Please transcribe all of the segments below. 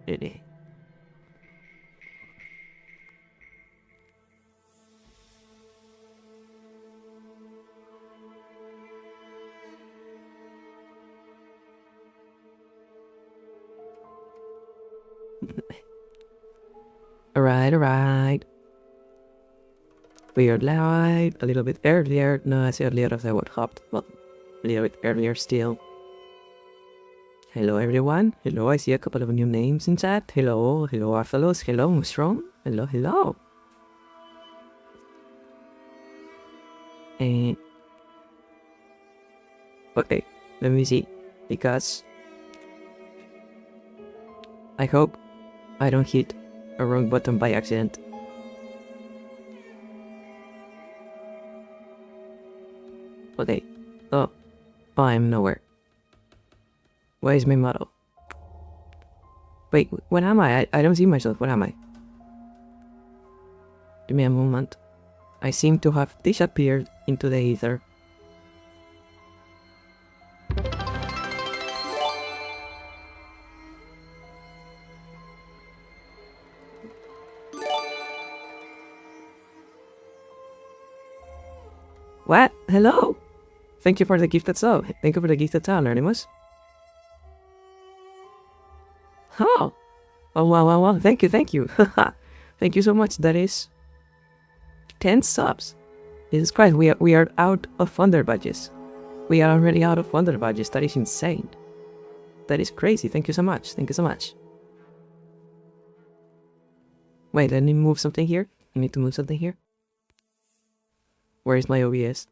Really. Alright. We are live a little bit earlier. No, I said earlier as I would hopped, but a little bit earlier still. Hello everyone. Hello, I see a couple of new names in chat. Hello Arthalos. Hello Mushroom. Hello. Okay, let me see. Because I hope I don't hit a wrong button by accident. Okay. Oh, I'm nowhere. Where is my model? Wait, what am I? I don't see myself. What am I? Give me a moment. I seem to have disappeared into the ether. What? Hello? Thank you for the gifted sub. Thank you for the gifted sub, Anonymous. Oh! Oh, wow. Thank you. Thank you so much. That is 10 subs. Jesus Christ, we are out of Thunder Badges. We are already out of Thunder Badges. That is insane. That is crazy. Thank you so much. Thank you so much. Wait, let me move something here. I need to move something here. Where is my OBS?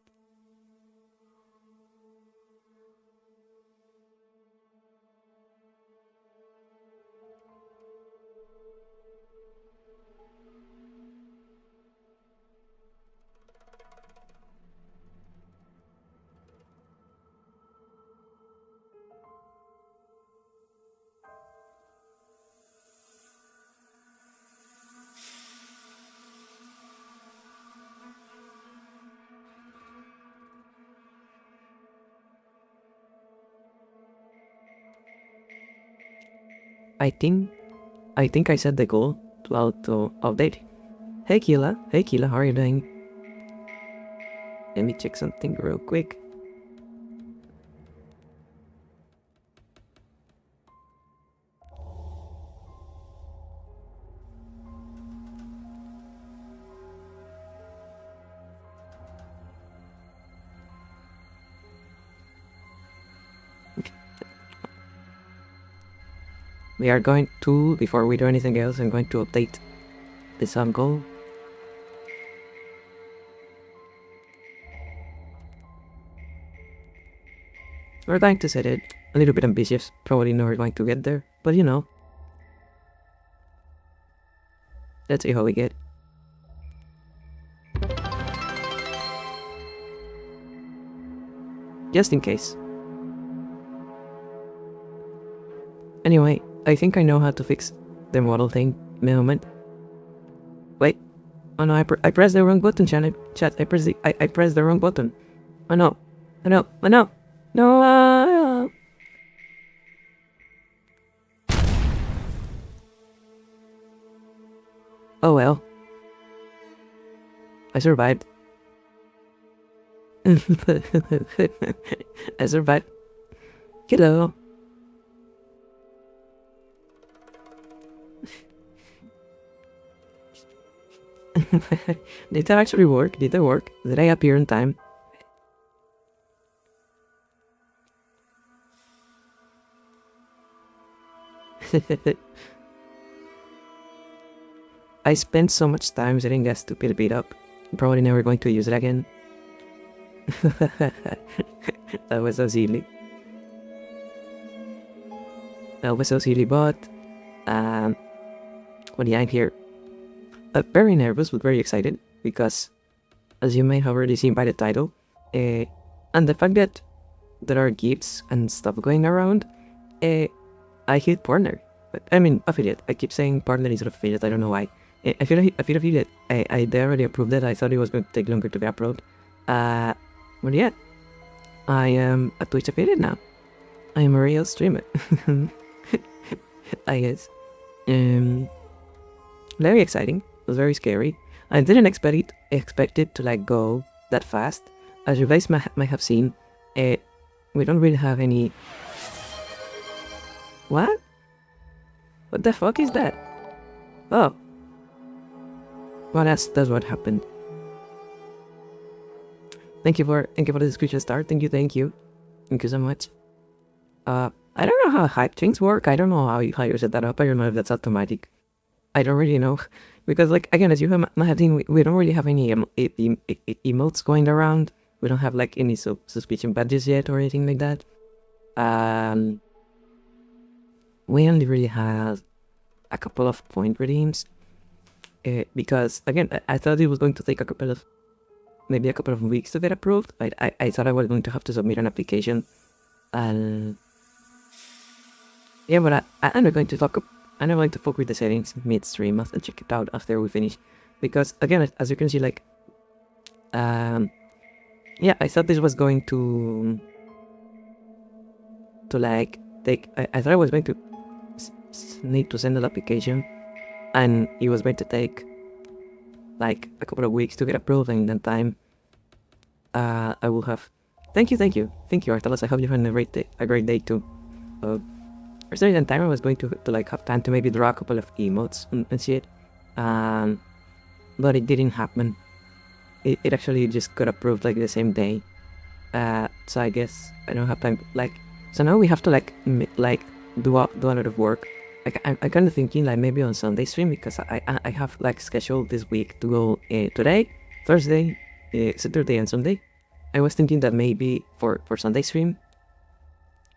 I think I set the goal to auto update. Hey Kila, how are you doing? Let me check something real quick. We are going to, before we do anything else, I'm going to update the sum goal. We're going to set it a little bit ambitious. Probably never going to get there, but you know. Let's see how we get. Just in case. Anyway, I think I know how to fix the model thing in a moment. Wait. Oh no, I pressed the wrong button, chat. I pressed the wrong button. Oh no. No. Oh well. I survived. I survived. Hello. Did that actually work? Did that work? Did I appear in time? I spent so much time setting that stupid beat up. I'm probably never going to use it again. That was so silly. But yeah, I'm here. Very nervous, but very excited, because as you may have already seen by the title, and the fact that there are gifts and stuff going around, I hit partner. I mean, affiliate. I keep saying partner instead of affiliate, I don't know why. I feel affiliate. I already approved it. I thought it was going to take longer to be approved. But yeah, I am a Twitch affiliate now. I am a real streamer. I guess. Um, Very exciting. It was very scary. I didn't expect it to like go that fast. As you guys might have seen, we don't really have any. What? What the fuck is that? Oh, well, that's what happened. Thank you for the description star. Thank you so much. I don't know how hype things work. I don't know how you set that up. I don't know if that's automatic. I don't really know because like again, as you might have seen, we don't really have any emotes going around. We don't have like any suspicion badges yet or anything like that. We only really have a couple of point redeems because again, I thought it was going to take maybe a couple of weeks to get approved. I thought I was going to have to submit an application, and yeah, but I'm not going to talk. I'm not going to fuck with the settings midstream and check it out after we finish, because again, as you can see, like, yeah, I thought this was going to like take. I thought I was going to need to send an application, and it was going to take like a couple of weeks to get approved, and in that time, I will have. Thank you, Artelas. I hope you had a great day too. For some reason, time I was going to like have time to maybe draw a couple of emotes and shit, but it didn't happen. It actually just got approved like the same day. So I guess I don't have time. Like, so now we have to like do a lot of work. Like I'm kind of thinking like maybe on Sunday stream, because I have like scheduled this week to go today, Thursday, Saturday and Sunday. I was thinking that maybe for Sunday stream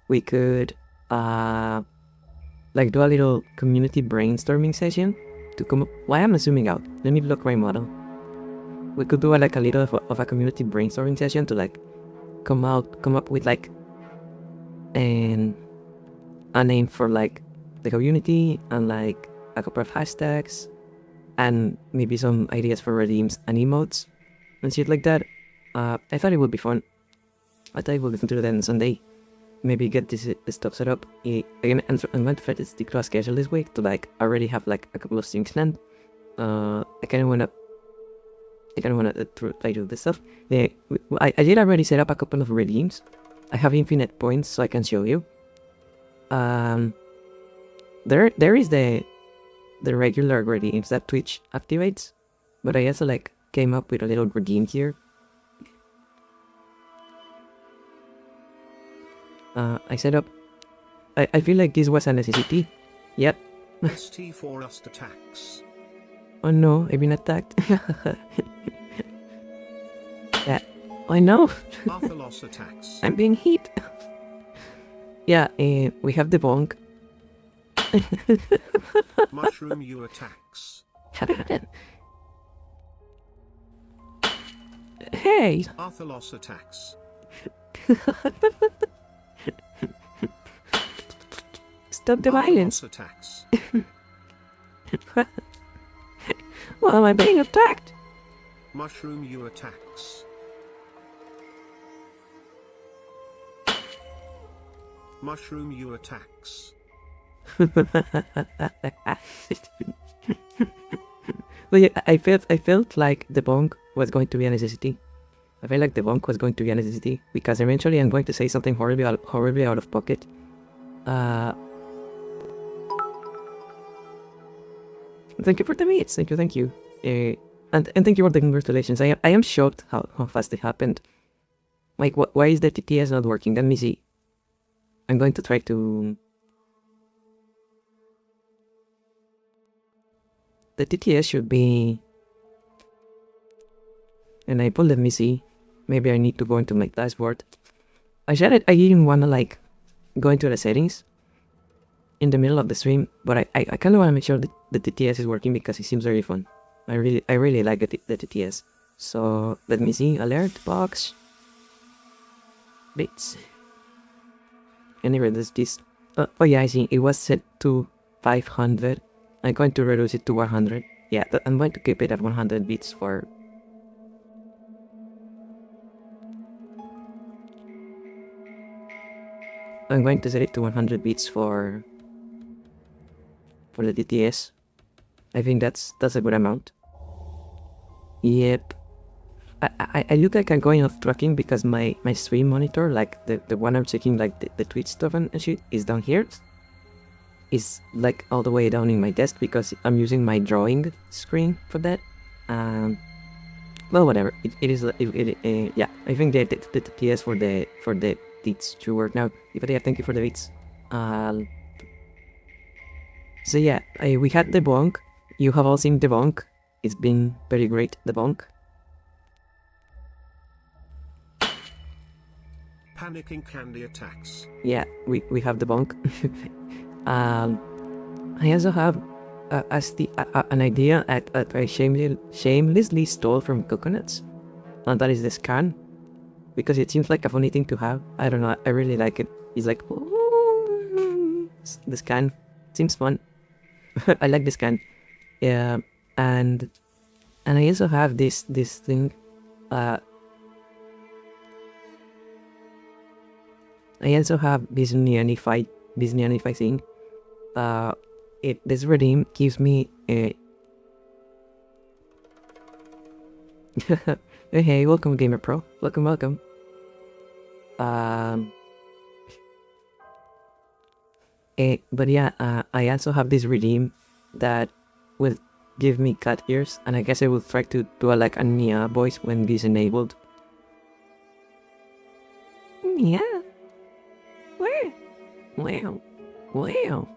we could like do a little community brainstorming session to come up. Why am I zooming out? Let me block my model. We could do like a little of a community brainstorming session to like come up with like a name for like the community and like a couple of hashtags and maybe some ideas for redeems and emotes and shit like that. I thought it would be fun. I thought it would be fun to do that on Sunday. Maybe get this stuff set up. Again, I'm going to try to stick to a schedule this week to like already have like a couple of things planned. I kind of wanna try to do this stuff. I did already set up a couple of redeems. I have infinite points, so I can show you. There is the regular redeems that Twitch activates, but I also like came up with a little redeem here. I set up. I feel like this was a necessity. Yep. ST for us attacks. Oh no, I've been attacked. Yeah, I know. Arthalos attacks. I'm being hit. Yeah, we have the bonk. Mushroom you attacks. Hey! Arthalos attacks. Stop the violence. Attacks. Why am I being attacked? Mushroom you attacks. Mushroom you attacks. But yeah, I felt like the bonk was going to be a necessity. I felt like the bonk was going to be a necessity because eventually I'm going to say something horribly out of pocket. Thank you for the meets. Thank you. And thank you for the congratulations. I am shocked how fast it happened. Like, why is the TTS not working? Let me see. I'm going to try to... The TTS should be... Enable, let me see. Maybe I need to go into my dashboard. I didn't want to like go into the settings in the middle of the stream, but I kind of want to make sure that the TTS is working because it seems very fun. I really like the TTS. So let me see. Alert box bits. Anyway, there's this. Oh yeah, I see. It was set to 500. I'm going to reduce it to 100. Yeah, I'm going to keep it at 100 bits for... I'm going to set it to 100 bits for for the DTS. I think that's a good amount. Yep. I look like I'm going off tracking because my stream monitor, like the one I'm checking like the Twitch stuff and shit, is down here. Is like all the way down in my desk because I'm using my drawing screen for that. Well, whatever. It is. Yeah, I think the TS for the beats should work now. But yeah, thank you for the beats. So yeah, we had the bonk. You have all seen the bonk. It's been very great. The bonk. PanickingCandy attacks. Yeah, we have the bonk. I also have an idea that I shamelessly stole from Coconuts, and that is the scan, because it seems like a funny thing to have. I don't know, I really like it. It's like, the scan seems fun. I like the scan. Yeah, and I also have this thing. I also have this neonify thing. This redeem gives me a. Hey, welcome, Gamer Pro. Welcome. But yeah, I also have this redeem that will give me cat ears, and I guess I will try to do like a Nia voice when this enabled. Yeah. Wow.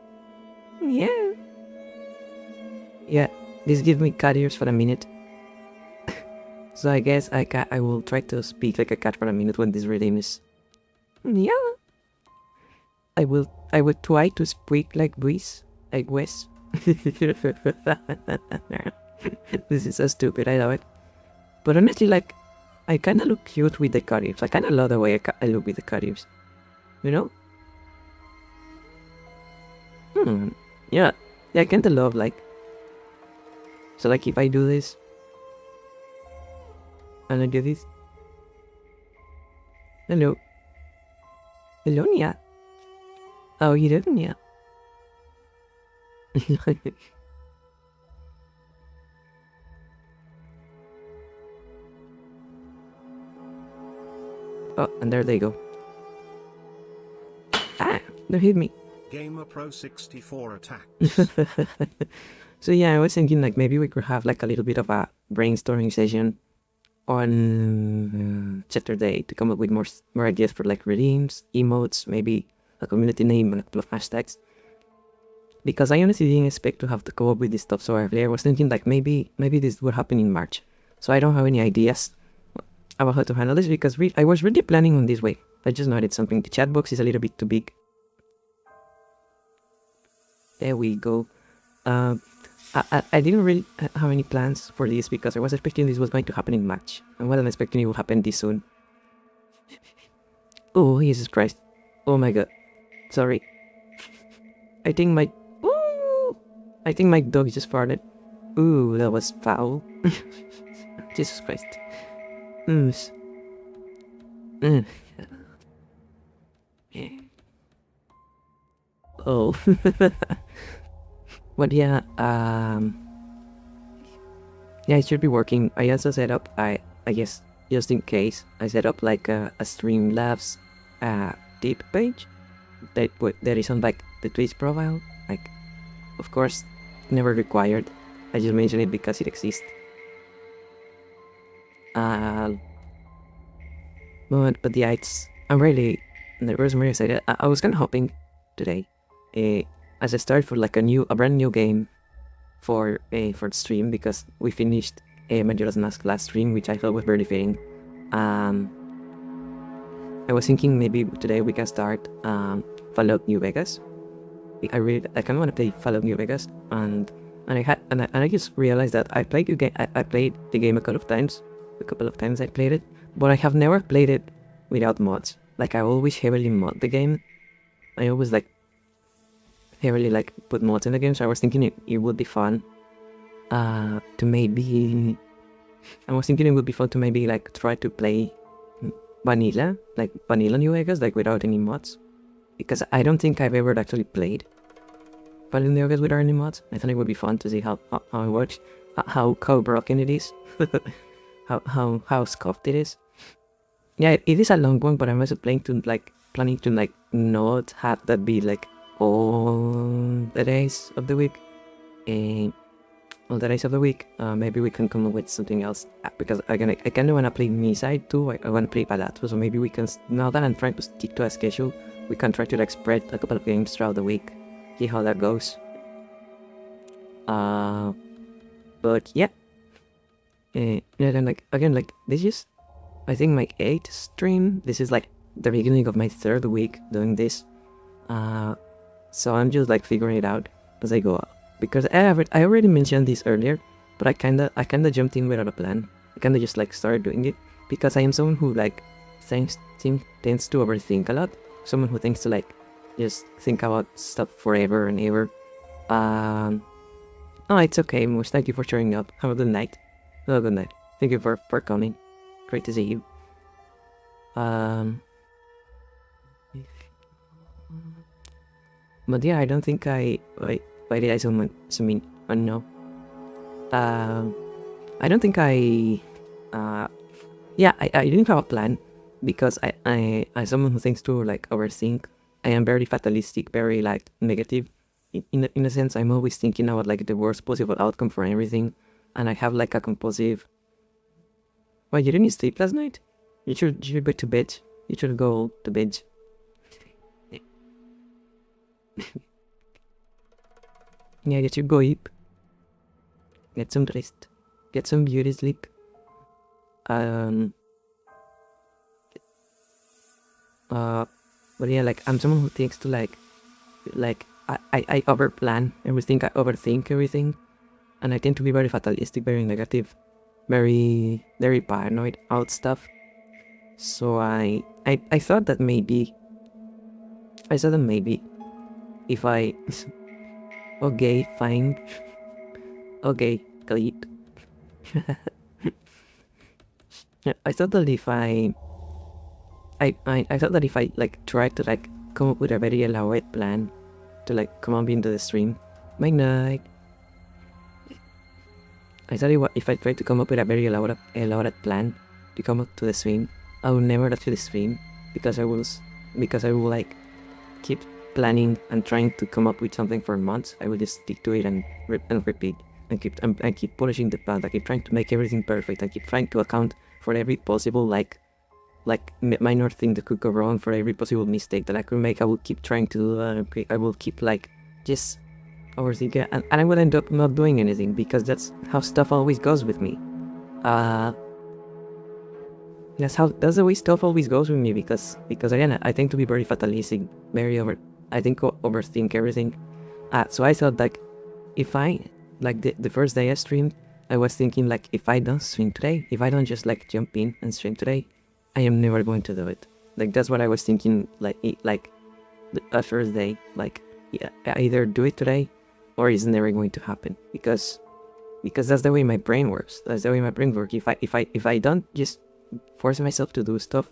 Yeah. Yeah, this gives me cat ears for a minute. So I guess I will try to speak like a cat for a minute when this redeem is. Yeah. I will try to speak like Luis, like Wes. This is so stupid, I love it. But honestly, like, I kinda look cute with the cat ears. I kinda love the way I look with the cat ears. You know? Yeah, I kinda love, like... So, like, if I do this... And I do this... Hello? Hello, Nia? Oh, you did, Nia? Oh, and there they go. Ah! Don't hit me. Gamer Pro 64 attacks. So yeah, I was thinking like maybe we could have like a little bit of a brainstorming session on chapter day to come up with more ideas for like redeems, emotes, maybe a community name and a couple of hashtags. Because I honestly didn't expect to have to come up with this stuff so early. I was thinking like maybe this would happen in March. So I don't have any ideas about how to handle this because I was really planning on this way. I just noticed something. The chat box is a little bit too big. There we go. I didn't really have any plans for this because I was expecting this was going to happen in March. And well, I'm expecting it will happen this soon. Oh, Jesus Christ. Oh my god. Sorry. I think my... Ooh! I think my dog just farted. Ooh, that was foul. Jesus Christ. Oh. But yeah, yeah, it should be working. I also set up, I guess, just in case, I set up like a Streamlabs tip page that is on like the Twitch profile. Like, of course, never required. I just mentioned it because it exists. But yeah, I'm really excited. I was kind of hoping today, as a start for like a brand new game for the stream, because we finished Majora's Mask last stream, which I thought was very fitting. I was thinking maybe today we can start Fallout New Vegas. I kind of want to play Fallout New Vegas, and I just realized that I played the game a couple of times. I played it, but I have never played it without mods. Like, I always heavily mod the game. I always like heavily like put mods in the game, so I was thinking it would be fun to maybe... I was thinking it would be fun to maybe like try to play vanilla New Vegas, like without any mods. Because I don't think I've ever actually played following the August with our new mods. I thought it would be fun to see how it works, how broken it is, how scuffed it is. Yeah, it is a long one, but I'm also planning to not have that be like all the days of the week. All the days of the week. Maybe we can come up with something else because I kind of wanna play me side too. I wanna play Palato, so maybe we can. Now that I'm trying to stick to a schedule, we can try to like spread a couple of games throughout the week. See how that goes. But yeah. Yeah, then again, this is, I think, my 8th stream. This is like the beginning of my 3rd week doing this. So I'm just like figuring it out as I go. Because I already mentioned this earlier, but I kinda jumped in without a plan. I kinda just like started doing it because I am someone who like tends to overthink a lot. Someone who thinks to like just think about stuff forever and ever. Oh, it's okay, Moose. Thank you for showing up. Have a good night. Have a good night. Thank you for coming. Great to see you. But yeah, I don't think why did I so mean? No. I don't think yeah, I didn't have a plan because I someone who thinks to like overthink. I am very fatalistic, very like negative. In a sense, I'm always thinking about like the worst possible outcome for everything, and I have like a compulsive. Why, you didn't sleep last night? You should go to bed. You should go to bed. Yeah, you should go eat. Get some rest. Get some beauty sleep. But yeah, like I'm someone who thinks to like I overplan everything, I overthink everything, and I tend to be very fatalistic, very negative, very paranoid about stuff. So I thought that maybe if I okay, fine, okay, delete. I thought that if I thought that if I like tried to like come up with a very elaborate plan to like come up into the stream, my night. I thought if I tried to come up with a very elaborate plan to come up to the stream, I would never actually stream because I will like keep planning and trying to come up with something for months. I will just stick to it and repeat and keep polishing the plan. I keep trying to make everything perfect. I keep trying to account for every possible like minor thing that could go wrong, for every possible mistake that I could make. I will keep trying to I will keep like just overthinking, and I will end up not doing anything because that's how stuff always goes with me. That's the way stuff always goes with me because again, I tend to be very fatalistic, I think overthink everything. So I thought like if I like the first day I streamed, I was thinking like if I don't stream today, if I don't just like jump in and stream today, I am never going to do it. Like that's what I was thinking. Like the first day, like yeah, I either do it today, or it's never going to happen because that's the way my brain works. That's the way my brain works. If I don't just force myself to do stuff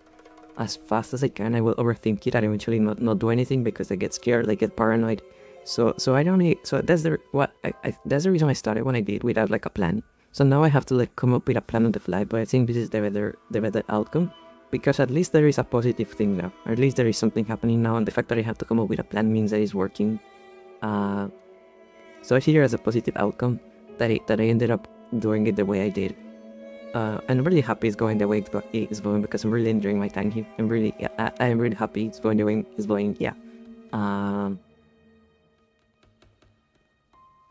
as fast as I can, I will overthink it and eventually not do anything because I get scared, I get paranoid. So I don't need. So that's that's the reason I started when I did without like a plan. So now I have to like come up with a plan on the fly. But I think this is the better outcome. Because at least there is a positive thing now. Or at least there is something happening now, and the fact that I have to come up with a plan means that it's working. So I see it as a positive outcome that I ended up doing it the way I did. And I'm really happy it's going the way it's going because I'm really enjoying my time here. I'm really happy it's going the way it's going. Yeah.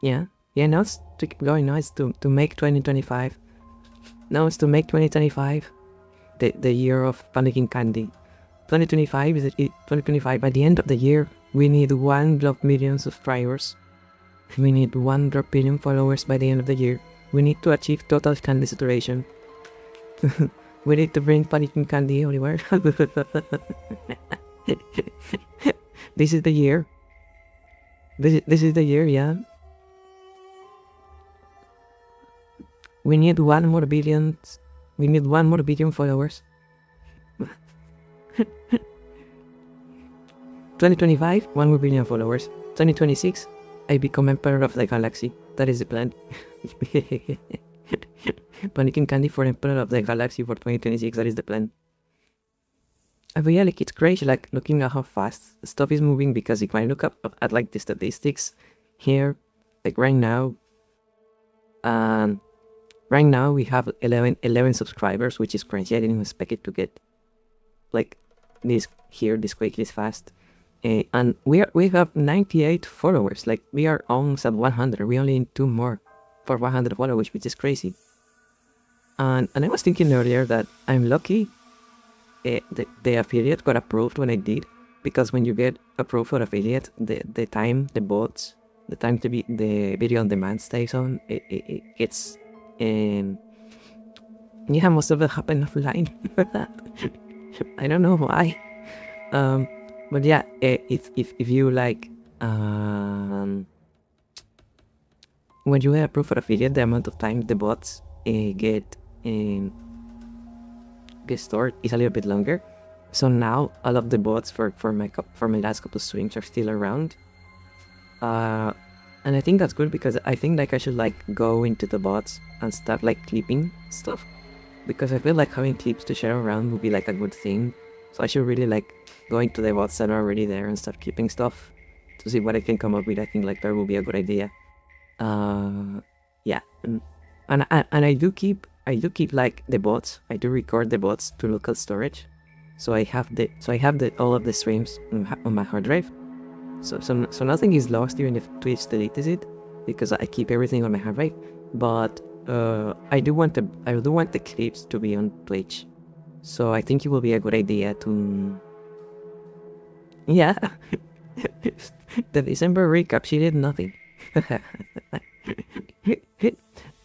Yeah. Now it's to keep going. Now it's to make 2025. Now it's to make 2025. The year of PanickingCandy. 2025 is 2025. By the end of the year, we need 1 million subscribers. We need 1 billion followers by the end of the year. We need to achieve total candy saturation. We need to bring PanickingCandy everywhere. This is the year. This is the year, yeah. We need 1 more billion. We need 1 more billion followers. 2025, 1 more billion followers. 2026, I become Emperor of the Galaxy. That is the plan. Panicking Candy for Emperor of the Galaxy for 2026. That is the plan. But yeah, like it's crazy, like looking at how fast stuff is moving, because if I look up at like the statistics here, like right now, we have 11 subscribers, which is crazy. I didn't expect it to get like this quickly, this fast. And we have 98 followers. Like we are almost at 100. We only need 2 more for 100 followers, which is crazy. And I was thinking earlier that I'm lucky the affiliate got approved when I did, because when you get approved for affiliate, the time to be the video on demand stays on. It gets yeah, most of it happened offline. I don't know why. But yeah, if you like, when you get approved for affiliate, the amount of time the bots get stored is a little bit longer. So now all of the bots for my last couple of streams are still around. And I think that's good, because I think like I should like go into the bots and start like clipping stuff, because I feel like having clips to share around would be like a good thing. So I should really like go into the bots that are already there and start clipping stuff to see what I can come up with. I think like that will be a good idea. Yeah, and I do keep like the bots. I do record the bots to local storage, so I have all of the streams on my hard drive. So nothing is lost even if Twitch deletes it, because I keep everything on my hard drive. But I do want the clips to be on Twitch, so I think it will be a good idea to, yeah. The December recap, she did nothing.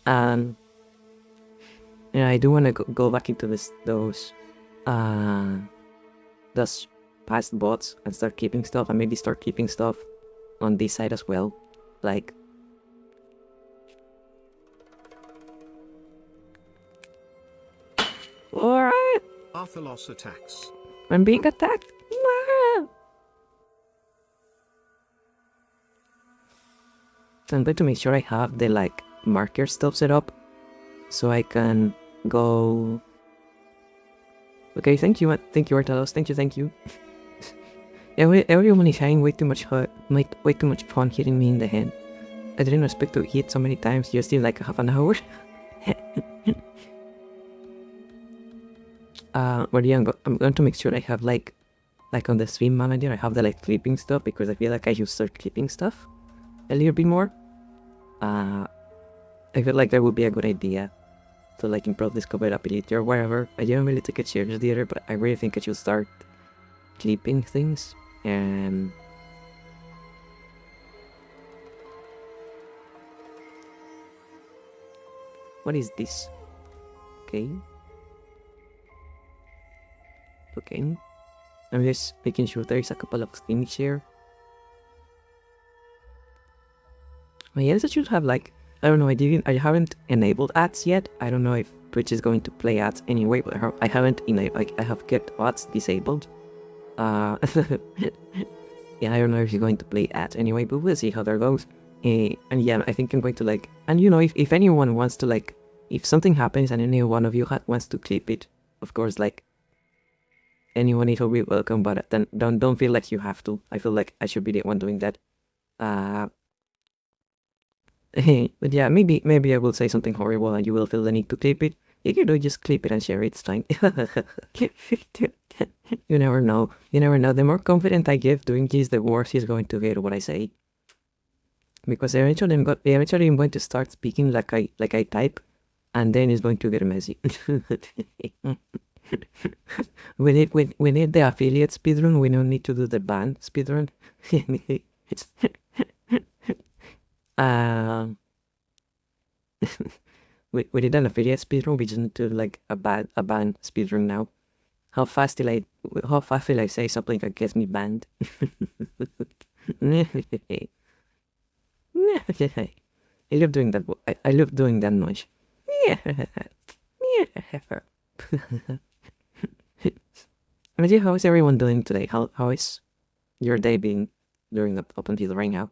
And yeah, I do want to go back into those past bots and start keeping stuff, and maybe start keeping stuff on this side as well. Like, alright, Arthalos attacks. I'm being attacked. So I'm going to make sure I have the like marker stuff set up, so I can go. Okay, thank you, Artalos. Thank you. Everyone is having way too much fun hitting me in the head. I didn't expect to hit so many times just in like half an hour. But yeah, I'm going to make sure I have like on the stream manager, I have the like clipping stuff, because I feel like I should start clipping stuff a little bit more. I feel like that would be a good idea to like improve discoverability or whatever. I didn't really take it seriously either, but I really think I should start clipping things. And what is this? Okay. I'm just making sure there's a couple of things here. I guess I should have like, I don't know, I haven't enabled ads yet. I don't know if Twitch is going to play ads anyway, but I haven't enabled, I have kept ads disabled. Yeah, I don't know if you're going to play ads anyway, but we'll see how that goes. And yeah, I think I'm going to like, and you know, if anyone wants to like, if something happens and any one of you wants to clip it, of course, like, anyone is will be welcome, but then don't feel like you have to. I feel like I should be the one doing that. But yeah, maybe I will say something horrible and you will feel the need to clip it. If you do, just clip it and share it, it's fine. You never know. The more confident I get doing this, the worse he's going to get what I say. Because eventually I'm going to start speaking like I type, and then it's going to get messy. We need the affiliate speedrun. We don't need to do the band speedrun. We did an affiliate speedrun. We just need to do like a band speedrun now. How fast will I say something that gets me banned? I love doing that. I love doing that noise. Imagine, how is everyone doing today? How is your day being during up until right now?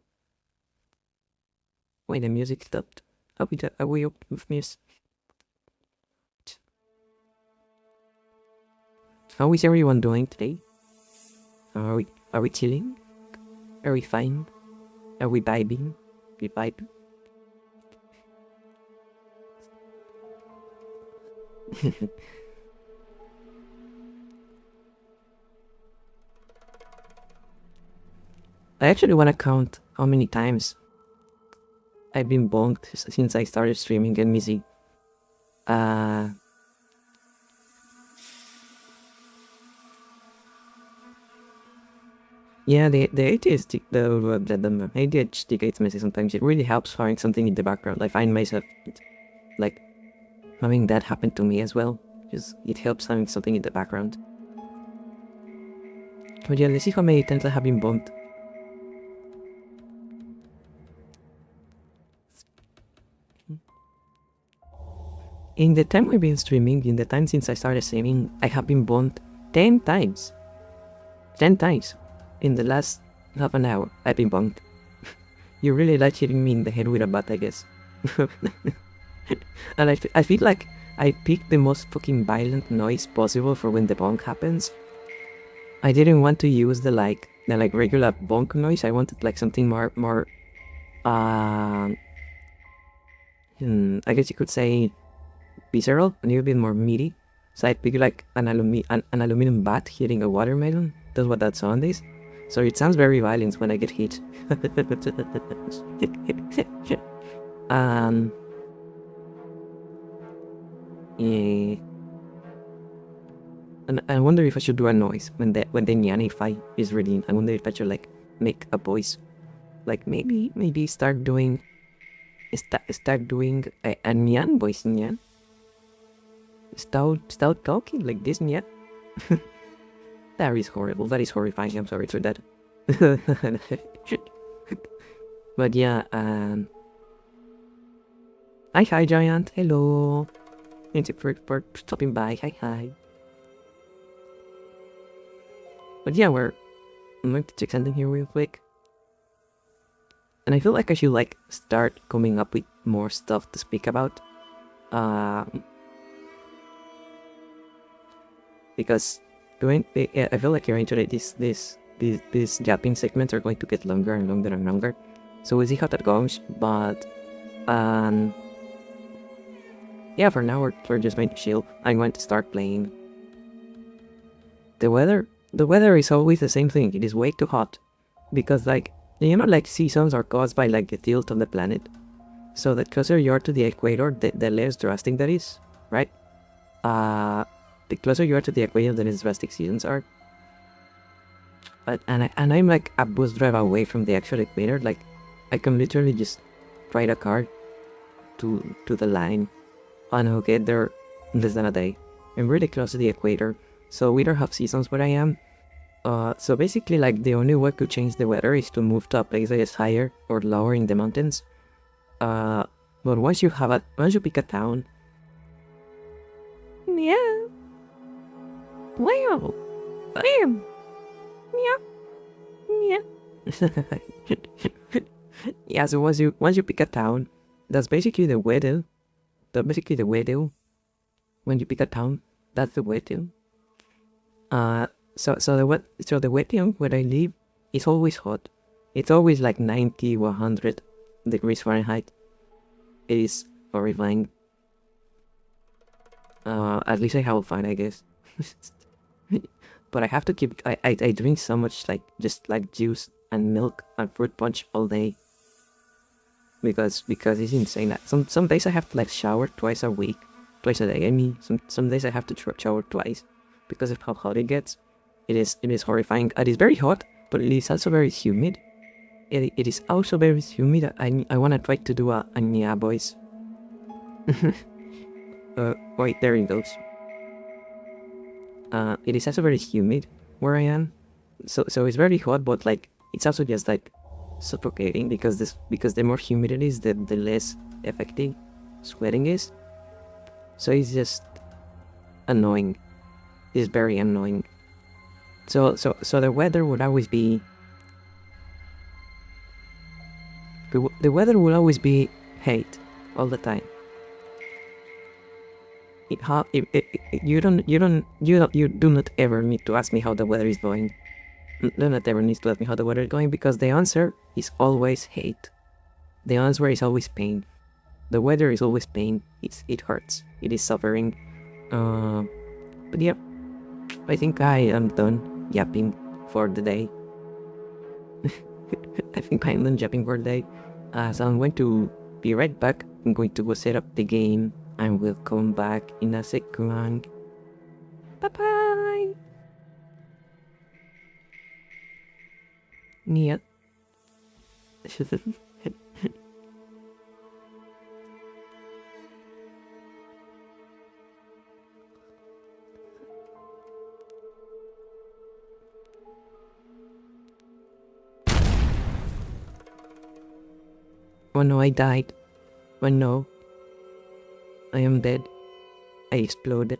Wait, the music stopped. Are we up with music? How is everyone doing today? Are we chilling? Are we fine? Are we vibing? We vibe? I actually want to count how many times I've been bonked since I started streaming. Let me see. Yeah, the ADHD gets messy sometimes. It really helps having something in the background. I find myself like having that happen to me as well. Just it helps having something in the background. But yeah, let's see how many times I have been bumped. In the time I've been streaming, in the time since I started streaming, I have been bumped 10 times. 10 times. In the last half an hour, I've been bumped. You really like hitting me in the head with a bat, I guess. And I feel like I picked the most fucking violent noise possible for when the bonk happens. I didn't want to use the regular bonk noise. I wanted like something more I guess you could say visceral, a little bit more meaty. So I picked like an aluminum bat hitting a watermelon. That's what that sound is. So it sounds very violent when I get hit. um yeah. And I wonder if I should do a noise when the Nyani fight is ready. I wonder if I should like make a voice, like maybe start doing a Nyan voice, Nyan. Start talking like this, Nyan. That is horrible. That is horrifying. I'm sorry for that. But yeah, hi Giant. Hello. Thank you for stopping by. Hi. But yeah, I'm going to check something here real quick. And I feel like I should like start coming up with more stuff to speak about. Because I feel like eventually these yapping segments are going to get longer and longer and longer. So we'll see how that goes. But yeah, for now we're just going to chill. I'm going to start playing. The weather is always the same thing. It is way too hot. Because like, like seasons are caused by like the tilt of the planet. So the closer you are to the equator, the less drastic that is, right? The closer you are to the equator, the less drastic seasons are. But and I'm like a bus drive away from the actual equator. Like, I can literally just ride a car to the line, and I'll get there in less than a day. I'm really close to the equator, so we don't have seasons where I am. So basically, like the only way to change the weather is to move to a place that is higher or lower in the mountains. But once you pick a town, yeah, wow, bam, yeah. Yeah, so once you pick a town, that's basically the weather. That's basically the weather. When you pick a town, that's the weather. So the weather where I live is always hot. It's always like 90 or 100 degrees Fahrenheit. It is horrifying. At least I have fun, I guess. But I have to keep. I drink so much just like juice and milk and fruit punch all day. Because it's insane. Some days I have to like shower twice a week, twice a day. I mean, some days I have to shower twice because of how hot it gets. It is horrifying. It is very hot, but it is also very humid. It is also very humid. I wanna try to do a Nya voice. Wait, there it goes. It is also very humid where I am, so it's very hot, but like it's also just like suffocating because the more humid it is, the less effective sweating is. So it's just annoying. It's very annoying. So the weather would always be The weather will always be hate all the time. You do not ever need to ask me how the weather is going. Do not ever need to ask me how the weather is going because the answer is always hate. The answer is always pain. The weather is always pain. It hurts. It is suffering. But yeah, I think I am done yapping for the day. I think I'm done yapping for the day. So I'm going to be right back. I'm going to go set up the game and we'll come back in a second. Bye bye. Yeah. Oh no, I died. Oh no, I am dead. I exploded.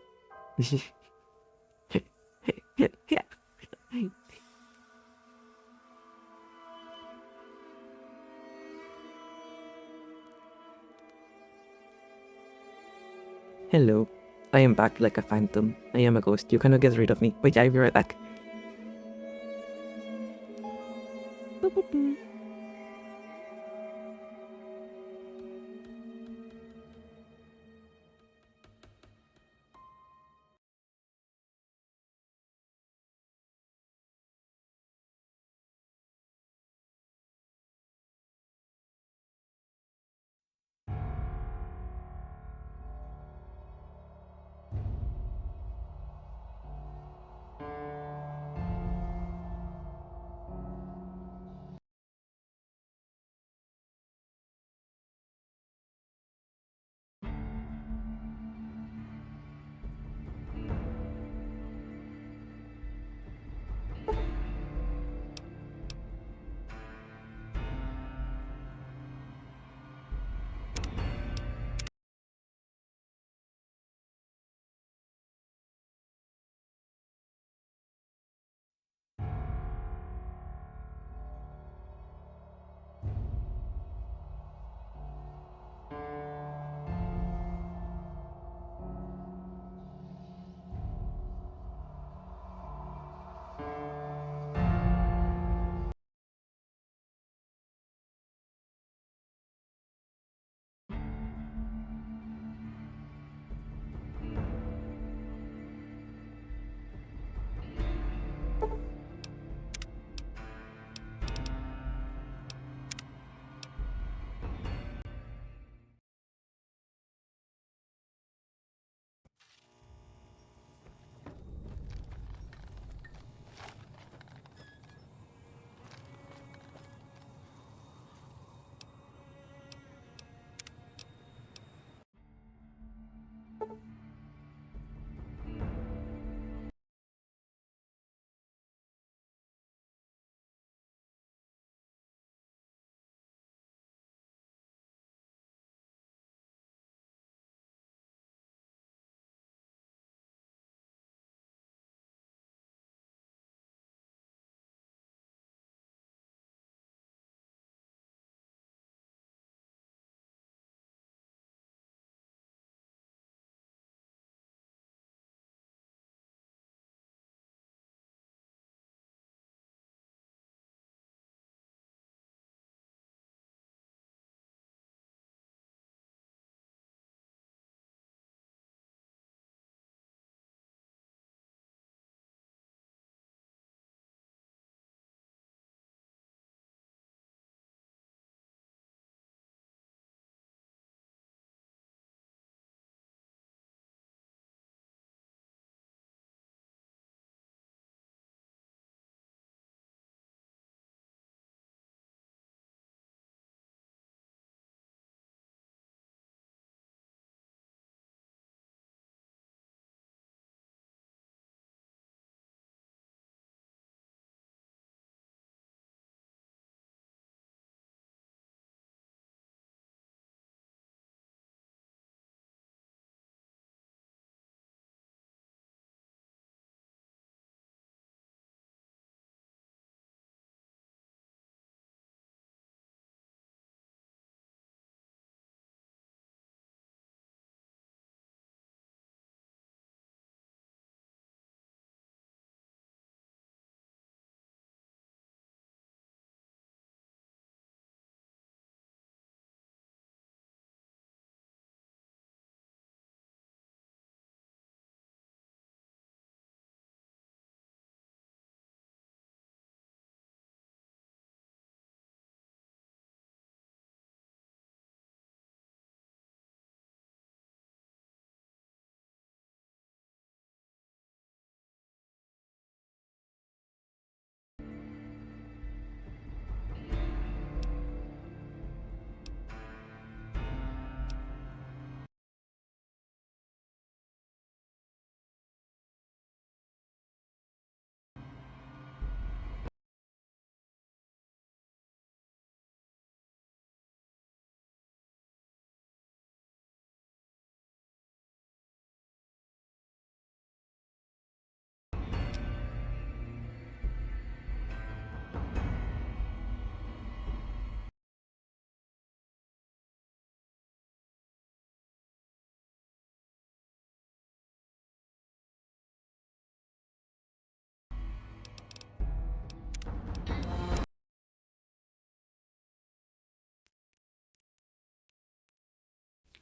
Hello. I am back like a phantom. I am a ghost. You cannot get rid of me. Wait, I'll be right back.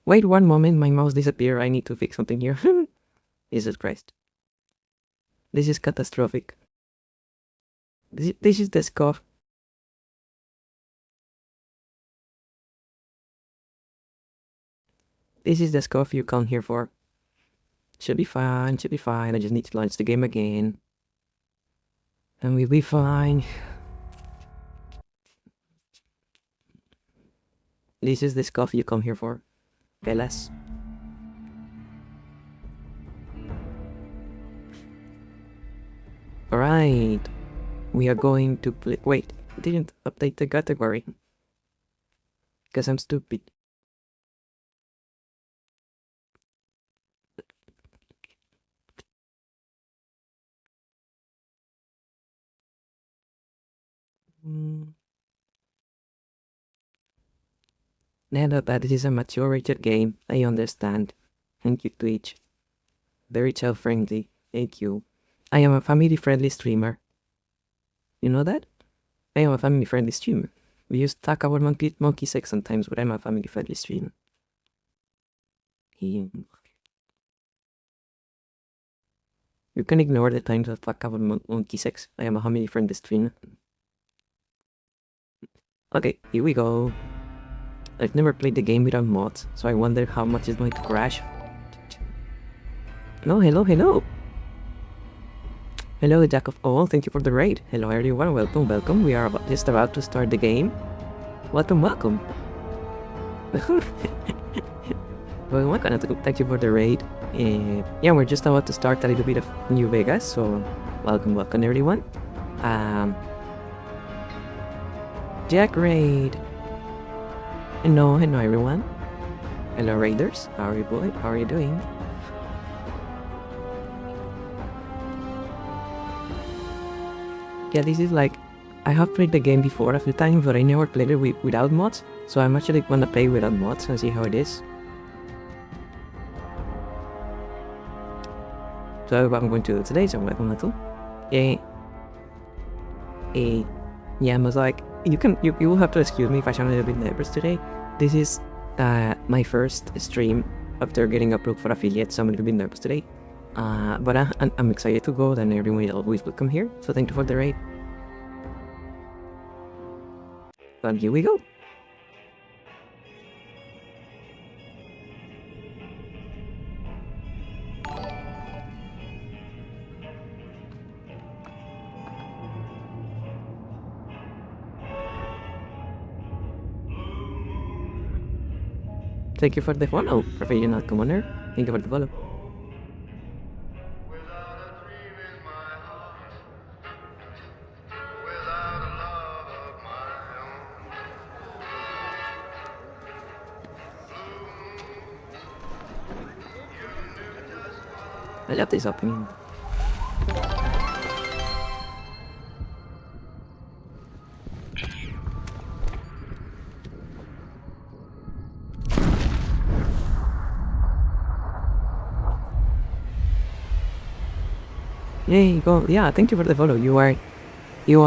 Wait one moment, my mouse disappeared. I need to fix something here. Jesus Christ. This is catastrophic. This is the scoff. This is the scoff you come here for. Should be fine, should be fine. I just need to launch the game again. And we'll be fine. This is the scoff you come here for, fellas. Alright. We are going to play. Wait, didn't update the category. Because I'm stupid. Now that this is a mature rated game, I understand. Thank you, Twitch. Very child friendly. Thank you. I am a family friendly streamer. You know that? I am a family friendly streamer. We used to talk about monkey sex sometimes, but I'm a family friendly streamer. You can ignore the times I talk about monkey sex. I am a family friendly streamer. Okay, here we go. I've never played the game without mods, so I wonder how much it's going to crash. No, hello. Hello, Jack of all, thank you for the raid. Hello everyone, welcome. We are just about to start the game. Welcome. Well, thank you for the raid. Yeah, we're just about to start a little bit of New Vegas, so welcome everyone. Jack raid. Hello everyone. Hello raiders, how are you doing? Yeah, this is like, I have played the game before a few times, but I never played it without mods, so I'm actually gonna play without mods and see how it is. So what I'm going to do today, so welcome little. Yeah, I was like, you will have to excuse me if I sound a little bit nervous today. This is my first stream after getting approved for affiliate, so I'm a little bit nervous today. But I'm excited to go, and everyone is always welcome here, so thank you for the raid. And here we go. Thank you for the follow, Professional Commander. Thank you for the follow. I love this opening. Yay, go. Yeah, thank you for the follow. Thank you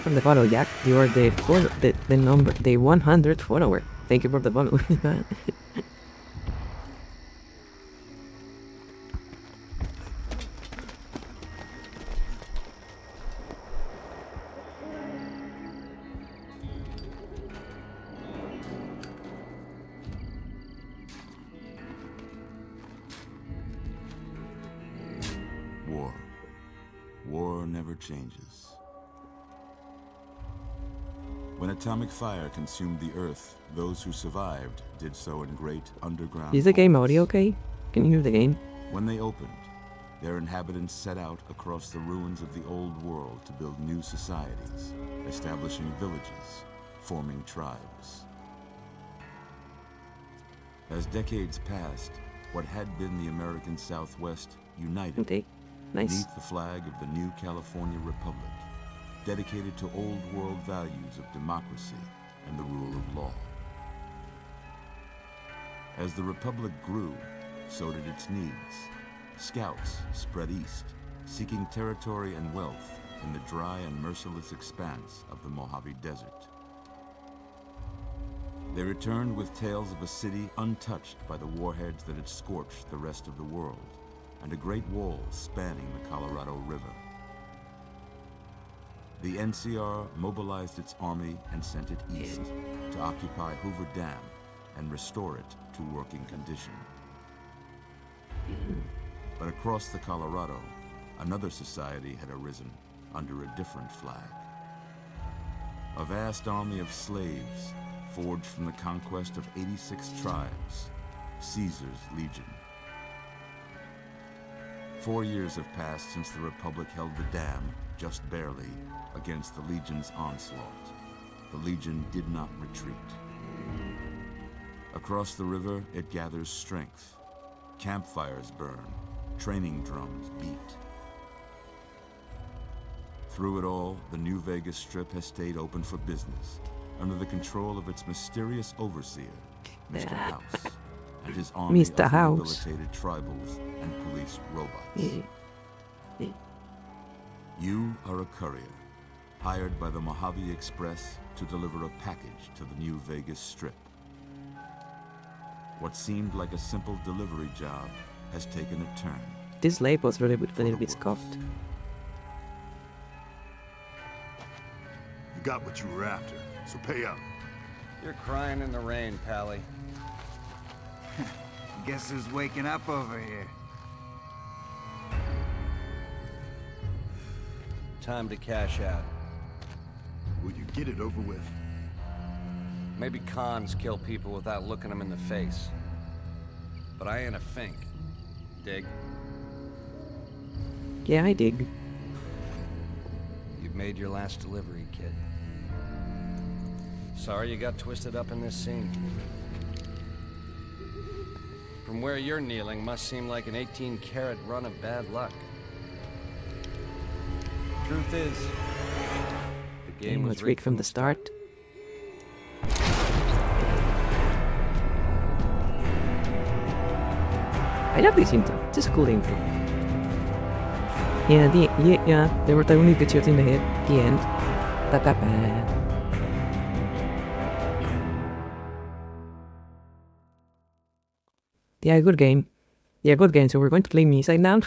for the follow, Jack. You are the 100th follower. Thank you for the follow. War never changes. When atomic fire consumed the Earth, those who survived did so in great underground Is the game holes. audio okay? Can you hear the game? When they opened, their inhabitants set out across the ruins of the old world to build new societies, establishing villages, forming tribes. As decades passed, what had been the American Southwest united Okay, nice. beneath the flag of the new California Republic, dedicated to old world values of democracy and the rule of law. As the Republic grew, so did its needs. Scouts spread east, seeking territory and wealth in the dry and merciless expanse of the Mojave Desert. They returned with tales of a city untouched by the warheads that had scorched the rest of the world, and a great wall spanning the Colorado River. The NCR mobilized its army and sent it east to occupy Hoover Dam and restore it to working condition. But across the Colorado, another society had arisen under a different flag. A vast army of slaves forged from the conquest of 86 tribes, Caesar's Legion. 4 years have passed since the Republic held the dam, just barely, against the Legion's onslaught. The Legion did not retreat. Across the river, it gathers strength. Campfires burn, training drums beat. Through it all, the New Vegas Strip has stayed open for business, under the control of its mysterious overseer, Mr. House, and his army Mr. of House. rehabilitated tribals and police robots. You are a courier, hired by the Mojave Express to deliver a package to the New Vegas Strip. What seemed like a simple delivery job has taken a turn. This label was really a little bit scuffed. You got what you were after, so pay up. You're crying in the rain, Pally. Guess who's waking up over here? Time to cash out. Will you get it over with? Maybe cons kill people without looking them in the face. But I ain't a fink. Dig? Yeah, I dig. You've made your last delivery, kid. Sorry you got twisted up in this scene. From where you're kneeling must seem like an 18-carat run of bad luck. Truth is, the game was rigged from the start. I love this intro. It's just a cool intro. Yeah, they were the only good shots in the head. The end. Ta ta ta. Yeah, good game. Yeah, good game. So we're going to play me side now.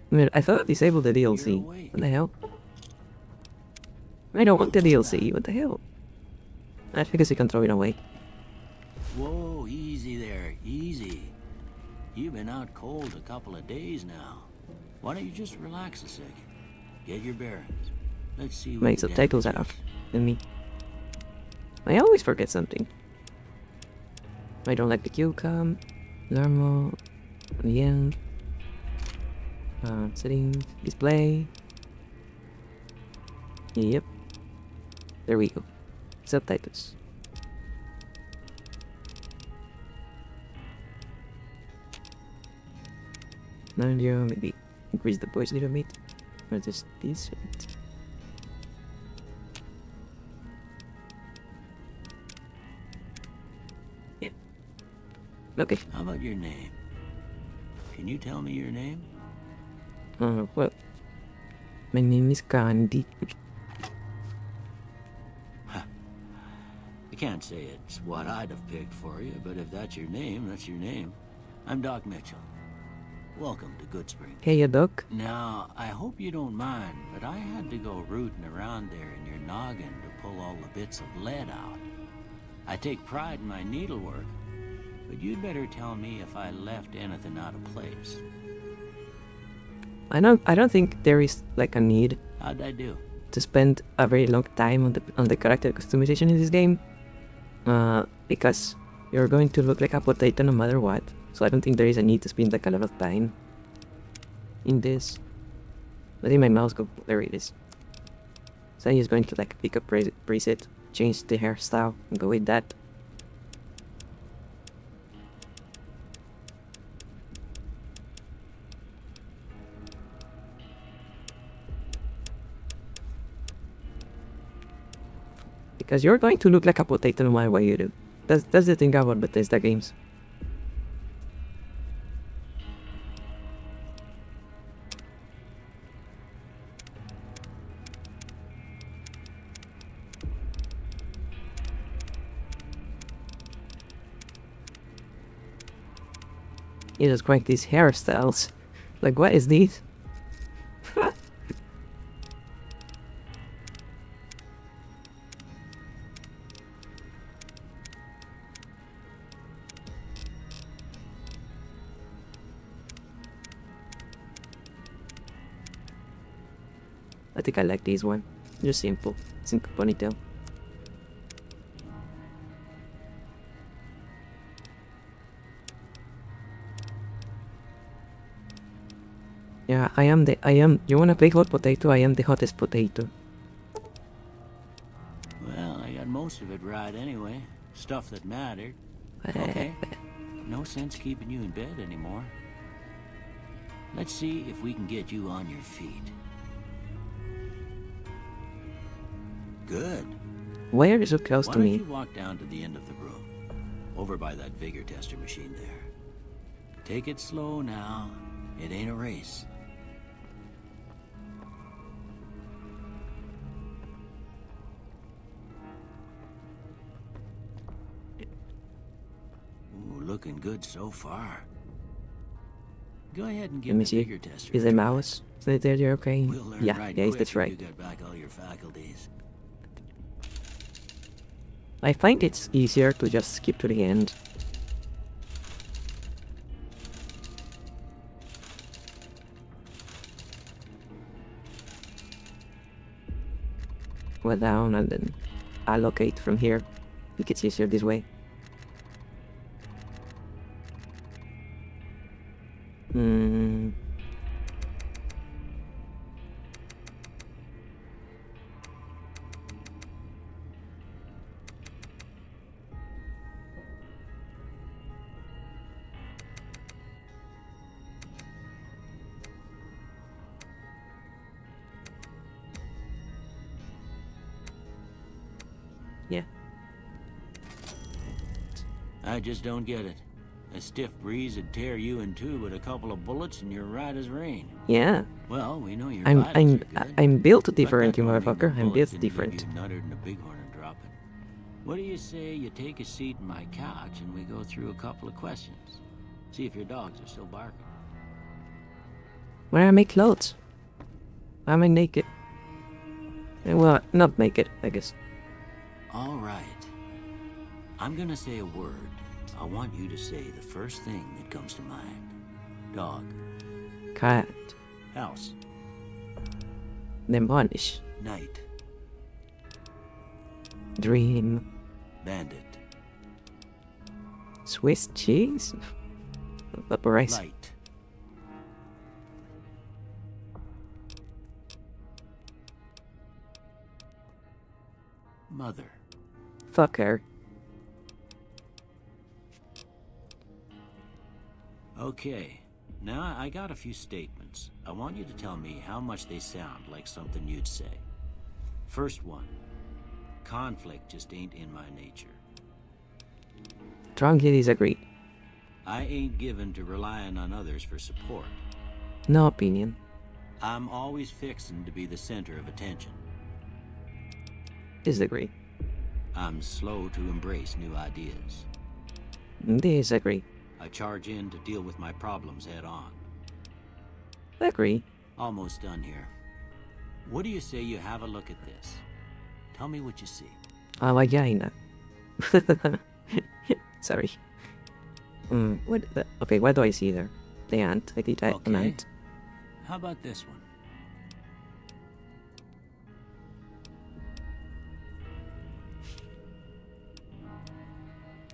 I mean, I thought I disabled the DLC. What the hell? I don't want the DLC. What the hell? I guess you can throw it away. Whoa, easy there, easy. You've been out cold a couple of days now. Why don't you just relax a second? Get your bearings. Let's see what Make the subtitles damage out is. of me. I always forget something. I don't like the kill cam. Normal. The end. Settings. Display. Yep. There we go. Subtitles. Now maybe increase the voice a little bit. Or just this. Yeah. Okay. How about your name? Can you tell me your name? Well, my name is Candy. I can't say it's what I'd have picked for you, but if that's your name, that's your name. I'm Doc Mitchell. Welcome to Goodsprings. Hey, Doc. Now, I hope you don't mind, but I had to go rooting around there in your noggin to pull all the bits of lead out. I take pride in my needlework, but you'd better tell me if I left anything out of place. I don't think there is like a need How'd I do? to spend a very long time on the character customization in this game. Because you're going to look like a potato no matter what. So I don't think there is a need to spend like a lot of time in this. But in my mouse go, there it is. So I'm just going to like pick up preset, change the hairstyle, and go with that. Because you're going to look like a potato no matter what you do. That's the thing about Bethesda games. He just cranked these hairstyles. Like, what is these? I think I like these one. Just simple. Simple ponytail. Yeah, you wanna play hot potato? I am the hottest potato. Well, I got most of it right anyway. Stuff that mattered. Okay. No sense keeping you in bed anymore. Let's see if we can get you on your feet. Good. Why are you so close Why to don't me? you walk down to the end of the room? Over by that vigor tester machine there. Take it slow now. It ain't a race. Ooh, looking good so far. Go ahead and Let give me the see. vigor tester Is a the try. mouse? Is it there? You're okay? We'll learn Yeah, right yes, quick that's if right. You get back all your faculties. I find it's easier to just skip to the end. Go down and then allocate from here. I think it's easier this way. Hmm. Yeah. I just don't get it. A stiff breeze would tear you in two with a couple of bullets and you're right as rain. Yeah. Well, we know your I'm vitals are good. I'm built but different, that you don't mean the motherfucker. I'm bullet built didn't different. Leave you nuttered and a bighorn and dropping. What do you say you take a seat in my couch and we go through a couple of questions? See if your dogs are still barking. Where are my clothes? Why am I naked? Well, not naked, I guess. All right. I'm gonna say a word. I want you to say the first thing that comes to mind. Dog. Cat. House. Demonish. Night. Dream. Bandit. Swiss cheese? Vaporize. Light. Mother. Fuck her. Okay. Now I got a few statements. I want you to tell me how much they sound like something you'd say. First one. Conflict just ain't in my nature. Strongly disagree. I ain't given to relying on others for support. No opinion. I'm always fixin' to be the center of attention. Disagree. I'm slow to embrace new ideas. Disagree. I charge in to deal with my problems head on. Agree. Almost done here. What do you say you have a look at this? Tell me what you see. A vagina. Sorry. Okay, what do I see there? The ant. I did an Okay. ant. How about this one?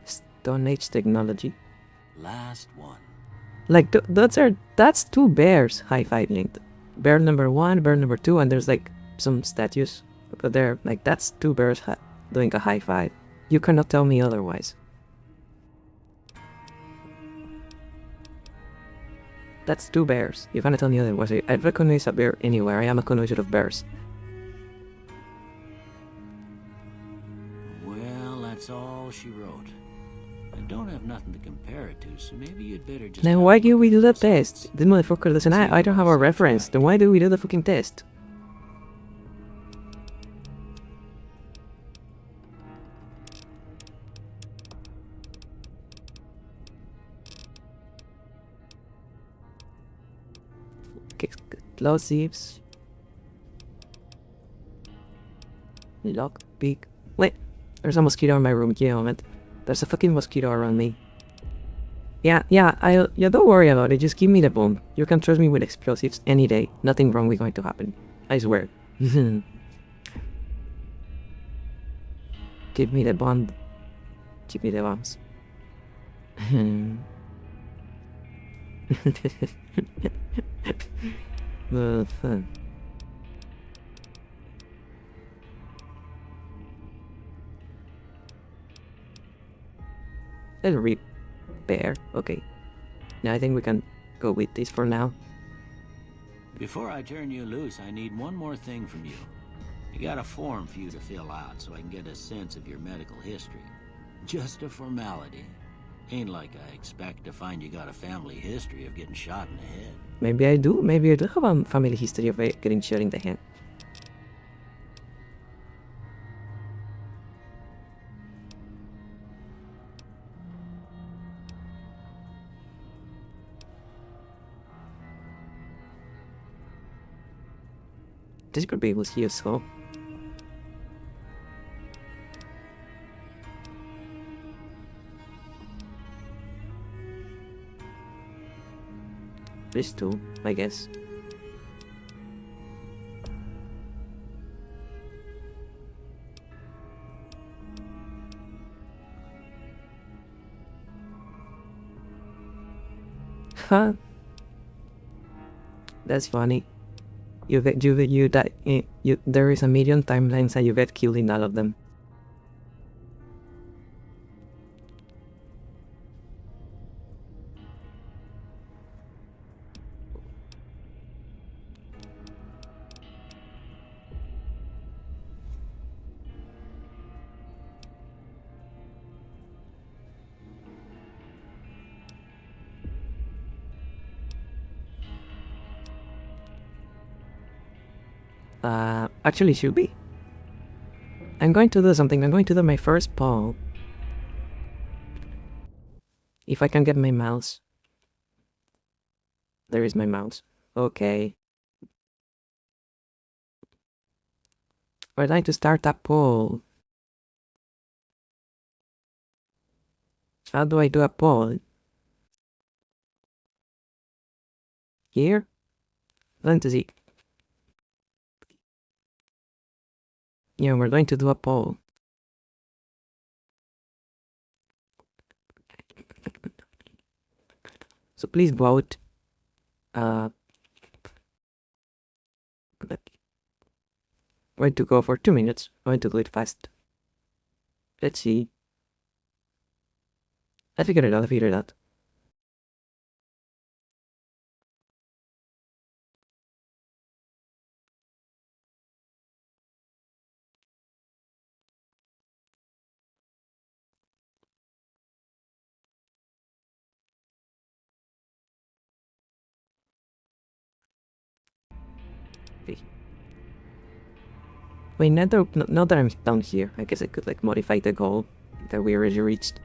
Stone Age technology. Last one. Like, that's two bears high-fiving. Bear number 1, bear number 2, and there's like some statues over there. Like, that's two bears doing a high five. You cannot tell me otherwise. That's two bears. You cannot tell me otherwise. I recognize a bear anywhere. I am a connoisseur of bears. Well, that's all she wrote. I don't have nothing to compare it to, so maybe you'd better just... Then have why a do look we at do the results. test? This motherfucker doesn't. I don't have a reference. Then why do we do the fucking test? explosives. Lockpick. Wait, there's a mosquito in my room. Give me a moment. There's a fucking mosquito around me. Yeah, don't worry about it. Just give me the bomb. You can trust me with explosives any day. Nothing wrong is going to happen. I swear. Give me the bomb. Give me the bombs. Fun. Let's repair. Okay. Now I think we can go with this for now. Before I turn you loose, I need one more thing from you. I got a form for you to fill out so I can get a sense of your medical history. Just a formality. Ain't like I expect to find you got a family history of getting shot in the head. Maybe I do. Maybe I do have a family history of getting shot in the head. This could be useful. This too, I guess. Huh? That's funny. You die. There is a million timelines and you get killed in all of them. Actually should be. I'm going to do something. I'm going to do my first poll. If I can get my mouse. There is my mouse. Okay. We're going to start a poll. How do I do a poll? Here? Going to see. Yeah, we're going to do a poll. So please vote. Going to go for 2 minutes. Going to do it fast. Let's see. I figured it out. Wait, now that I'm down here, I guess I could like modify the goal that we already reached.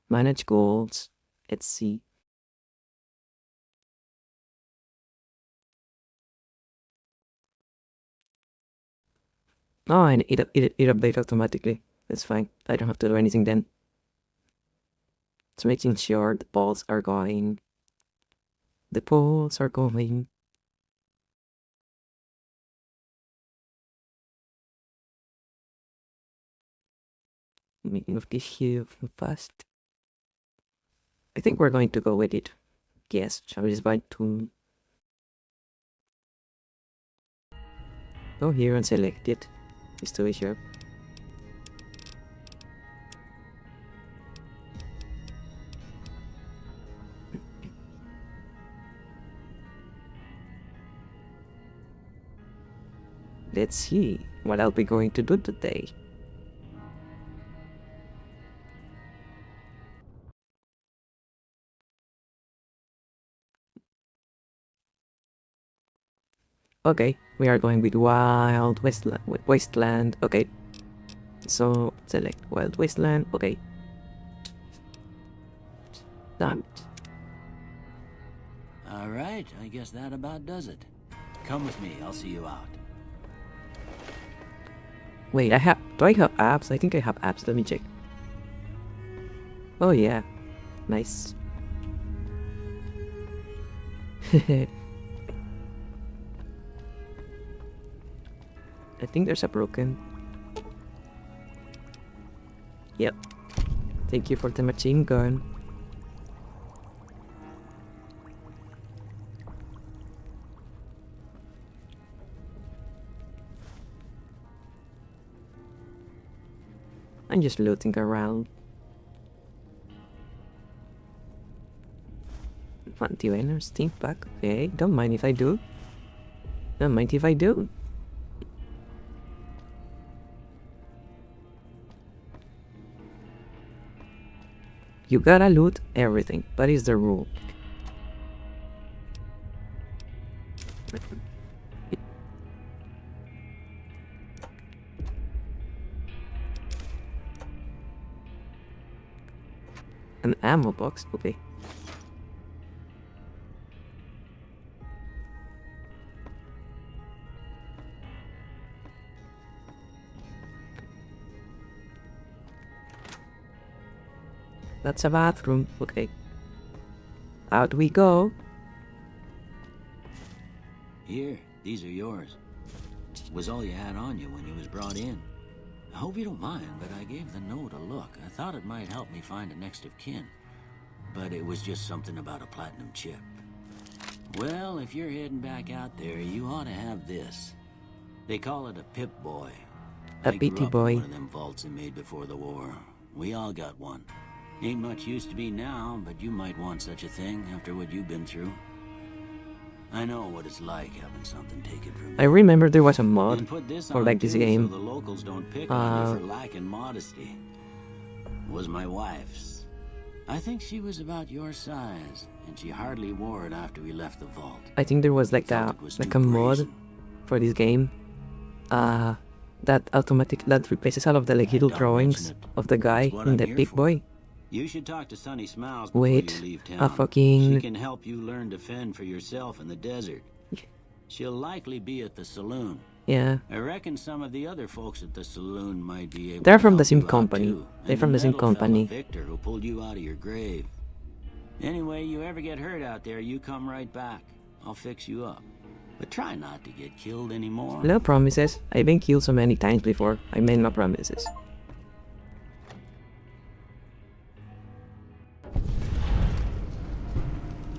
Manage goals. Let's see. Oh, and it updates automatically. That's fine. I don't have to do anything then. It's making sure the balls are going. The balls are going. Let me move this here fast. I think we're going to go with it. Yes, shall we just buy 2? Go here and select it. Just to be sure. Let's see what I'll be going to do today. Okay, we are going with Wild Wasteland. Okay. So select Wild Wasteland. Okay. Done. All right, I guess that about does it. Come with me, I'll see you out. Wait, do I have apps? I think I have apps. Let me check. Oh yeah. Nice. I think there's a broken. Yep. Thank you for the machine gun. I'm just looting around. Anti-venom, steam pack. Okay, don't mind if I do. Don't mind if I do. You gotta loot everything. That is the rule. An ammo box? Okay. That's a bathroom. Okay. Out we go. Here, these are yours. Was all you had on you when you was brought in. I hope you don't mind, but I gave the note a look. I thought it might help me find a next of kin. But it was just something about a platinum chip. Well, if you're heading back out there, you ought to have this. They call it a Pip-Boy. A I grew Pity up Boy. in one of them vaults they made before the war. We all got one. Ain't much use to be now, but you might want such a thing after what you've been through. I know what it's like having something taken from you. I remember there was a mod And put this for on like this too, game. so the locals don't pick on you for lacking modesty. It was my wife's. I think she was about your size, and she hardly wore it after we left the vault. I think there was like Thought it was a too mod brazen. for this game. That replaces all of the like little Don't drawings mention it. of the guy It's what in I'm the here big for. boy. You should talk to Sunny Smiles before Wait, you leave a town. fucking- She can help you learn to fend for yourself in the desert. She'll likely be at the saloon. Yeah. I reckon some of the other folks at the saloon might be able They're to from the help same you out, company. too. They're And from the same metal fella company. Victor, who pulled you out of your grave. Anyway, you ever get hurt out there, you come right back. I'll fix you up. But try not to get killed anymore. No promises. I've been killed so many times before. I made no promises.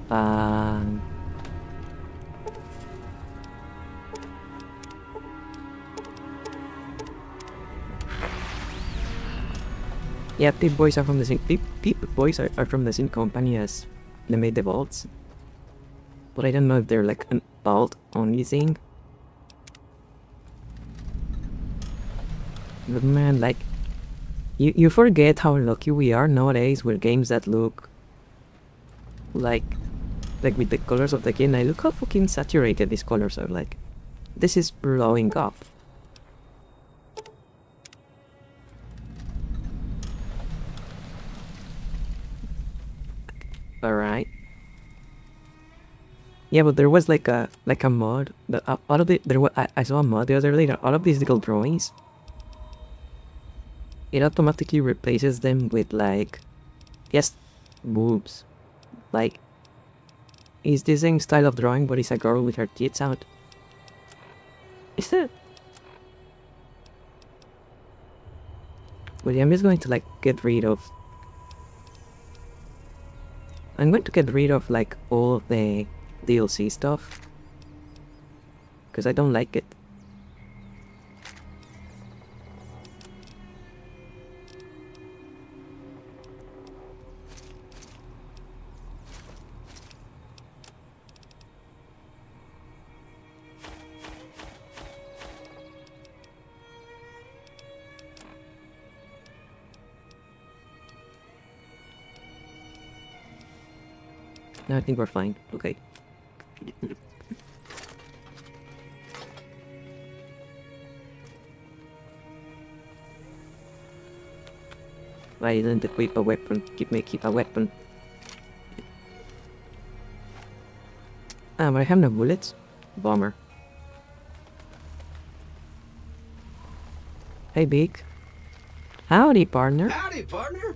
Um. Yeah, Pip Boys are from the same. Pip Boys are from the same company as they made the vaults. But I don't know if they're like an vault only thing. But man, like, you forget how lucky we are nowadays with games that look like with the colors of the game. I look how fucking saturated these colors are. Like, this is blowing up. All right. Yeah, but there was like a mod that all of it. I saw a mod the other day that all of these little drawings, it automatically replaces them with like, yes, boobs. Like, it's the same style of drawing, but it's a girl with her tits out. Is it? But yeah, I'm just going to like get rid of. I'm going to get rid of like all of the DLC stuff, because I don't like it. No, I think we're fine. Okay. I didn't equip a weapon. Keep a weapon. But I have no bullets. Bummer. Hey, Big. Howdy, partner. Howdy, partner.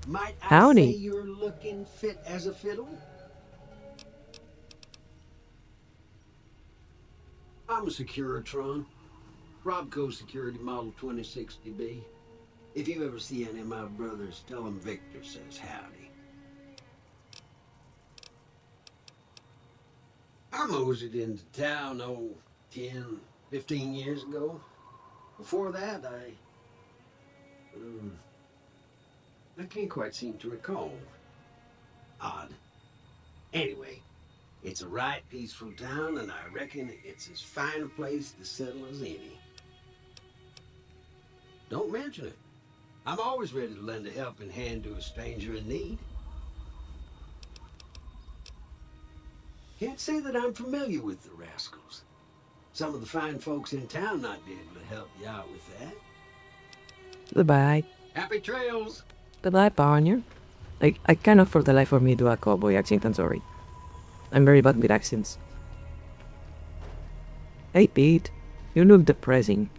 Might I Howdy. say you're looking fit as a fiddle? I'm a Securitron. Robco Security Model 2060B. If you ever see any of my brothers, tell them Victor says howdy. I moseyed into town, 10, 15 years ago. Before that, I can't quite seem to recall. Odd. Anyway, it's a right peaceful town, and I reckon it's as fine a place to settle as any. Don't mention it. I'm always ready to lend a helping hand to a stranger in need. Can't say that I'm familiar with the rascals. Some of the fine folks in town might be able to help you out with that. Goodbye. Happy trails! Goodbye, partner. I cannot for the life of me do a cowboy accent, I'm sorry. I'm very bad with accents. Hey, Pete. You look depressing.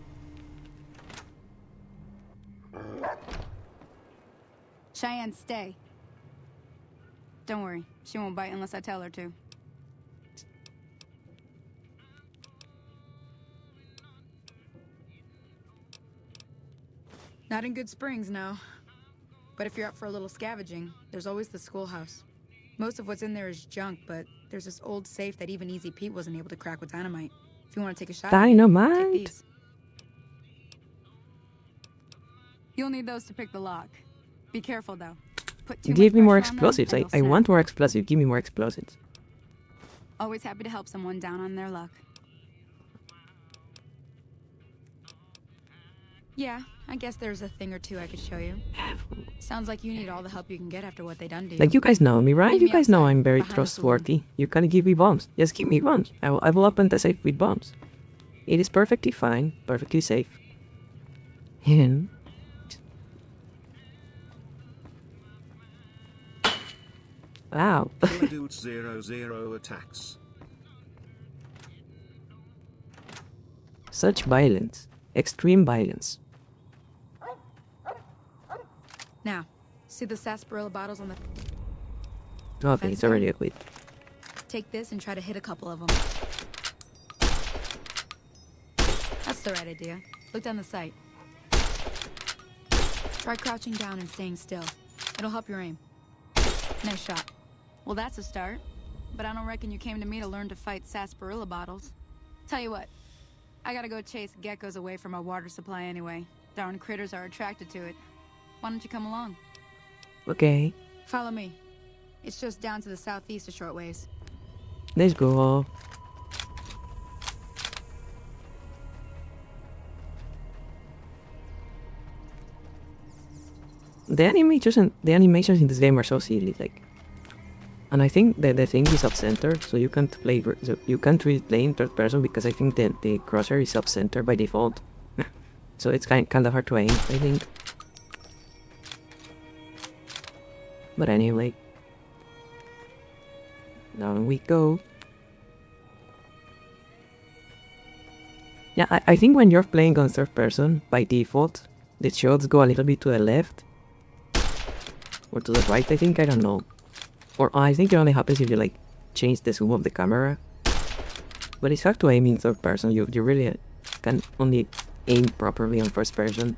Cheyenne, stay. Don't worry, she won't bite unless I tell her to. Not in Good Springs, no. But if you're up for a little scavenging, there's always the schoolhouse. Most of what's in there is junk, but there's this old safe that even Easy Pete wasn't able to crack with dynamite. If you want to take a shot at it, Dynamite? take these. You'll need those to pick the lock. Be careful, though. Put too Give much me more pressure on them, explosives. and I they'll want snap. more explosives. Give me more explosives. Always happy to help someone down on their luck. Yeah, I guess there's a thing or two I could show you. Sounds like you need all the help you can get after what they done to you. Like, you guys know me, right? Meet You me guys know outside, I'm very behind the trustworthy. You can give me bombs. Just give me bombs. I will open the safe with bombs. It is perfectly fine. Perfectly safe. And... Wow. Killer Dude 00 attacks. Such violence. Extreme violence. Now, see the sarsaparilla bottles on the... Okay, it's already equipped. Take this and try to hit a couple of them. That's the right idea. Look down the sight. Try crouching down and staying still. It'll help your aim. Nice shot. Well, that's a start. But I don't reckon you came to me to learn to fight sarsaparilla bottles. Tell you what, I gotta go chase geckos away from our water supply anyway. Darn critters are attracted to it. Why don't you come along? Okay. Follow me. It's just down to the southeast a short ways. Let's go. The animations in this game are so silly, like, and I think that the thing is off-center, so you can't play, so you can't really play in third person because I think the crosshair is off-center by default, so it's kind of hard to aim, I think. But anyway, down we go. Yeah, I think when you're playing on third person, by default, the shots go a little bit to the left. Or to the right, I think, I don't know. Or I think it only happens if you, like, change the zoom of the camera. But it's hard to aim in third person, you really can only aim properly on first person.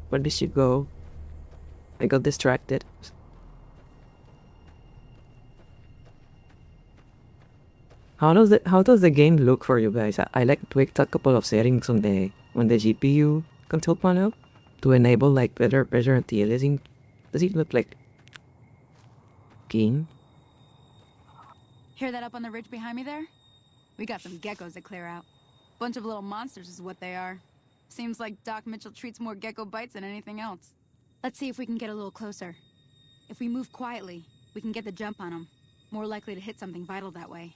Where did she go? I got distracted. How does the game look for you guys? I like tweaked a couple of settings on the GPU control panel to enable like better anti-aliasing. Does it look like keen? Hear that up on the ridge behind me there? We got some geckos to clear out. Bunch of little monsters is what they are. Seems like Doc Mitchell treats more gecko bites than anything else. Let's see if we can get a little closer. If we move quietly, we can get the jump on them. More likely to hit something vital that way.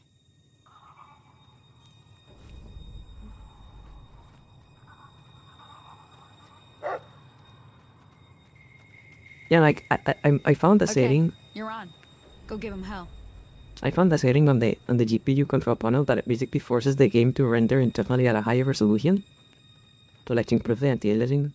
Yeah, like I found a Okay, setting. you're on. Go give him hell. I found a setting on the GPU control panel that basically forces the game to render internally at a higher resolution to like improve the anti-aliasing.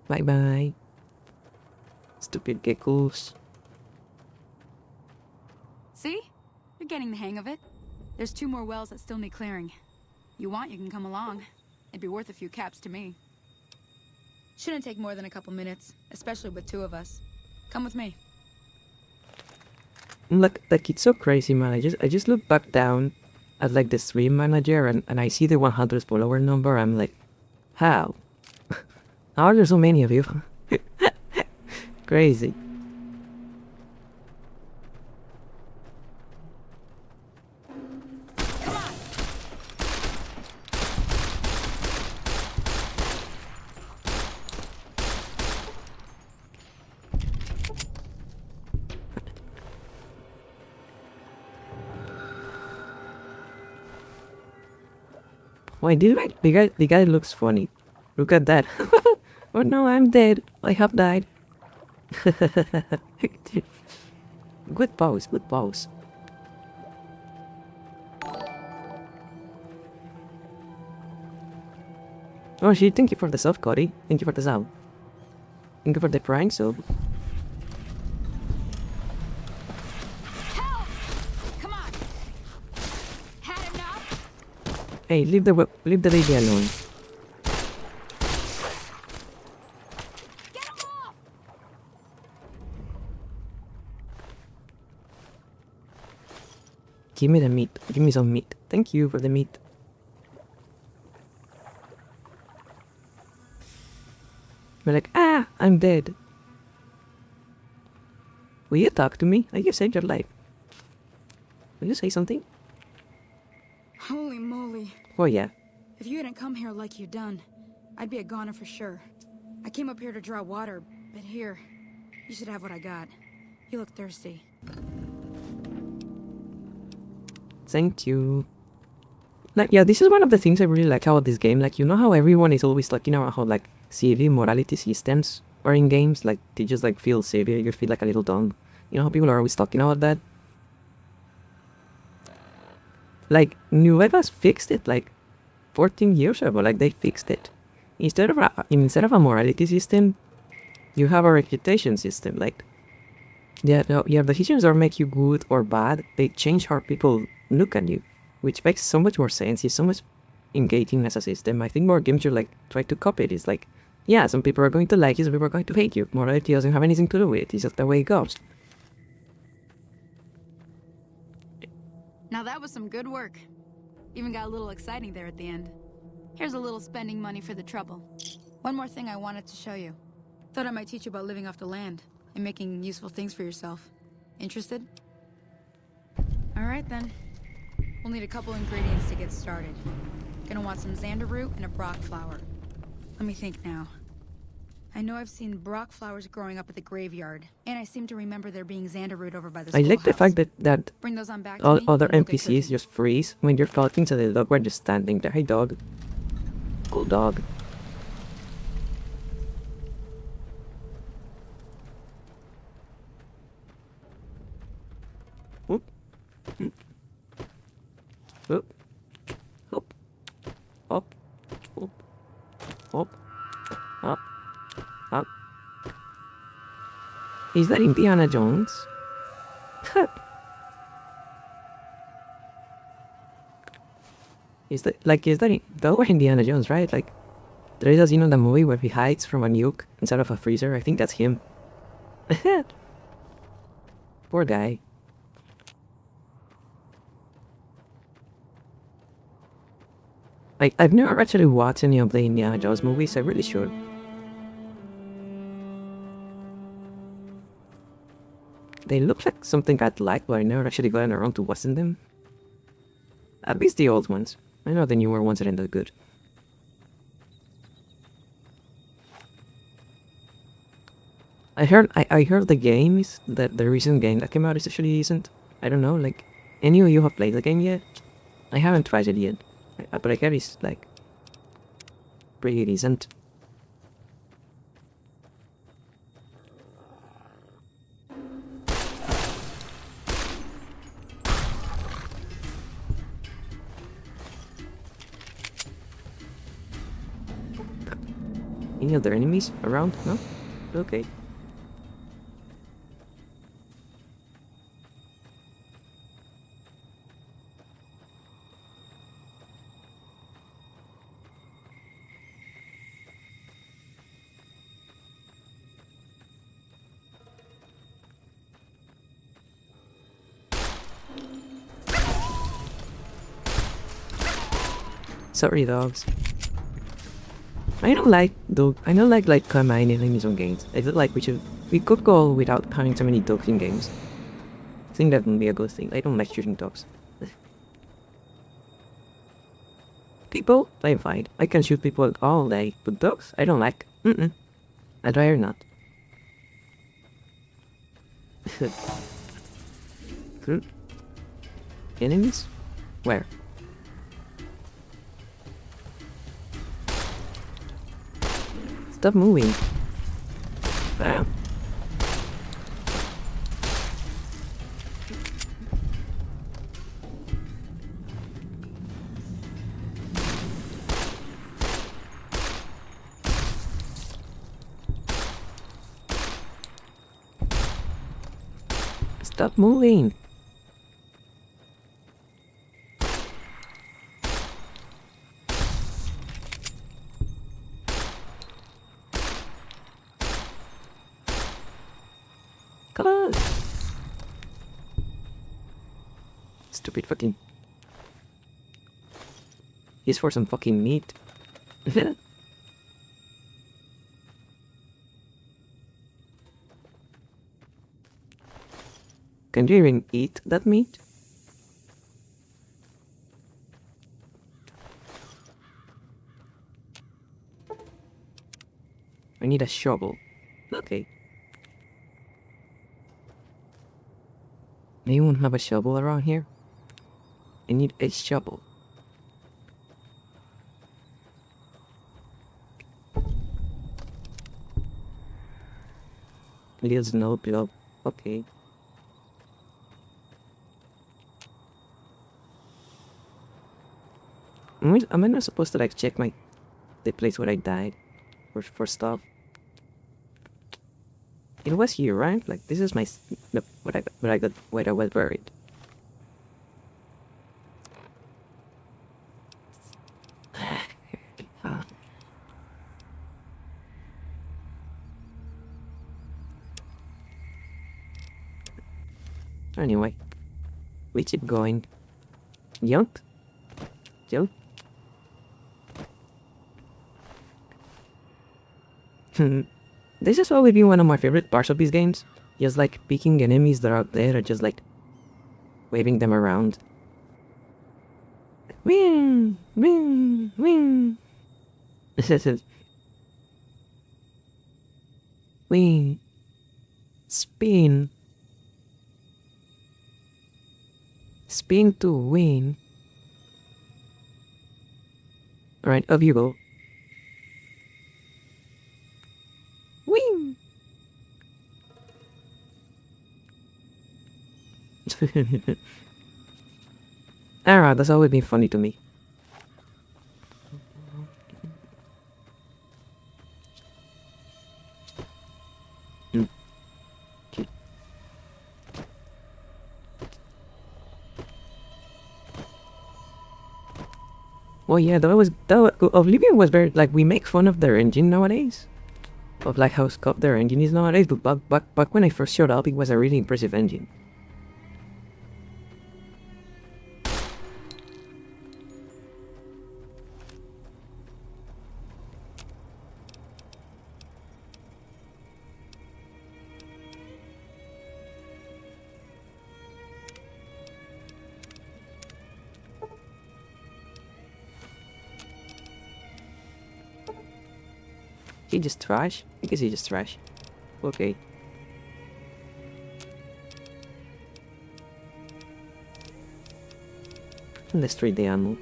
Bye bye. Stupid geckos. See? You're getting the hang of it. There's 2 more wells that still need clearing. You want, you can come along. It'd be worth a few caps to me. Shouldn't take more than a couple minutes, especially with 2 of us. Come with me. Look, like it's so crazy, man. I just look back down at like the stream manager and I see the 100 follower number. I'm like, how? How are there so many of you? Crazy. Why the guy looks funny. Look at that. Oh no, I'm dead. I have died. Good pose, good pose. Oh shit, thank you for the sub, Cody. Thank you for the sub. Thank you for the prank sub. Help! Come on! Had enough? Hey, leave the baby alone. Get him off! Give me the meat. Give me some meat. Thank you for the meat. We're like, ah, I'm dead. Will you talk to me? I just saved your life. Will you say something? Holy moly. Oh yeah. If you hadn't come here like you done, I'd be a goner for sure. I came up here to draw water, but here, you should have what I got. You look thirsty. Thank you. Like, yeah, this is one of the things I really like about this game. Like, you know how everyone is always talking about how, like, silly morality systems are in games? Like, they just, like, feel silly, you feel like a little dumb. You know how people are always talking about that? Like, New Vegas fixed it, like, 14 years ago. Like, they fixed it. Instead of a morality system, you have a reputation system. Like, yeah, no, your decisions don't make you good or bad. They change how people look at you, which makes so much more sense. It's so much engaging as a system. I think more games should like try to copy it. It's like, yeah, some people are going to like you, some people are going to hate you. Morality doesn't have anything to do with it. It's just the way it goes. Now that was some good work. Even got a little exciting there at the end. Here's a little spending money for the trouble. One more thing I wanted to show you. Thought I might teach you about living off the land and making useful things for yourself. Interested? Alright then. We'll need a couple ingredients to get started. Gonna want some xander root and a brock flower. Let me think now. I know I've seen brock flowers growing up at the graveyard, and I seem to remember there being xander root over by the I like the schoolhouse. fact that Bring those on back to all me, other and we'll get NPCs cooking. just freeze when you're talking, so the dog were just standing there. Hey dog. Cool dog. Oop. Oop. Oop. Up. Oop. Up. Up. Up. Is that Indiana Jones? Is that that was Indiana Jones, right? Like, there is a scene in the movie where he hides from a nuke inside of a freezer. I think that's him. Poor guy. Like, I've never actually watched any of the Indiana Jones movies. I really should. They look like something I'd like, but I never actually gotten around to watching them. At least the old ones. I know the newer ones aren't that good. I heard the games, that the recent game that came out is actually decent. I don't know, like, any of you have played the game yet? I haven't tried it yet, but I heard it's like pretty decent. Any other enemies around? No? Okay. Sorry, dogs. I don't like combined enemies on games. I feel like we could go without having so many dogs in games. I think that would be a good thing. I don't like shooting dogs. People, I'm fine. I can shoot people all day, but dogs, I don't like. I'd rather not. Enemies? Where? Stop moving. Bam. Stop moving. Come on. Stupid fucking. He's for some fucking meat. Can you even eat that meat? I need a shovel. Okay. Anyone have a shovel around here? I need a shovel. There's no blob. Okay. Am I not supposed to like check the place where I died for stuff? It was here, right? Like this is no, where I was buried. Anyway, we keep going. Jump. This has always been one of my favorite parts of these games. Just like picking enemies that are out there and just like waving them around. Wing! Wing! Wing! Wing! Spin! Spin to win. Alright, up you go. Wing! Alright, that's always been funny to me. Well, yeah, Oblivion was very, like, we make fun of their engine nowadays. Of, like, how scuffed their engine is nowadays, but back when I first showed up, it was a really impressive engine. He just trash? I guess he just trash. Okay. Let's trade the ammo.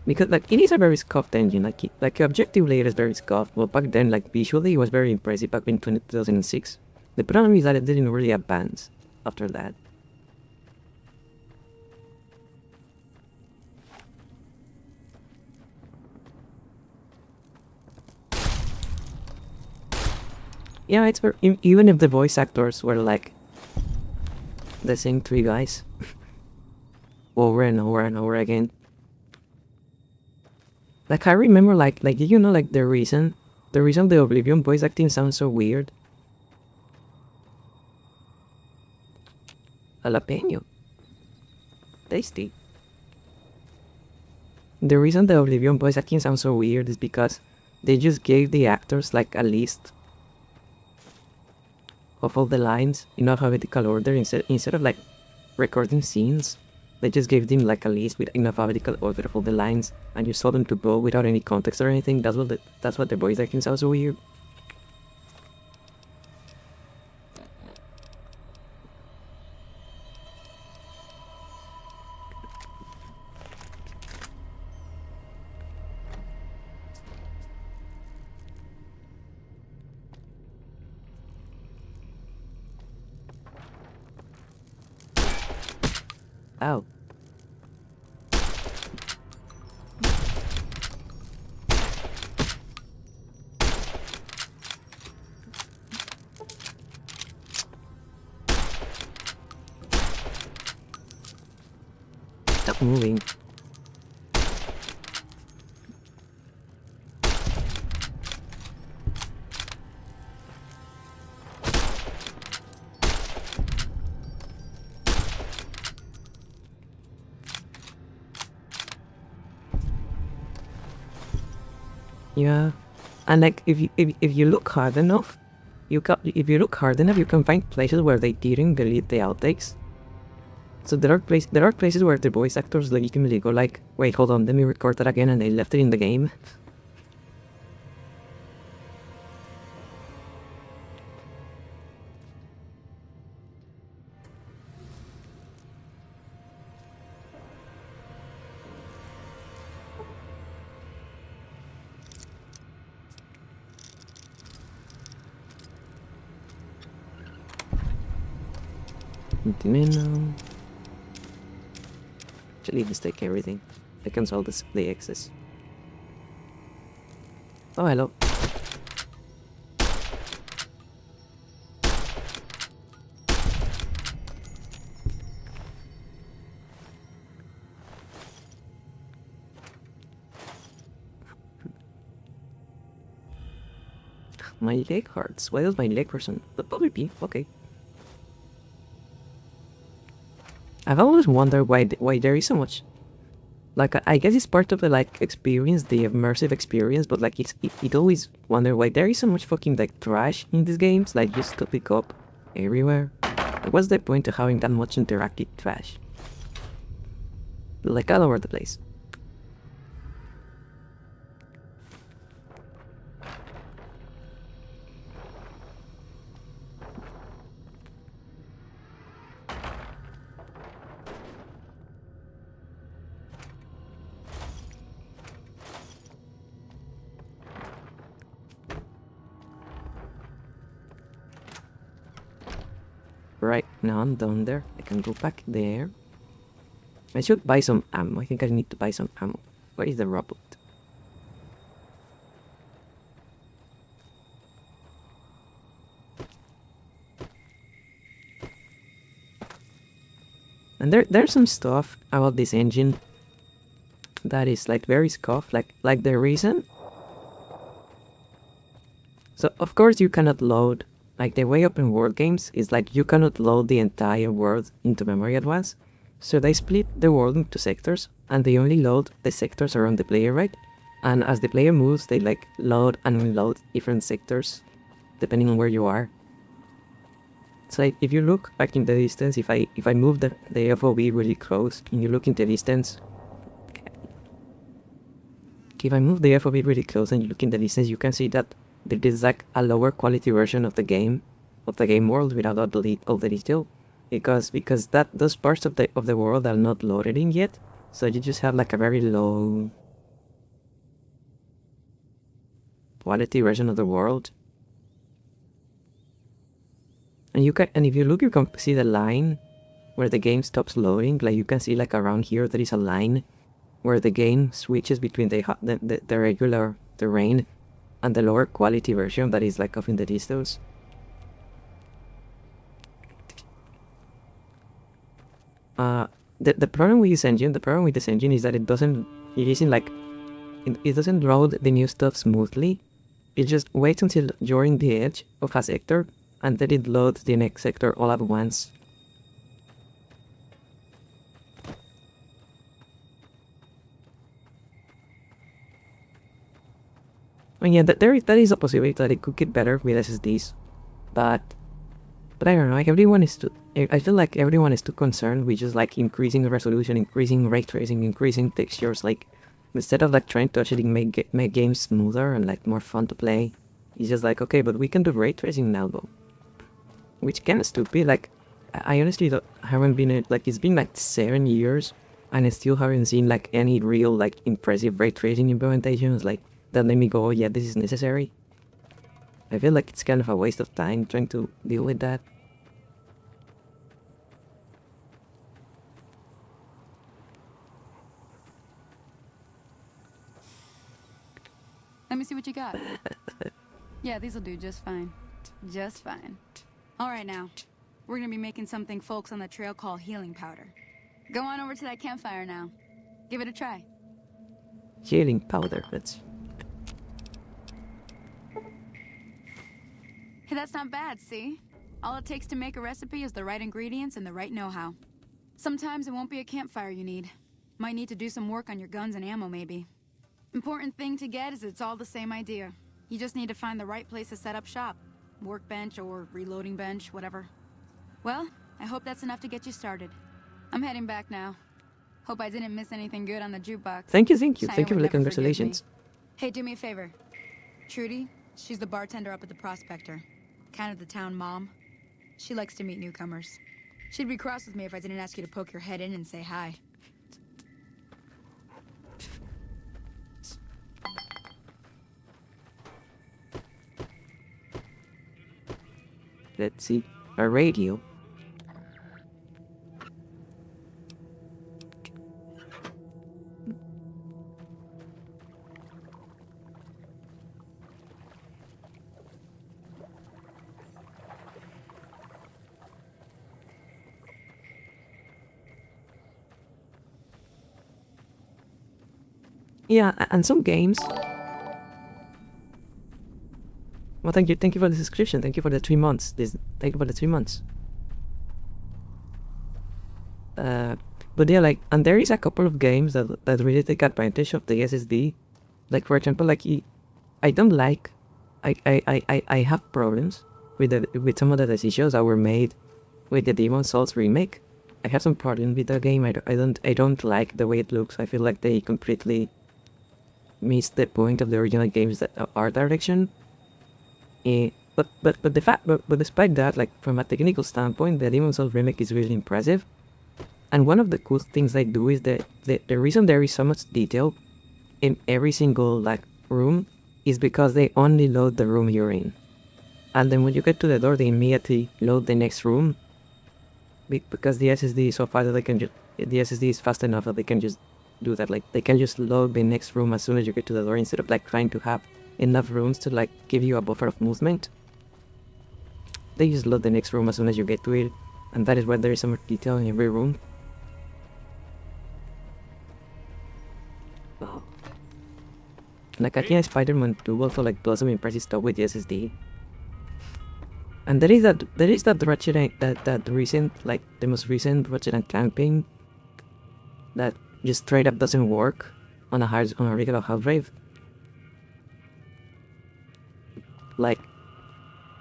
Because like it is a very scuffed engine, like objective layer is very scuffed, but back then like visually it was very impressive back in 2006. The problem is that it didn't really advance after that. Yeah, it's very, even if the voice actors were like the same three guys over and over and over again. Like I remember like you know like the reason the Oblivion voice acting sounds so weird. Jalapeno. Tasty. The reason the Oblivion voice acting sounds so weird is because they just gave the actors like a list of all the lines in alphabetical order instead of like recording scenes. They just gave them like a list with in alphabetical order of all the lines, and you saw them to go without any context or anything. That's what the voice acting sounds so weird. Ow. Stop moving. Yeah, and like if you look hard enough, you can find places where they didn't delete the outtakes. So there are places where the voice actors legitimately go like, wait, hold on, let me record that again, and they left it in the game. Actually, just take everything. I can solve the excess. Oh, hello. My leg hurts. Why does my leg hurt? The probably okay. I've always wondered why there is so much. Like I guess it's part of the like experience, the immersive experience, but like it always wonder why there is so much fucking like trash in these games, like just to pick up everywhere. Like, what's the point of having that much interactive trash? Like all over the place. Right, now I'm down there. I can go back there. I should buy some ammo. I think I need to buy some ammo. Where is the robot? And there's some stuff about this engine that is like very scuffed, like the reason. So of course you cannot load, like the way open world games is like you cannot load the entire world into memory at once. So they split the world into sectors, and they only load the sectors around the player, right? And as the player moves, they like load and unload different sectors depending on where you are. So like, if you look back in the distance, if I move the FOV really close and you look in the distance, if I move the FOV really close and you look in the distance, you can see that there is like a lower quality version of the game world without all the detail, because that those parts of the world are not loaded in yet, so you just have like a very low quality version of the world. And if you look, you can see the line where the game stops loading. Like you can see like around here there is a line where the game switches between the regular terrain and the lower quality version that is like off in the distance. The problem with this engine, is that it doesn't load the new stuff smoothly. It just waits until you're in the edge of a sector, and then it loads the next sector all at once. And yeah, that is a possibility that it could get better with SSDs, but I don't know. Like I feel like everyone is too concerned with just like increasing the resolution, increasing ray tracing, increasing textures. Like instead of like trying to actually make games smoother and like more fun to play, it's just like, okay, but we can do ray tracing now though, which kind of stupid. Like I honestly haven't been like, it's been like 7 years and I still haven't seen like any real like impressive ray tracing implementations like that made me go, oh yeah, this is necessary. I feel like it's kind of a waste of time trying to deal with that. Let me see what you got. Yeah, these'll do just fine. Just fine. All right, now. We're gonna be making something folks on the trail call healing powder. Go on over to that campfire now. Give it a try. Healing powder, let's... Hey, that's not bad, see? All it takes to make a recipe is the right ingredients and the right know-how. Sometimes it won't be a campfire you need. Might need to do some work on your guns and ammo, maybe. Important thing to get is it's all the same idea. You just need to find the right place to set up shop. Workbench or reloading bench, whatever. Well, I hope that's enough to get you started. I'm heading back now. Hope I didn't miss anything good on the jukebox. Thank you. Thank you Cheyenne for would the never forgive congratulations. me. Hey, do me a favor. Trudy, she's the bartender up at the Prospector. Kind of the town mom. She likes to meet newcomers. She'd be cross with me if I didn't ask you to poke your head in and say hi. Let's see. A radio. Yeah, and some games. Well, thank you for the subscription. Thank you for the 3 months. Thank you for the 3 months. But yeah, like, and there is a couple of games that really take advantage of the SSD. Like for example, like I don't like, I have problems with some of the decisions that were made with the Demon's Souls remake. I have some problems with the game. I don't like the way it looks. I feel like they completely missed the point of the original game's art direction. But despite that, like from a technical standpoint, the Demon's Souls remake is really impressive. And one of the cool things they do is that the reason there is so much detail in every single like room is because they only load the room you're in. And then when you get to the door, they immediately load the next room. Because the SSD is so fast that the SSD is fast enough that they can just do that. Like they can just load the next room as soon as you get to the door, instead of like trying to have enough rooms to like give you a buffer of movement. They just load the next room as soon as you get to it, and that is why there is so much detail in every room. Oh. Like I think Spider-Man 2 also like does some impressive stuff with the SSD. And there is that Ratchet that recent, like the most recent Ratchet & Clank that just straight up doesn't work on a regular hard drive. Like,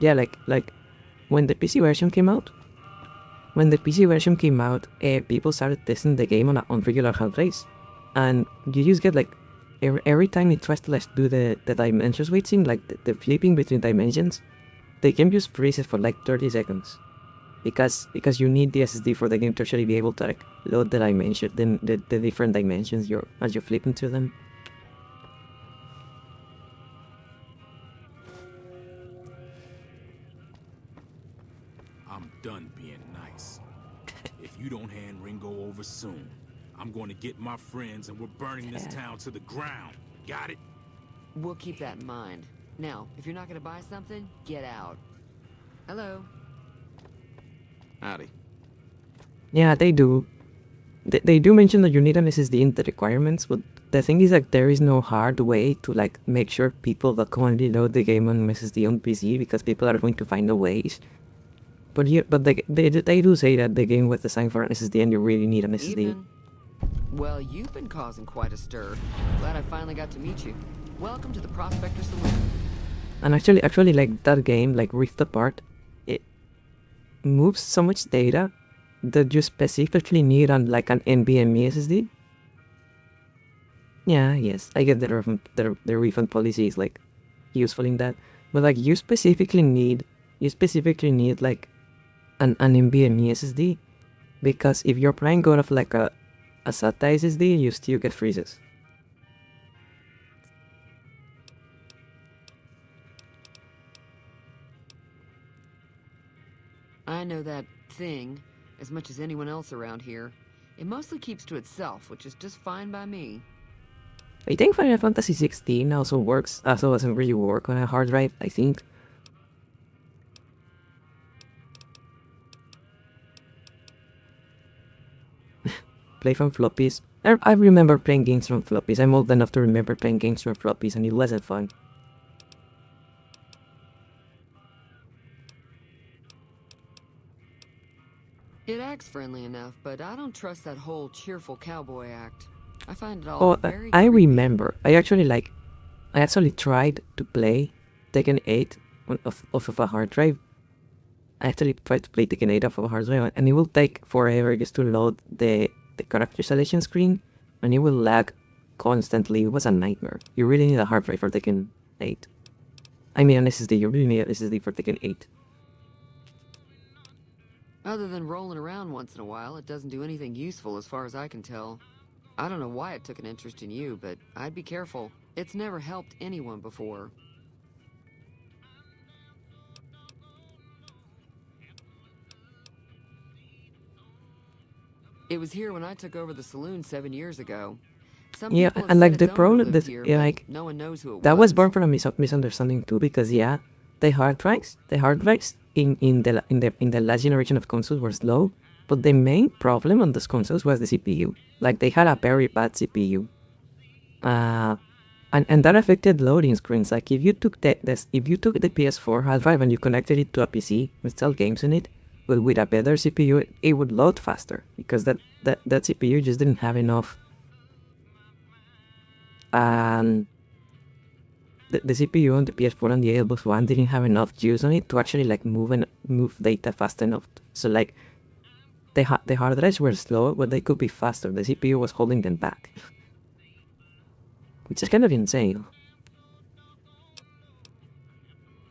yeah, like when the PC version came out. When the PC version came out, people started testing the game on regular hard drives, and you just get like every time it tries to like do the dimension switching, like the flipping between dimensions, the game just freezes for like 30 seconds, because you need the SSD for the game to actually be able to like load the dimension, the different dimensions as you flip into them. I'm done being nice. If you don't hand Ringo over soon, I'm going to get my friends and we're burning this town to the ground. Got it? We'll keep that in mind. Now, if you're not gonna buy something, get out. Hello. Howdy. Yeah, they do. They do mention that you need an SSD in the requirements, but the thing is like there is no hard way to like make sure people that currently load the game on SSD on PC, because people are going to find a ways. But they do say that the game was designed for an SSD and you really need an SSD. Evening. Well, you've been causing quite a stir. Glad I finally got to meet you. Welcome to the Prospector Saloon. And actually, like that game, like Rift Apart, it moves so much data that you specifically need on like an NVMe SSD. Yeah, yes, I get the refund policy is like useful in that, but like you specifically need like an NVMe SSD, because if you're playing out of like a SATA SSD, you still get freezes. I know that thing as much as anyone else around here. It mostly keeps to itself, which is just fine by me. I think Final Fantasy 16 also doesn't really work on a hard drive, I think. Play from floppies. I remember playing games from floppies. I'm old enough to remember playing games from floppies, and it wasn't fun. It acts friendly enough, but I don't trust that whole cheerful cowboy act. I find it all very I creepy. remember. I actually tried to play Tekken 8 off of a hard drive. I actually tried to play Tekken 8 off of a hard drive, and it will take forever just to load the character selection screen, and it will lag constantly. It was a nightmare. You really need a hard drive for Tekken 8. I mean an SSD. You really need an SSD for Tekken 8. Other than rolling around once in a while, it doesn't do anything useful as far as I can tell. I don't know why it took an interest in you, but I'd be careful. It's never helped anyone before. It was here when I took over the saloon 7 years ago. Some Yeah, people have and said like its the owner problem, lived here, yeah, but like no one knows who it that was born from a misunderstanding too, because yeah, the hard drives in the last generation of consoles were slow, but the main problem on those consoles was the CPU. Like they had a very bad CPU, and that affected loading screens. Like if you took the PS4 hard drive and you connected it to a PC, installed games in it, but with a better CPU, it would load faster, because that CPU just didn't have enough. The CPU on the PS4 and the Xbox One didn't have enough juice on it to actually like move data fast enough. So like the hard drives were slow, but they could be faster. The CPU was holding them back, which is kind of insane.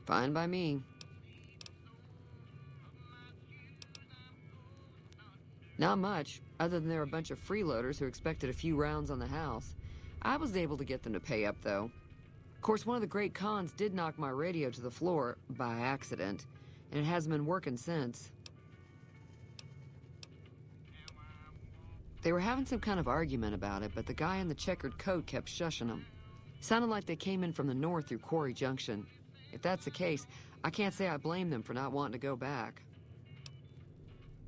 Fine by me. Not much, other than there were a bunch of freeloaders who expected a few rounds on the house. I was able to get them to pay up, though. Of course, one of the great cons did knock my radio to the floor by accident, and it hasn't been working since. They were having some kind of argument about it, but the guy in the checkered coat kept shushing them. Sounded like they came in from the north through Quarry Junction. If that's the case, I can't say I blame them for not wanting to go back.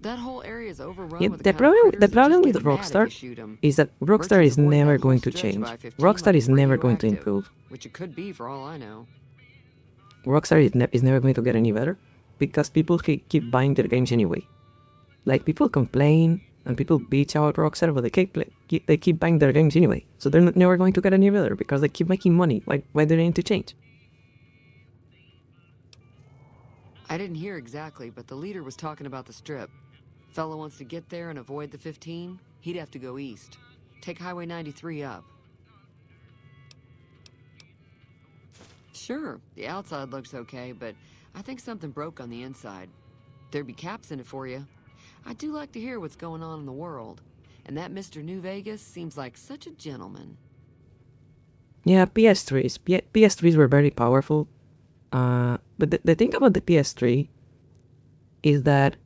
That whole area is overrun Yeah, with the kind of critters that problem just with get mad if you Rockstar shoot 'em. is that Rockstar Merchants is avoid never that whole going to stretch change. of I-15 Rockstar like is never going to radioactive, improve. which it could be for all I know. Rockstar is never going to get any better, because people keep buying their games anyway. Like people complain and people bitch out Rockstar, but they keep buying their games anyway. So they're never going to get any better because they keep making money. Why do they need to change? I didn't hear exactly, but the leader was talking about the strip. Fella wants to get there and avoid the 15, he'd have to go east. Take Highway 93 up. Sure, the outside looks okay, but I think something broke on the inside. There'd be caps in it for you. I do like to hear what's going on in the world. And that Mr. New Vegas seems like such a gentleman. Yeah, PS3s. PS3s were very powerful. But the thing about the PS3 is that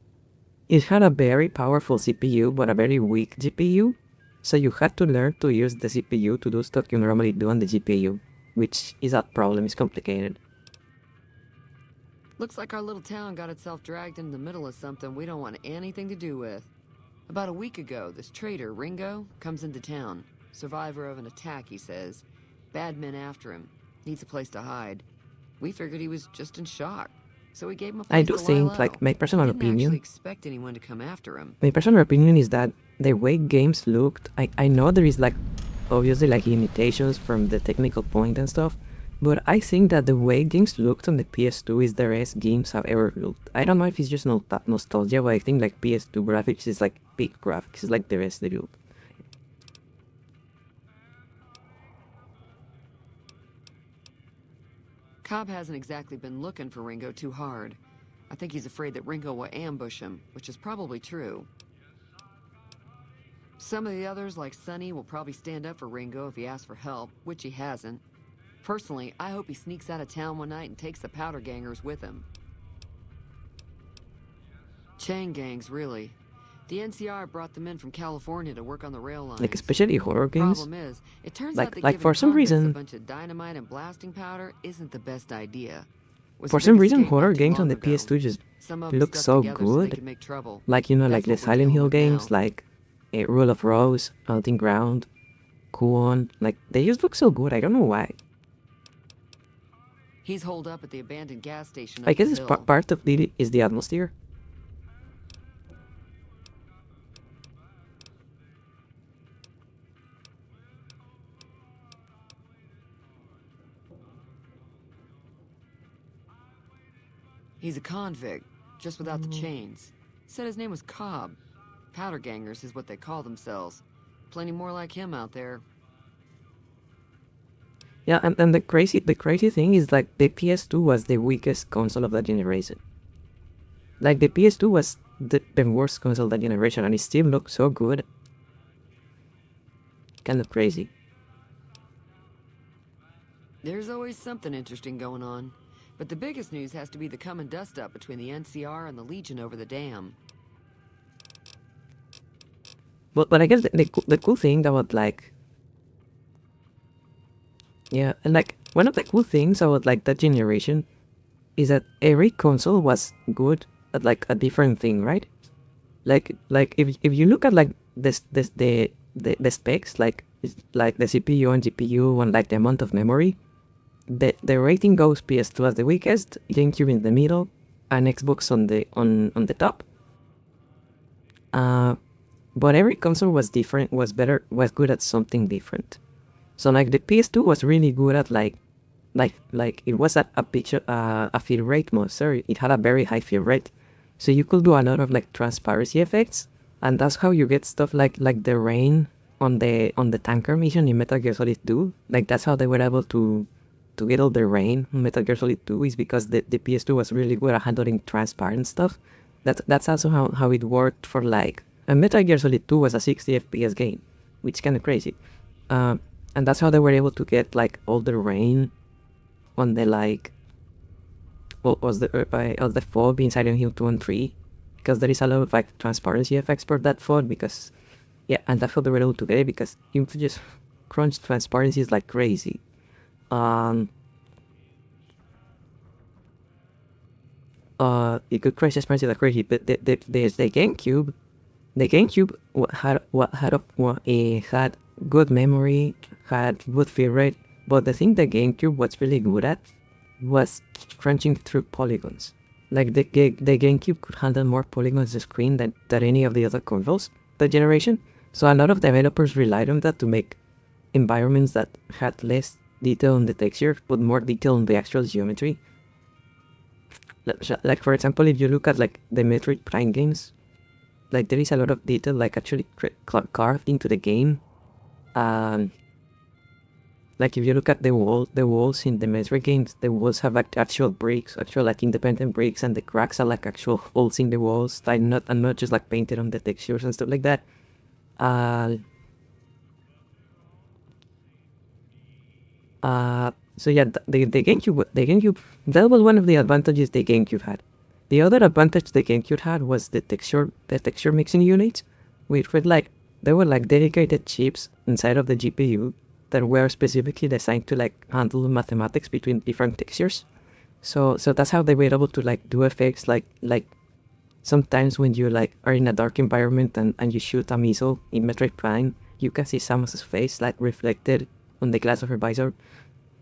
it had a very powerful CPU, but a very weak GPU. So you had to learn to use the CPU to do stuff you normally do on the GPU, which is a problem, it's complicated. Looks like our little town got itself dragged into the middle of something we don't want anything to do with. About a week ago, this trader, Ringo, comes into town. Survivor of an attack, he says. Bad men after him. Needs a place to hide. We figured he was just in shock. So we gave him a place I do to lie think, low. like, my personal Didn't opinion... actually expect anyone to come after him. My personal opinion is that the way games looked... I know there is, like, obviously, like, limitations from the technical point and stuff, but I think that the way games looked on the PS2 is the best games have ever looked. I don't know if it's just nostalgia, but I think, like, PS2 graphics is, like, peak graphics. It's, like, the best they built. Cobb hasn't exactly been looking for Ringo too hard. I think he's afraid that Ringo will ambush him, which is probably true. Some of the others, like Sonny, will probably stand up for Ringo if he asks for help, which he hasn't. Personally, I hope he sneaks out of town one night and takes the powder gangers with him. Chain gangs, really. The NCR brought them in from California to work on the rail lines. Like, especially horror games. Problem is, it turns like, out that like giving for some convicts reason... a bunch of dynamite and blasting powder isn't the best idea. For some reason, horror games on the PS2 just look so good. Like, you know, like the Silent Hill games, like Rule of Rose, Hunting Ground, Kuon. Like, they just look so good. I don't know why. He's holed up at the abandoned gas station. I guess it's part of it is the atmosphere. He's a convict, just without the chains. Said his name was Cobb. Powder gangers is what they call themselves. Plenty more like him out there. Yeah, and the crazy thing is, like, the PS2 was the weakest console of that generation. Like, the PS2 was the worst console of that generation, and it still looked so good. Kind of crazy. There's always something interesting going on. But the biggest news has to be the come and dust up between the NCR and the Legion over the dam. But I guess the cool thing about, like... Yeah, and, like, one of the cool things about, like, that generation is that every console was good at, like, a different thing, right? Like if you look at, like, the specs, like the CPU and GPU and, like, the amount of memory, the rating goes PS2 as the weakest, GameCube in the middle, and Xbox on the top. But every console was different, was better, was good at something different. So, like, the PS2 was really good at, like it was at a fill rate monster. It had a very high fill rate, so you could do a lot of, like, transparency effects, and that's how you get stuff like the rain on the tanker mission in Metal Gear Solid 2. Like, that's how they were able to get all the rain on Metal Gear Solid 2, is because the PS2 was really good at handling transparent stuff. That's also how it worked for, like... And Metal Gear Solid 2 was a 60 FPS game, which is kind of crazy. And that's how they were able to get, like, all the rain on the, like... What was the fog inside of Hill 2 and 3. Because there is a lot of, like, transparency effects for that fog, because... Yeah, and that's how they were able to get it, because you could just crunch transparencies like crazy. You could crunch transparency like crazy, but the GameCube... The GameCube had good memory, had good frame rate, but the thing the GameCube was really good at was crunching through polygons. Like, the GameCube could handle more polygons on the screen than any of the other consoles that generation, so a lot of developers relied on that to make environments that had less detail on the texture, but more detail on the actual geometry. Like for example, if you look at like the Metroid Prime games, like there is a lot of detail like actually carved into the game. Like if you look at the walls in the Metroid games, the walls have like actual bricks, actual like independent bricks, and the cracks are like actual holes in the walls, like not just like painted on the textures and stuff like that. So yeah, the GameCube, that was one of the advantages the GameCube had. The other advantage the GameCube had was the texture mixing units, which were like, they were like dedicated chips inside of the GPU that were specifically designed to like handle mathematics between different textures. So that's how they were able to like do effects like sometimes when you like are in a dark environment and you shoot a missile in Metroid Prime, you can see Samus's face like reflected on the glass of her visor.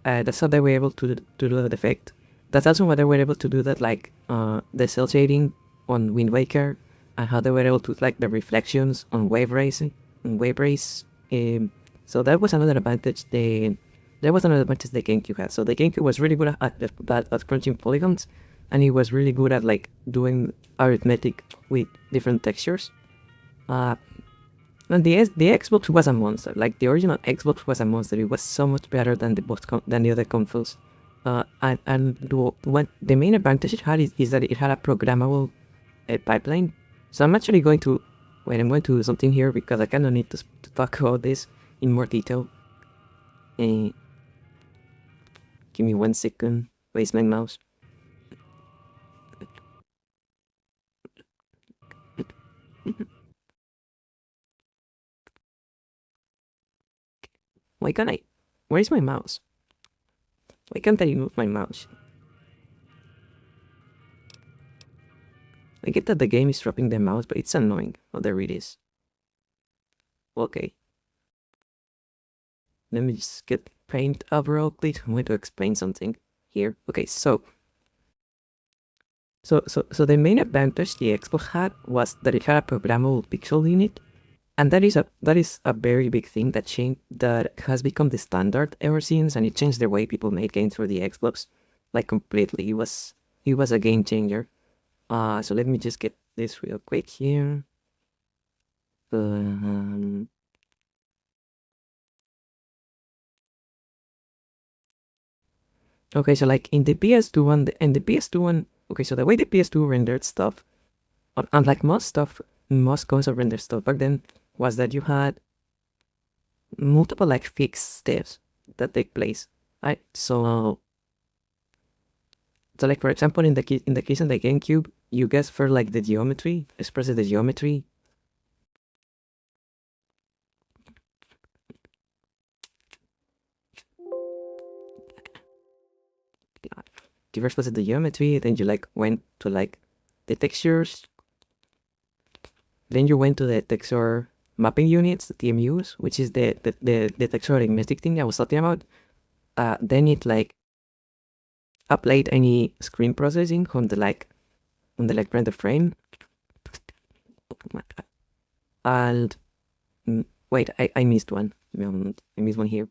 That's how they were able to do that effect. That's also why they were able to do that, like the cel shading on Wind Waker, and how they were able to like the reflections on Wave Race. So that was another advantage. There was another advantage the GameCube had. So the GameCube was really good at crunching polygons, and it was really good at like doing arithmetic with different textures. And the Xbox was a monster. Like the original Xbox was a monster. It was so much better than the other consoles. The main advantage it had is that it had a programmable pipeline. So I'm actually going to I'm going to do something here because I kind of need to talk about this in more detail. Give me 1 second. Where's my mouse? Why can't I? Where's my mouse? Why can't I move my mouse? I get that the game is dropping the mouse, but it's annoying. Oh, there it is. Okay. Let me just get paint up real quick. I'm going to explain something here. Okay, so the main advantage the Xbox had was that it had a programmable pixel unit, and that is a very big thing that has become the standard ever since, and it changed the way people made games for the Xbox, like completely. It was a game changer. So let me just get this real quick here. Okay, so like in the PS2 one, okay, so the way the PS2 rendered stuff, unlike most console rendered stuff back then, was that you had multiple like fixed steps that take place. Right? So like for example, in the case of the GameCube, you guess for like the geometry, express the geometry. You first express the geometry, then you like went to like the textures, then you went to the texture mapping units, the TMUs, which is the texture arithmetic thing I was talking about. Then it like applied any screen processing on the render frame. And wait, I missed one. I missed one here.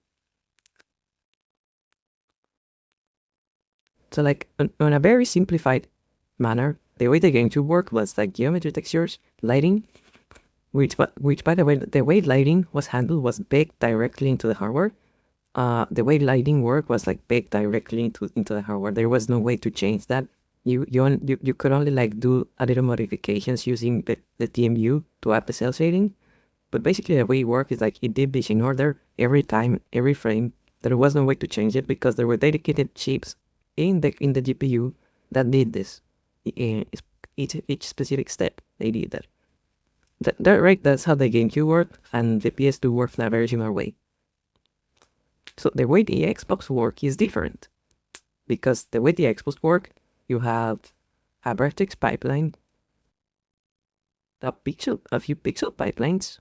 So like on a very simplified manner, the way the game should work was like geometry textures, lighting, which by the way, the way lighting was handled was baked directly into the hardware. The way lighting worked was like baked directly into the hardware. There was no way to change that. You could only like do a little modifications using the TMU to add the cel shading. But basically the way it worked is like it did this in order every time, every frame. There was no way to change it because there were dedicated chips in the GPU that did this. Each specific step they did that. Right, that's how the GameCube worked, and the PS2 worked in a very similar way. So the way the Xbox work is different, because the way the Xbox work, you have a vertex pipeline, a few pixel pipelines,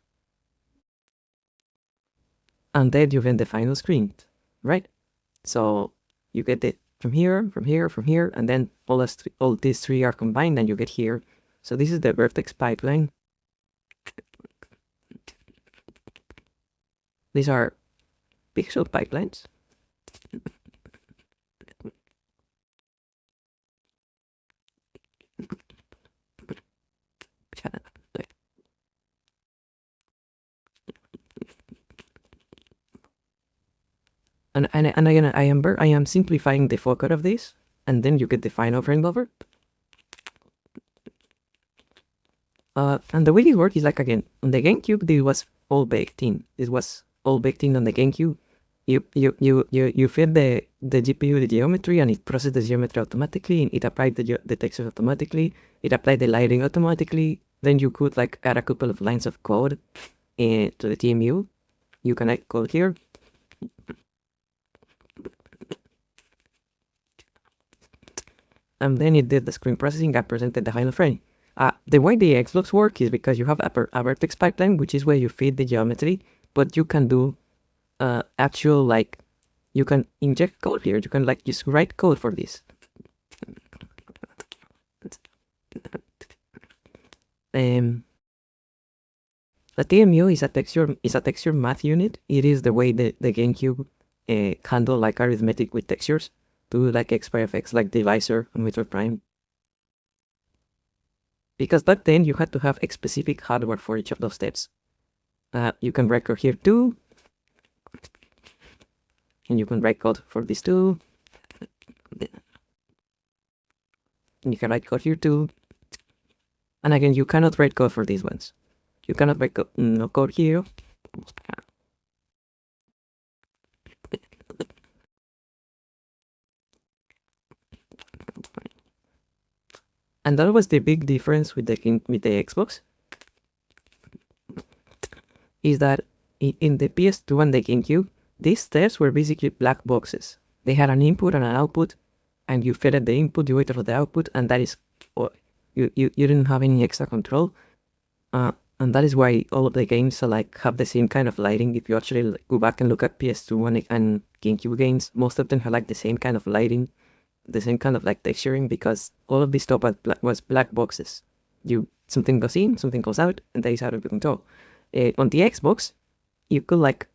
and then you get the final screen, right? So you get it from here, from here, from here, and then all these three are combined, and you get here. So this is the vertex pipeline. These are pixel pipelines. And again, I am simplifying the fuck out of this, and then you get the final frame buffer. And the way this works is like, again, on the GameCube, this was all baked in. This was all baked in on the GameCube. You feed the GPU the geometry, and it processes the geometry automatically, and it applied the textures automatically. It applied the lighting automatically. Then you could like add a couple of lines of code to the TMU. You can add code here. And then it did the screen processing and presented the final frame. The way the Xbox work is because you have a vertex pipeline, which is where you feed the geometry, but you can do actual, like, you can inject code here. You can like just write code for this. The TMU is a texture math unit. It is the way the GameCube handle like arithmetic with textures to like expert effects like Divisor and Metroid Prime. Because back then you had to have a specific hardware for each of those steps. You can write code here too, and you can write code for this too, and you can write code here too. And again, you cannot write code for these ones. You cannot write no code here. And that was the big difference with the Xbox. Is that in the PS2 and the GameCube, these steps were basically black boxes. They had an input and an output, and you fed at the input, you waited for the output, and that is, you didn't have any extra control. And that is why all of the games like have the same kind of lighting. If you actually go back and look at PS2 and GameCube games, most of them have like the same kind of lighting, the same kind of like texturing, because all of this stuff was black boxes. Something goes in, something goes out, and that is out of your control. On the Xbox, you could like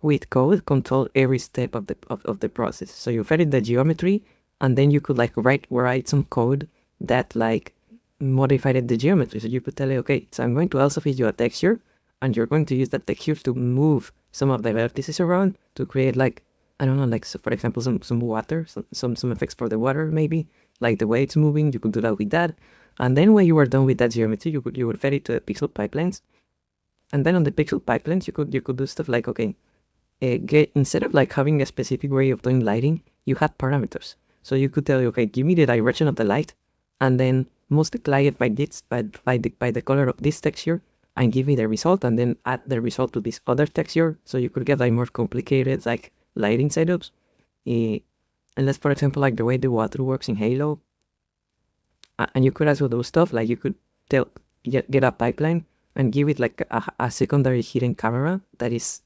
with code control every step of the process. So you fed it the geometry, and then you could like write some code that like modified the geometry. So you could tell it, okay, so I'm going to also feed you a texture, and you're going to use that texture to move some of the vertices around to create like, I don't know, like, so for example, some water, some effects for the water, maybe like the way it's moving. You could do that with that, and then when you were done with that geometry, you would feed it to the pixel pipelines, and then on the pixel pipelines, you could do stuff like, okay, instead of like having a specific way of doing lighting, you had parameters. So you could tell, okay, give me the direction of the light, and then multiply it by the color of this texture, and give me the result, and then add the result to this other texture. So you could get like more complicated like lighting setups. Unless, for example, like the way the water works in Halo. And you could also do stuff like you could get a pipeline and give it like a secondary hidden camera that is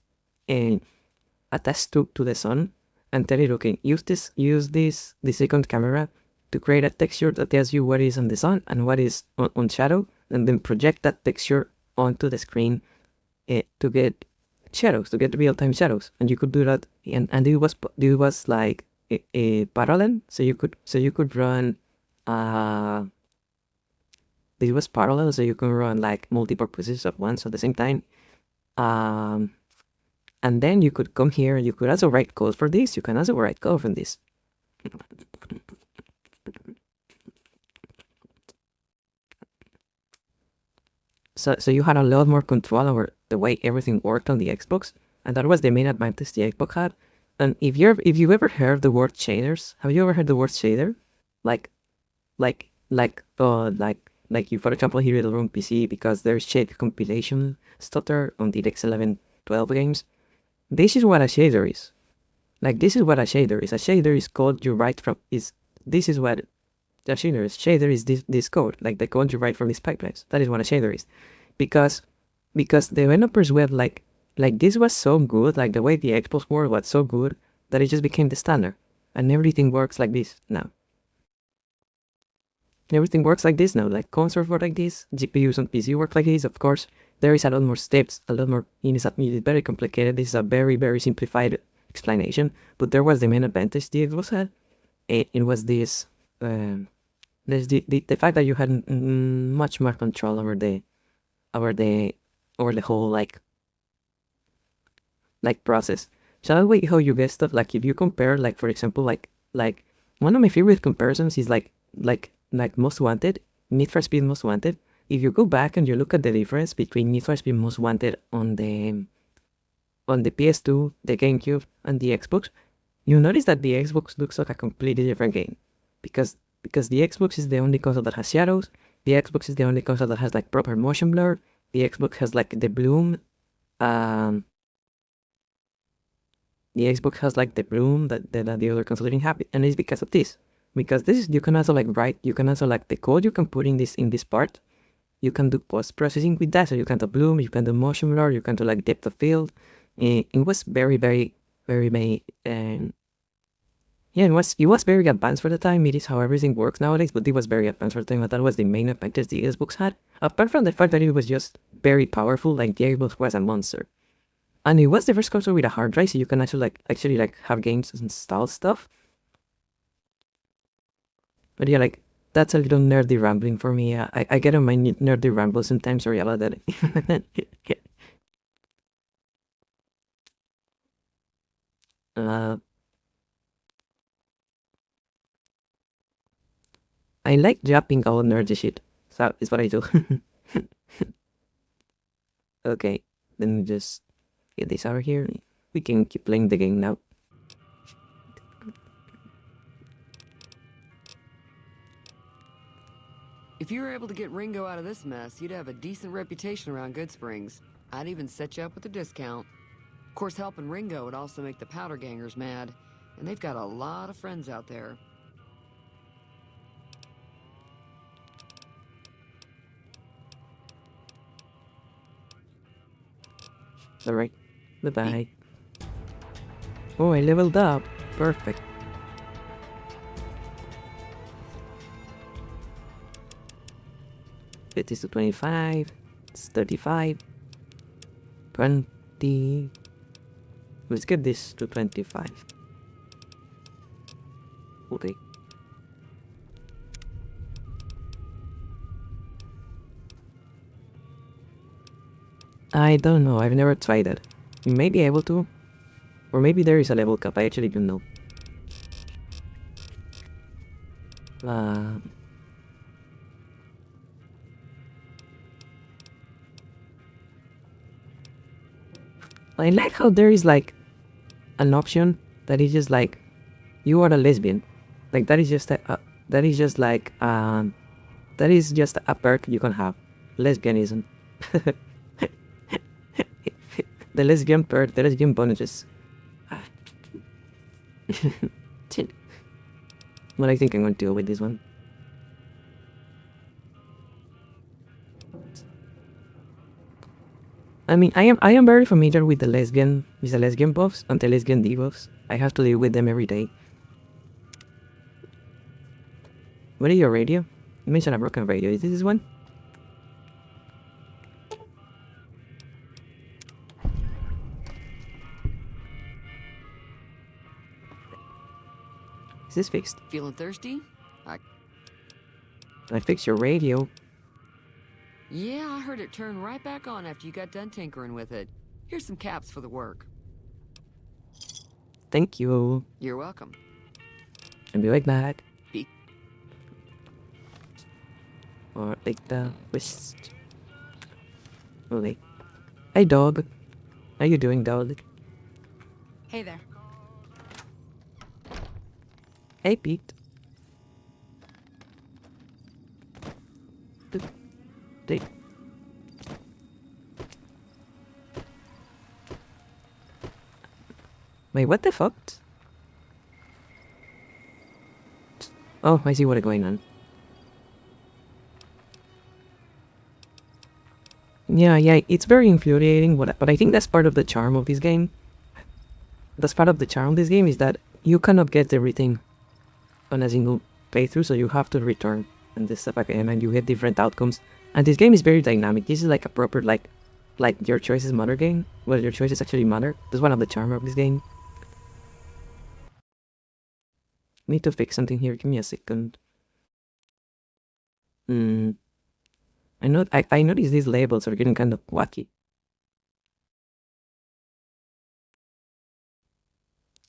attached to the sun, and tell it, okay, use the second camera to create a texture that tells you what is on the sun and what is on shadow, and then project that texture onto the screen to get shadows, to get real-time shadows. And you could do that, and it was like a parallel, so you could run this was parallel, so you can run like multiple processes at once at the same time. And then you could come here, you could also write code for this. You can also write code from this. So you had a lot more control over the way everything worked on the Xbox, and that was the main advantage the Xbox had. And if you ever heard the word shaders, have you ever heard the word shader? Like you, for example, here it'll run PC because there's shade compilation stutter on the DX11 12 games. This is what a shader is. Like, this is what a shader is. A shader is code you write from this is what a shader is. Shader is this code, like the code you write from these pipelines. That is what a shader is. Because the developers were like this was so good, like the way the Xbox world was so good that it just became the standard. And everything works like this now. Everything works like this now, like consoles work like this, GPUs on PC work like this. Of course, there is a lot more steps, a lot more, it is very complicated. This is a very, very simplified explanation, but there was the main advantage the Xbox had. It was this, the fact that you had much more control over the whole like process. So that way how you get stuff, like if you compare, like for example, like one of my favorite comparisons is like Most Wanted, Need for Speed Most Wanted. If you go back and you look at the difference between Need for Speed Most Wanted on the PS2, the GameCube, and the Xbox, you notice that the Xbox looks like a completely different game. Because the Xbox is the only console that has shadows, the Xbox is the only console that has like proper motion blur, the Xbox has like the bloom, the Xbox has like the bloom that the other console didn't have, and it's because of this. Because this is, you can also like write, you can also like the code you can put in this part, you can do post-processing with that, so you can do bloom, you can do motion blur, you can do like depth of field. It was very, very, very, yeah, it was very advanced for the time. It is how everything works nowadays, but it was very advanced for the time. That was the main advantage the Xbox had. Apart from the fact that it was just very powerful, like the Xbox was a monster. And it was the first console with a hard drive, so you can actually have games install stuff. But yeah, like that's a little nerdy rambling for me. I get on my nerdy ramble sometimes, sorry about that. I like dropping all nerdy shit. So is what I do. Okay, then we just get this over here. We can keep playing the game now. If you were able to get Ringo out of this mess, you'd have a decent reputation around Good Springs. I'd even set you up with a discount. Of course, helping Ringo would also make the powder gangers mad, and they've got a lot of friends out there. Alright, bye-bye. Oh, I leveled up. Perfect. It is to 25. It's 35. 20. Let's get this to 25. Okay. I don't know, I've never tried it. You may be able to. Or maybe there is a level cap, I actually don't know. I like how there is like an option that is just like, you are a lesbian. Like that is just that is just like that is just a perk you can have. Lesbianism. The lesbian perk, the lesbian bonuses. Well, I think I'm going to deal with this one. I mean, I am very familiar with the lesbian buffs and the lesbian debuffs. I have to deal with them every day. What is your radio? You mentioned a broken radio. Is this one? Is this fixed? Feeling thirsty? I fixed your radio. Yeah, I heard it turn right back on after you got done tinkering with it. Here's some caps for the work. Thank you. You're welcome. I'll be right back. Be Or take the wrist. Okay. Hey dog. How you doing, dog? Hey there. Hey Pete. Wait, what the fuck? Oh, I see what's going on. Yeah, it's very infuriating, but I think that's part of the charm of this game. That's part of the charm of this game, is that you cannot get everything on a single playthrough, so you have to return and this stuff again, and you get different outcomes. And this game is very dynamic. This is like a proper like your choices matter game. Well, your choices actually matter. That's one of the charm of this game. Need to fix something here. Give me a second. I noticed these labels are getting kind of wacky.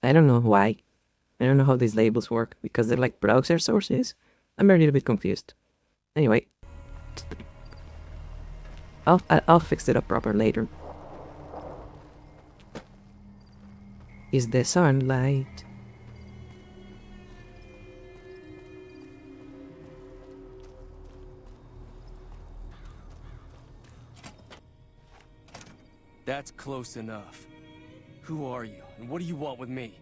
I don't know why. I don't know how these labels work, because they're like browser sources. I'm a little bit confused. Anyway. I'll fix it up proper later. Is the sunlight? That's close enough. Who are you, and what do you want with me?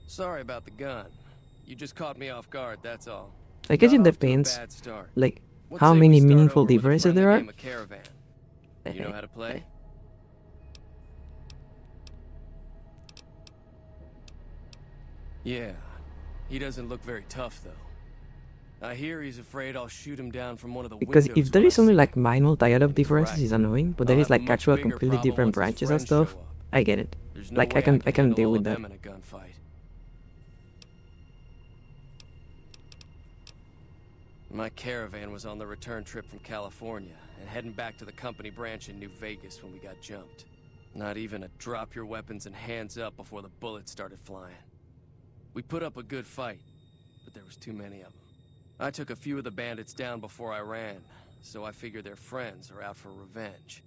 Sorry about the gun. You just caught me off guard, that's all. I guess it Got off to a depends, bad start. like, What how say many we start meaningful over with a differences friendly there are. game of Caravan? You know how to play? Yeah. He doesn't look very tough, though. I hear he's afraid I'll shoot him down from one of the Because windows if there when is I only see like minor dialogue differences, Right. it's annoying. But I'll there is have a like much actual bigger completely problem different once his branches and friends stuff. show up. I get it. There's no Like way I can handle deal all with of that. them in a gunfight. My caravan was on the return trip from California and heading back to the company branch in New Vegas when we got jumped. Not even a drop your weapons and hands up before the bullets started flying. We put up a good fight, but there was too many of them. I took a few of the bandits down before I ran, so I figure their friends are out for revenge.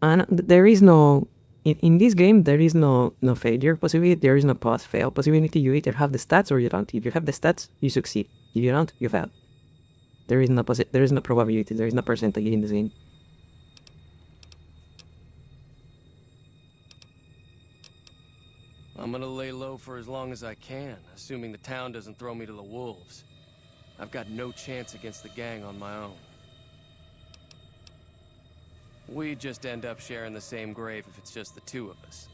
And there is no in this game there is no failure possibility. There is no pass fail possibility. You either have the stats or you don't. If you have the stats, you succeed. If you don't, you fail. There is no probability. There is no percentage in this game. I'm gonna lay low for as long as I can, assuming the town doesn't throw me to the wolves. I've got no chance against the gang on my own. We just end up sharing the same grave if it's just the two of us.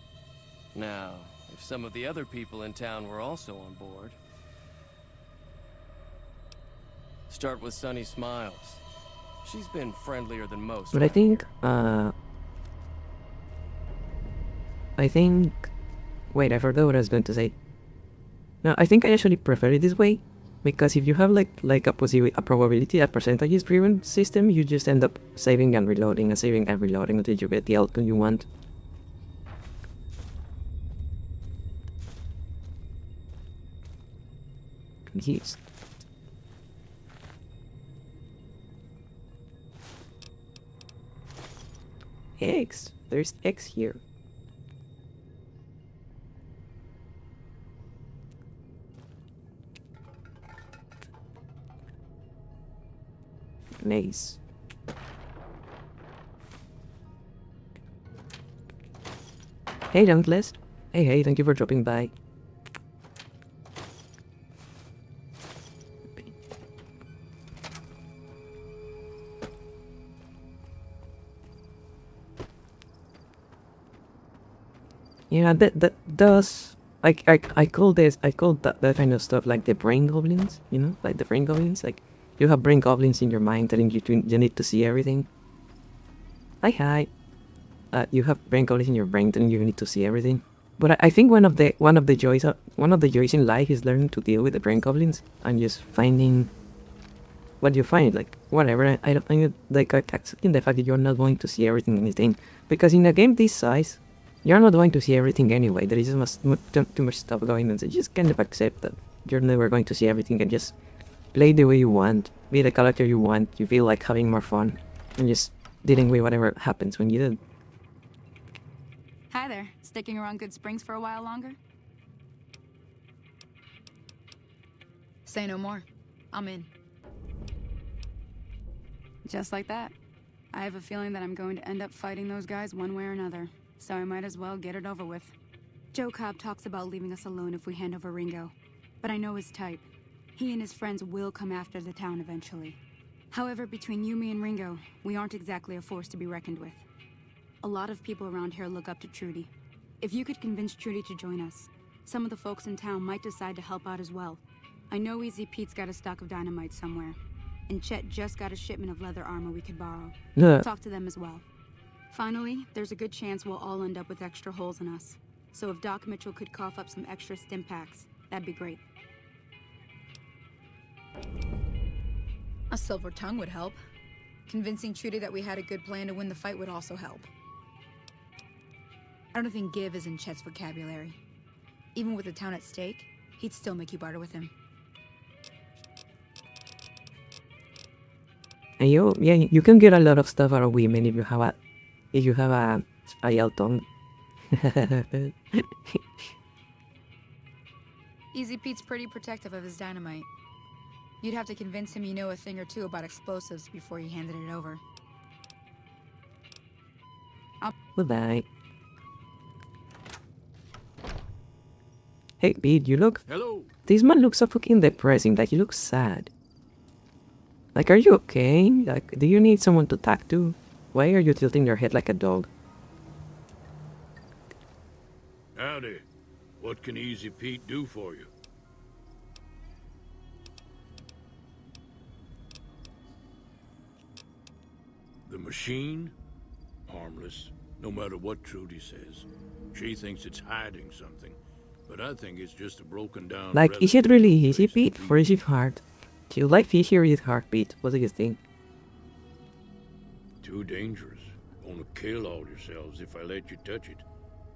Now, if some of the other people in town were also on board... Start with Sunny Smiles. She's been friendlier than most. But I think wait, I forgot what I was going to say. No, I think I actually prefer it this way, because if you have like a probability, a percentage driven system, you just end up saving and reloading until you get the outcome you want. Yes. Eggs. There's eggs here. Nice. Hey, Dauntless. Hey, thank you for dropping by. Yeah, that does. I call that kind of stuff like the brain goblins, you know, like the brain goblins. Like you have brain goblins in your mind telling you you need to see everything. Hi. You have brain goblins in your brain telling you need to see everything. But I think one of the joys in life is learning to deal with the brain goblins and just finding what you find, like whatever. I don't think like accepting the fact that you're not going to see everything in this game, because in a game this size, you're not going to see everything anyway. There is too much stuff going on, so just kind of accept that you're never going to see everything and just play the way you want, be the character you want. You feel like having more fun, and just dealing with whatever happens when you do. Hi there. Sticking around Good Springs for a while longer? Say no more. I'm in. Just like that. I have a feeling that I'm going to end up fighting those guys one way or another, so I might as well get it over with. Joe Cobb talks about leaving us alone if we hand over Ringo, but I know his type. He and his friends will come after the town eventually. However, between you, me, and Ringo, we aren't exactly a force to be reckoned with. A lot of people around here look up to Trudy. If you could convince Trudy to join us, some of the folks in town might decide to help out as well. I know Easy Pete's got a stock of dynamite somewhere, and Chet just got a shipment of leather armor we could borrow. Yeah. Talk to them as well. Finally, there's a good chance we'll all end up with extra holes in us. So if Doc Mitchell could cough up some extra stim packs, that'd be great. A silver tongue would help. Convincing Trudy that we had a good plan to win the fight would also help. I don't think give is in Chet's vocabulary. Even with the town at stake, he'd still make you barter with him. And yeah, you can get a lot of stuff out of women if you have a yell tongue. Easy Pete's pretty protective of his dynamite. You'd have to convince him you know a thing or two about explosives before you handed it over. Goodbye. Hey, Pete, you look... Hello. This man looks so fucking depressing, like he looks sad. Like, are you okay? Like, do you need someone to talk to? Why are you tilting your head like a dog? Howdy. What can Easy Pete do for you? The machine? Harmless, no matter what Trudy says. She thinks it's hiding something, but I think it's just a broken down... Like, is it really easy, Pete, or is it hard? Do you like fishy or is it hard, Pete? What do you think? Too dangerous. Gonna kill all yourselves if I let you touch it.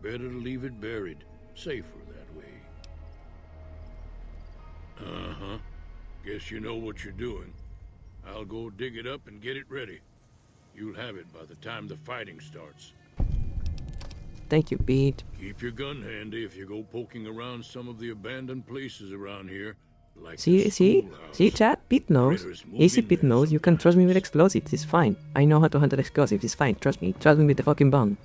Better to leave it buried. Safer that way. Uh-huh. Guess you know what you're doing. I'll go dig it up and get it ready. You'll have it by the time the fighting starts. Thank you, Pete. Keep your gun handy if you go poking around some of the abandoned places around here. Like See, chat? Pete knows. Easy Pete knows you can trust me with explosives. It's fine. I know how to handle explosives. It's fine. Trust me. Trust me with the fucking bomb.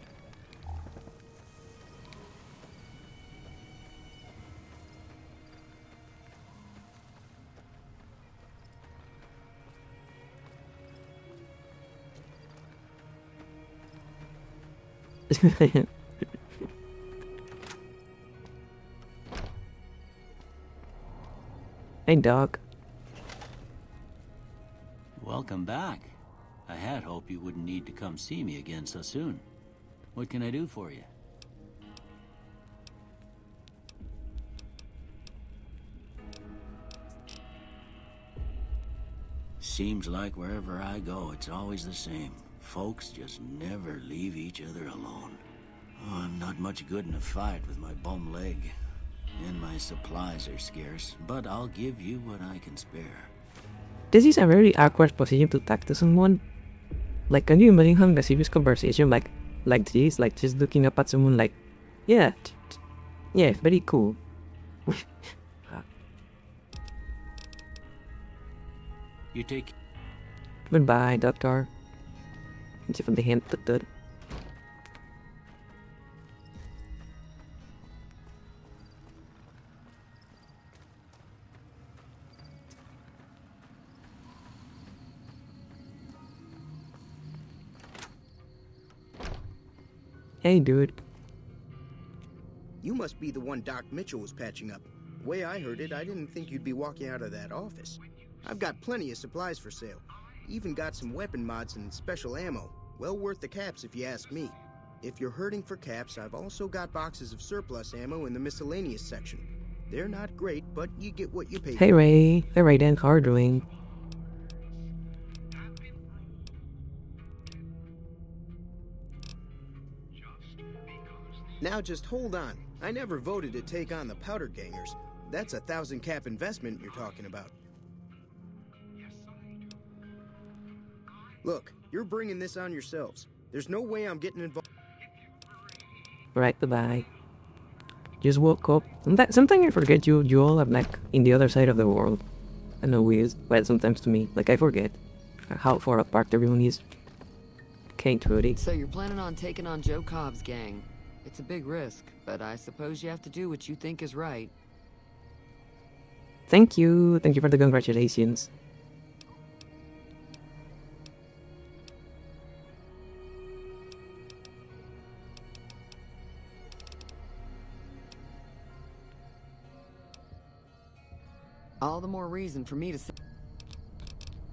Hey, dog. Welcome back. I had hoped you wouldn't need to come see me again so soon. What can I do for you? Seems like wherever I go, it's always the same. Folks just never leave each other alone. Oh, I'm not much good in a fight with my bum leg. And my supplies are scarce, but I'll give you what I can spare. This is a very awkward position to talk to someone. Like, can you imagine having a serious conversation like this? Like, just looking up at someone like, yeah, yeah, very cool. You take... Goodbye, doctor. Thank you for the hint, doctor. Hey, dude. You must be the one Doc Mitchell was patching up. The way I heard it, I didn't think you'd be walking out of that office. I've got plenty of supplies for sale. Even got some weapon mods and special ammo. Well worth the caps if you ask me. If you're hurting for caps, I've also got boxes of surplus ammo in the miscellaneous section. They're not great, but you get what you pay for. Hey, Ray. Hey, Ray, Dan, how are you doing? Now just hold on. I never voted to take on the powder gangers. That's 1,000 cap investment you're talking about. Look, you're bringing this on yourselves. There's no way I'm getting involved. Right, bye-bye. Just woke up. Sometimes I forget you all are like in the other side of the world. I know weird, but sometimes to me, like I forget how far apart everyone is. Okay, Trudy. So you're planning on taking on Joe Cobb's gang. It's a big risk, but I suppose you have to do what you think is right. Thank you. Thank you for the congratulations. All the more reason for me to say...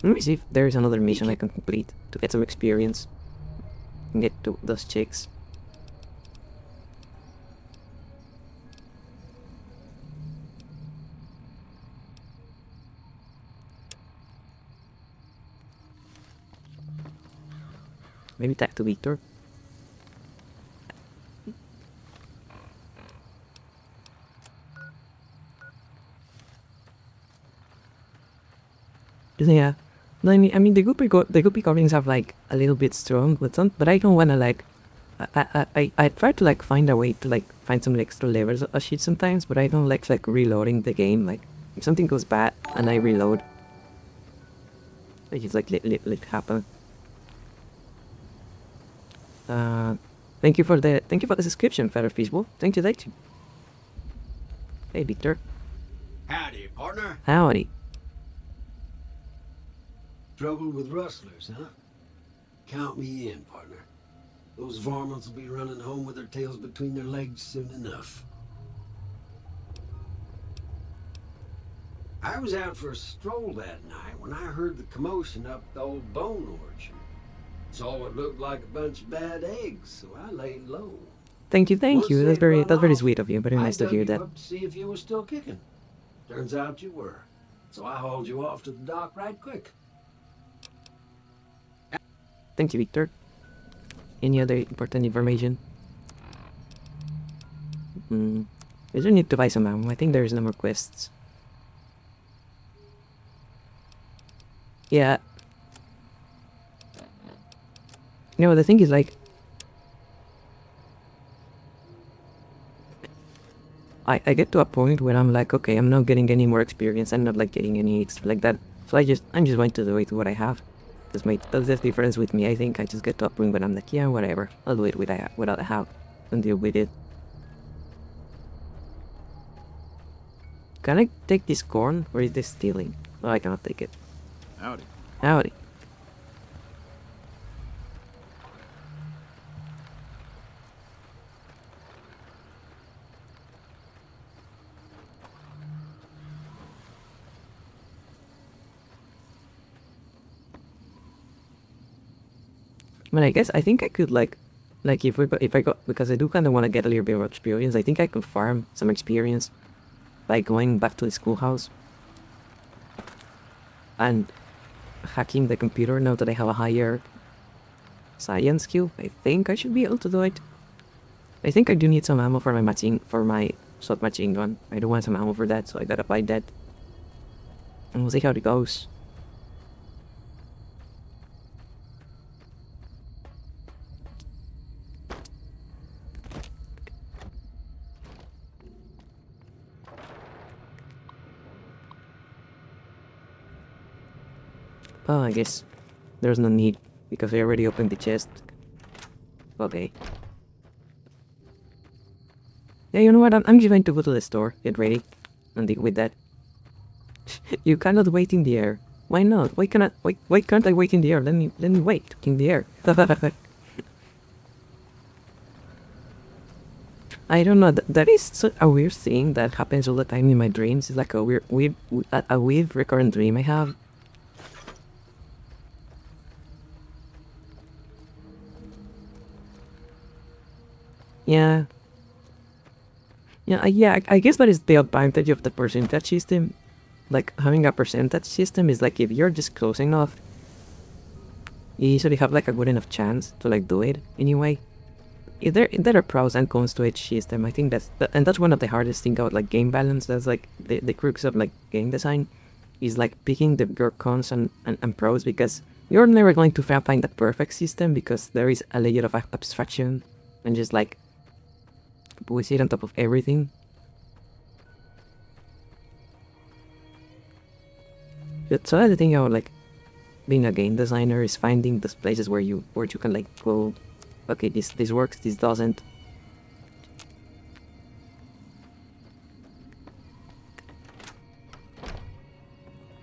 Let me see if there is another mission I can complete to get some experience and get to those chicks. Maybe talk to Victor. Yeah, I mean the guppy carvings have like a little bit strong, but I don't wanna like. I try to like find a way to like find some extra levels of shit sometimes, but I don't like reloading the game. Like if something goes bad and I reload, it just like let happen. Thank you for the subscription, Feather Feasible. Thank you. Hey Victor. Howdy, partner. Howdy. Trouble with rustlers, huh? Count me in, partner. Those varmints will be running home with their tails between their legs soon enough. I was out for a stroll that night when I heard the commotion up the old bone orchard. Saw what looked like a bunch of bad eggs, so I laid low. Thank you. That's very sweet of you. Very nice to hear that. I dug you up to see if you were still kicking. Turns out you were. So I hauled you off to the dock right quick. Thank you, Victor. Any other important information? Is there need to buy some ammo? I think there's no more quests. Yeah. You know, the thing is like... I get to a point where I'm like, okay, I'm not getting any more experience. I'm not like getting any extra like that. So I'm just going to do it with what I have. That's the difference with me. I think I just get to a point when I'm like, yeah, whatever. I'll do it with what I have and deal with it. Can I take this corn or is this stealing? Oh, I cannot take it. Howdy. Howdy. I mean, I think I could like if I got, because I do kind of want to get a little bit of experience. I think I could farm some experience by going back to the schoolhouse and hacking the computer now that I have a higher science skill. I think I should be able to do it. I think I do need some ammo for my assault machine gun. I do want some ammo for that, so I gotta buy that. And we'll see how it goes. Oh, I guess there's no need because I already opened the chest. Okay. Yeah, you know what? I'm just going to go to the store, get ready, and deal with that. You cannot wait in the air. Why not? Why can't I wait in the air? Let me wait in the air. I don't know. That is a weird thing that happens all the time in my dreams. It's like a weird recurrent dream I have. Yeah. Yeah, I guess that is the advantage of the percentage system. Like, having a percentage system is like, if you're just close enough, you usually have like a good enough chance to like do it anyway. There are pros and cons to each system. I think that's one of the hardest things about like game balance. That's like the crux of like game design, is like picking your cons and pros, because you're never going to find that perfect system, because there is a layer of abstraction and just like bullshit on top of everything. So that's the thing about like being a game designer, is finding those places where you can like go, okay, this works, this doesn't.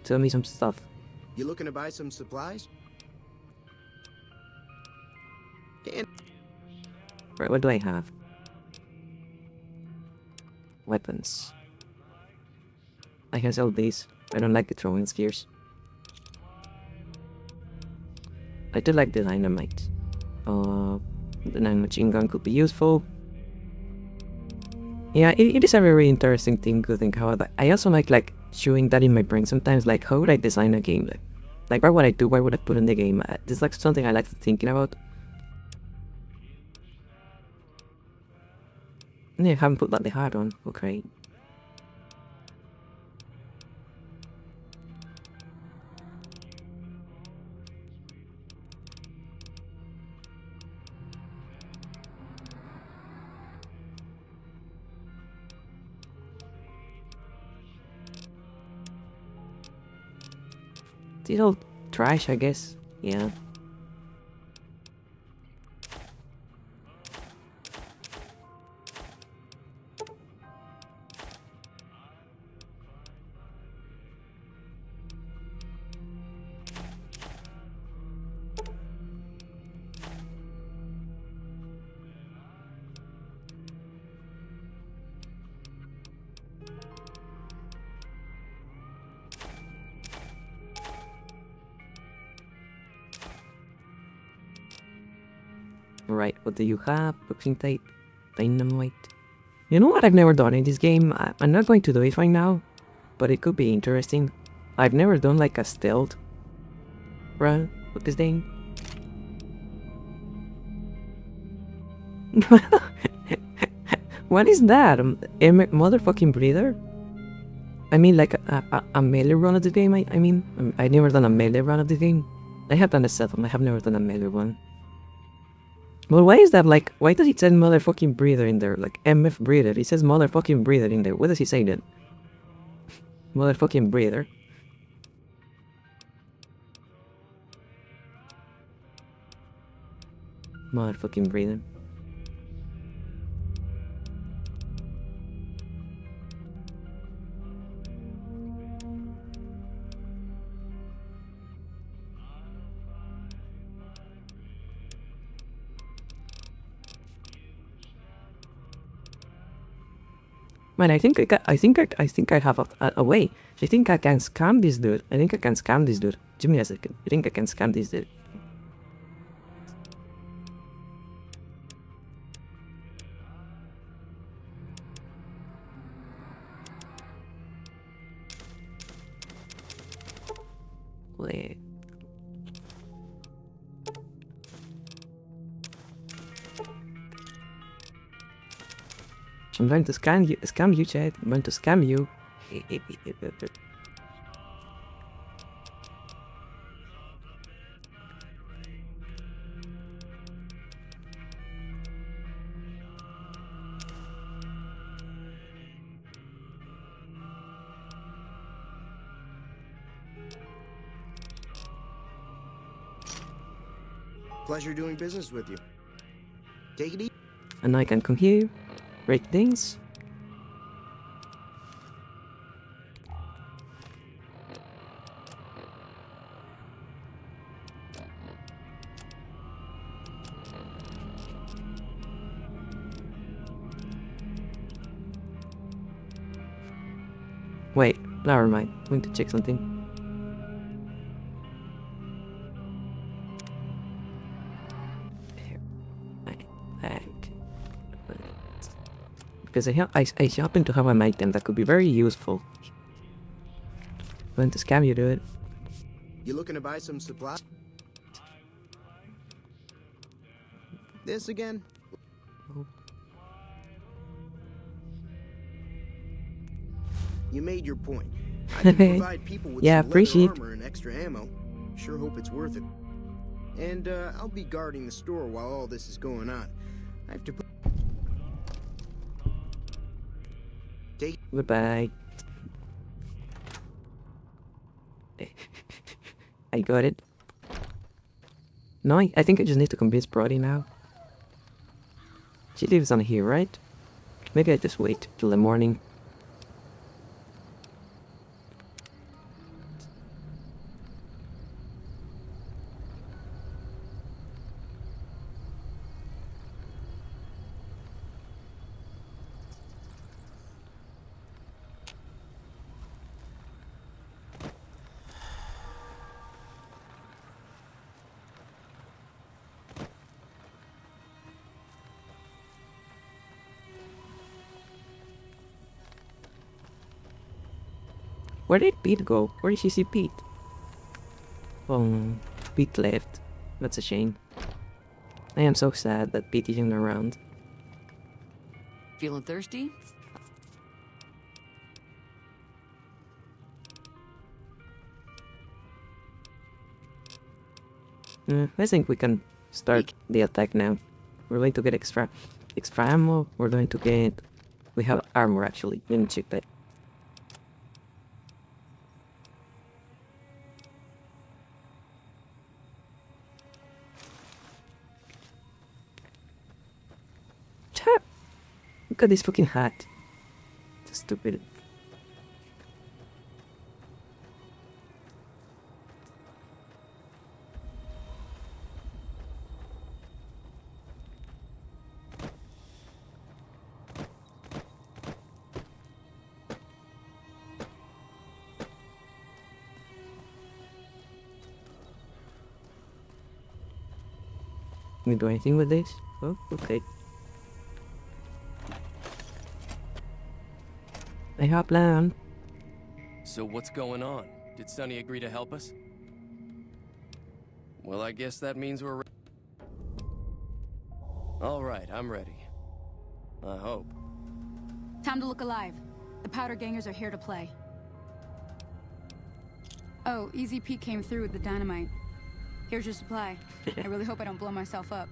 Tell me some stuff. You looking to buy some supplies? Right, what do I have? Weapons. I can sell these. I don't like the throwing spears. I do like the dynamite. The machine gun could be useful. Yeah, it is a very interesting thing to think about. I also like showing that in my brain sometimes, like, how would I design a game? Like what would I do? What would I put in the game? This is like something I like thinking about. Yeah, I haven't put like the hat on. Okay. It's all trash, I guess. Yeah. Right, what do you have? Boxing tape, dynamite. You know what I've never done in this game? I'm not going to do it right now, but it could be interesting. I've never done like a stealth run with this thing. What is that? A motherfucking breather? I mean like a melee run of the game, I mean. I've never done a melee run of the game. I have done a stealth one, I have never done a melee one. But why is that like, why does it say motherfucking breather in there? Like MF breather, it says motherfucking breather in there. What does he say then? Motherfucking breather. Motherfucking breather. Man, I think I have a way. I think I can scam this dude. I think I can scam this dude. Give me a second. I think I can scam this dude. Wait. I'm trying to scam you, Chad. I'm going to scam you. Pleasure doing business with you. Take it easy. And I can come here, break things. Wait, never mind. I'm going to check something. Because I happen to have an item that could be very useful. I'm going to scam you, dude. You looking to buy some supplies? This again? You made your point. I can provide people with yeah, some appreciate leather armor and extra ammo. Sure hope it's worth it. And I'll be guarding the store while all this is going on. I have to put... Take... Goodbye. I got it. No, I think I just need to convince Brody now. She lives on here, right? Maybe I just wait till the morning. Where did Pete go? Where did she see Pete? Oh, Pete left. That's a shame. I am so sad that Pete isn't around. Feeling thirsty? I think we can start the attack now. We're going to get extra ammo. We're going to get... We have armor actually. Let me check that. Look at this fucking hat. It's stupid. Can we do anything with this? Oh, okay. I have a plan. So what's going on? Did Sonny agree to help us? Well, I guess that means we're ready. All right, I'm ready. I hope. Time to look alive. The powder gangers are here to play. Oh, Easy Pete came through with the dynamite. Here's your supply. I really hope I don't blow myself up.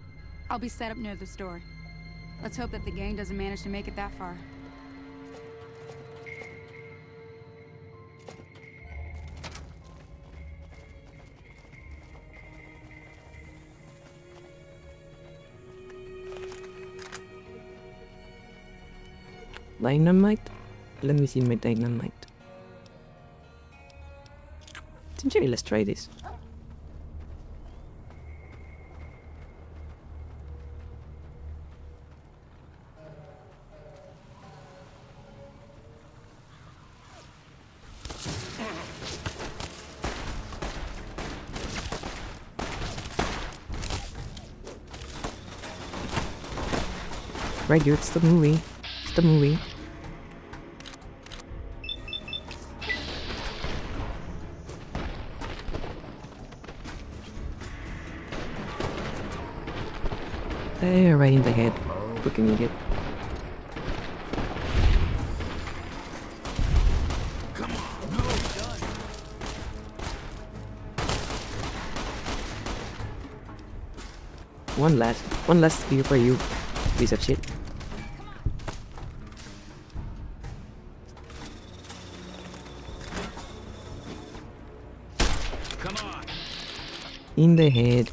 I'll be set up near the store. Let's hope that the gang doesn't manage to make it that far. Dynamite? Let me see my dynamite. Essentially, let's try this. Right, dude, it's the movie. It's the movie. Hey, right in the head. Fucking idiot. Come on, no, done. One last spear for you, piece of shit. Come on. In the head.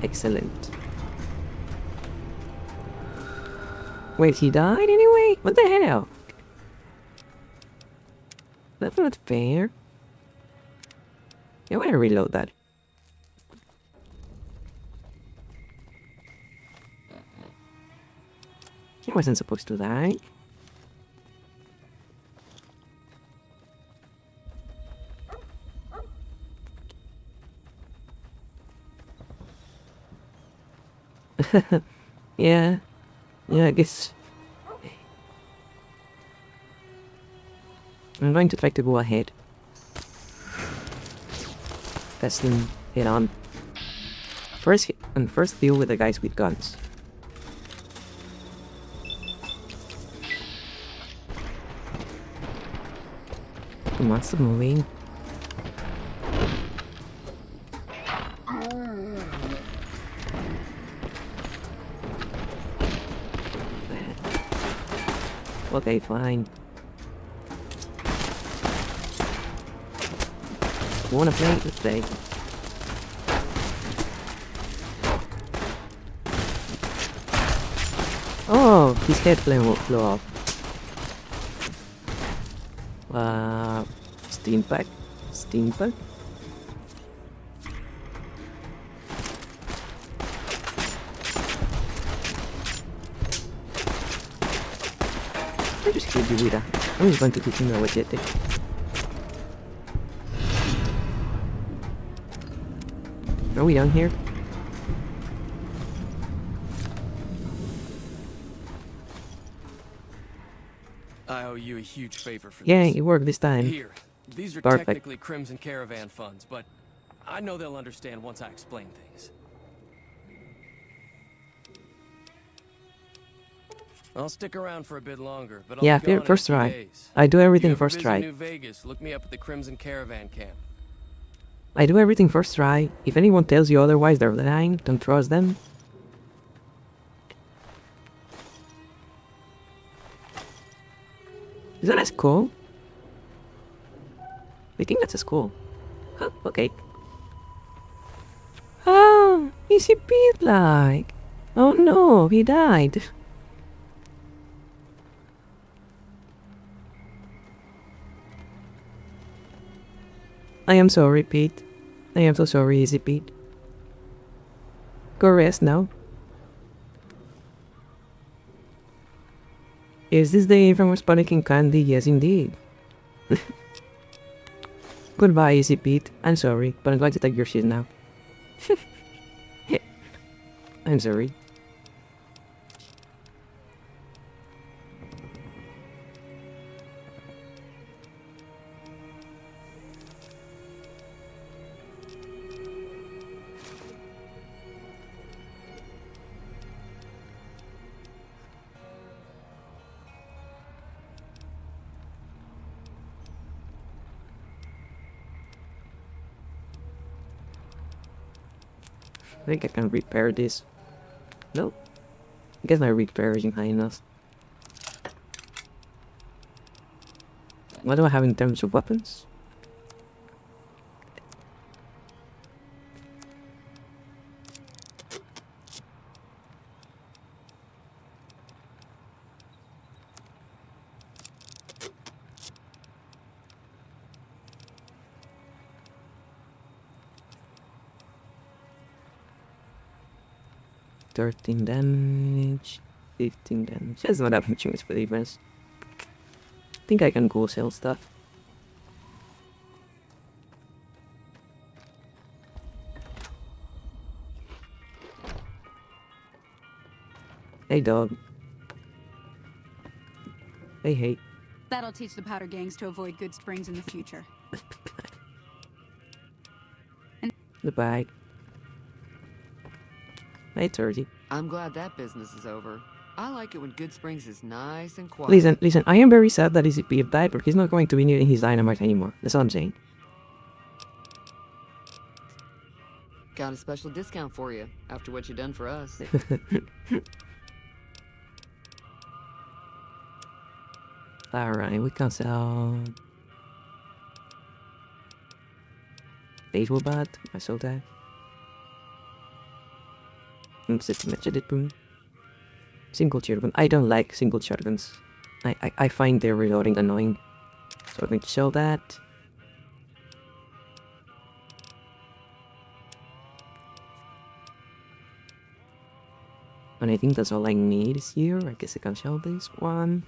Excellent. Wait, he died anyway? What the hell? That's not fair. I want to reload that. He wasn't supposed to die. Yeah, I guess I'm going to try to go ahead. Test them head on. First deal with the guys with guns. Come on, stop moving. Okay, fine. Wanna play? Let's play. Oh, his head flew off. Steampack? Steampack? I just killed you with that. I'm just going to teach him what you did. Are we done here? I owe you a huge favor for Yeah, this. it worked this time. Here, these are Perfect. technically Crimson Caravan funds, but I know they'll understand once I explain things. I'll stick around for a bit longer, but I'll Yeah, be gone in a first few try. days. I do everything If you ever first visit try. New Vegas, look me up at the Crimson Caravan camp. I do everything first try. If anyone tells you otherwise, they're lying. Don't trust them. Is that a skull? I think that's a skull. Huh, okay. Oh, is he Pete-like? Oh no, he died. I am sorry, Pete. I am so sorry, Easy Pete. Go rest now. Is this the infamous PanickingCandy? Yes, indeed. Goodbye, Easy Pete. I'm sorry, but I'm going to take your shit now. I'm sorry. I think I can repair this. No. I guess my repair isn't high enough. What do I have in terms of weapons? $13 damage, 15 damage. That's not that much use for defense. I think I can go sell stuff. Hey dog. Hey. That'll teach the powder gangs to avoid Good Springs in the future. Goodbye. Hey, Turdy. I'm glad that business is over. I like it when Good Springs is nice and quiet. Listen, I am very sad that Easy Pete died, but he's not going to be needing his dynamite anymore. That's all I'm saying. Got a special discount for you after what you done for us. Alright, we can sell... Baseball bat, I sold that. Single shotgun. I don't like single shotguns. I find their reloading annoying. So I'm going to sell that. And I think that's all I need is here. I guess I can sell this one.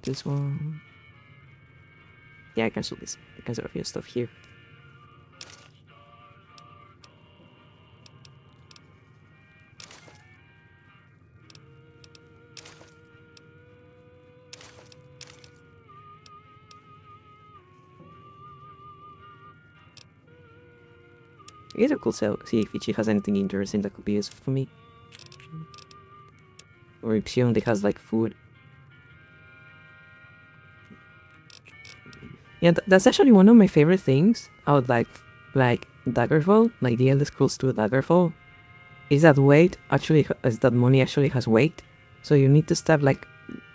This one. Yeah, I can sell this. I can sell a few stuff here. I guess I could see if she has anything interesting that could be useful for me. Or if she only has like food. Yeah, that's actually one of my favorite things. I would like Daggerfall, like the Elder Scrolls 2 Daggerfall. Is that money actually has weight. So you need to start like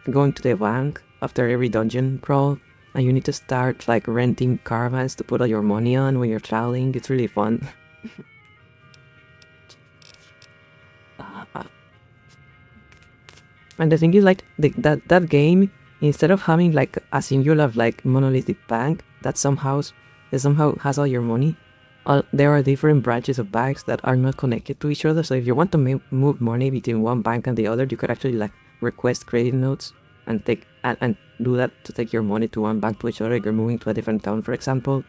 going to the bank after every dungeon crawl. And you need to start like renting caravans to put all your money on when you're traveling. It's really fun. And the thing is, like, that game, instead of having like a singular like monolithic bank that somehow has all your money, there are different branches of banks that are not connected to each other. So if you want to move money between one bank and the other, you could actually like request credit notes and take and do that to take your money to one bank to each other. If you're moving to a different town, for example,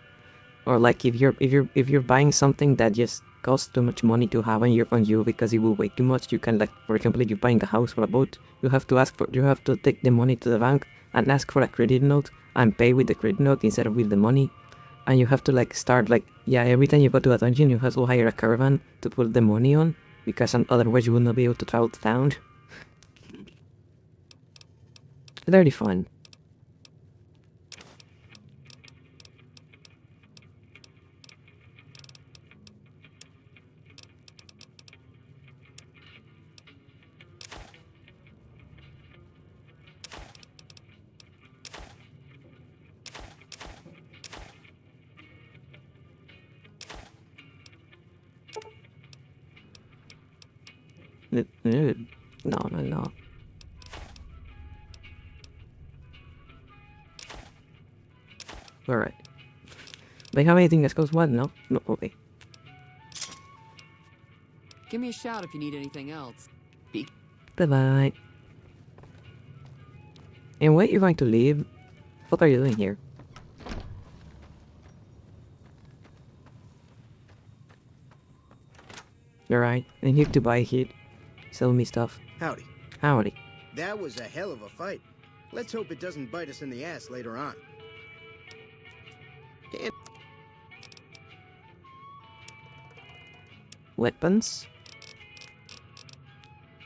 or like if you're buying something that just cost too much money to have on you because it will weigh too much. You can, like, for example, if you're buying a house or a boat, you have to take the money to the bank and ask for a credit note and pay with the credit note instead of with the money. And you have to, like, start, like, yeah, every time you go to a dungeon, you have to hire a caravan to put the money on, because otherwise you will not be able to travel to town. Very fun. No. Alright. They have anything that goes one? No? No, okay. Give me a shout if you need anything else. Bye-bye. And wait, you're going to leave? What are you doing here? Alright, I'm here to buy here. Sell me stuff. Howdy. Howdy. That was a hell of a fight. Let's hope it doesn't bite us in the ass later on. Weapons?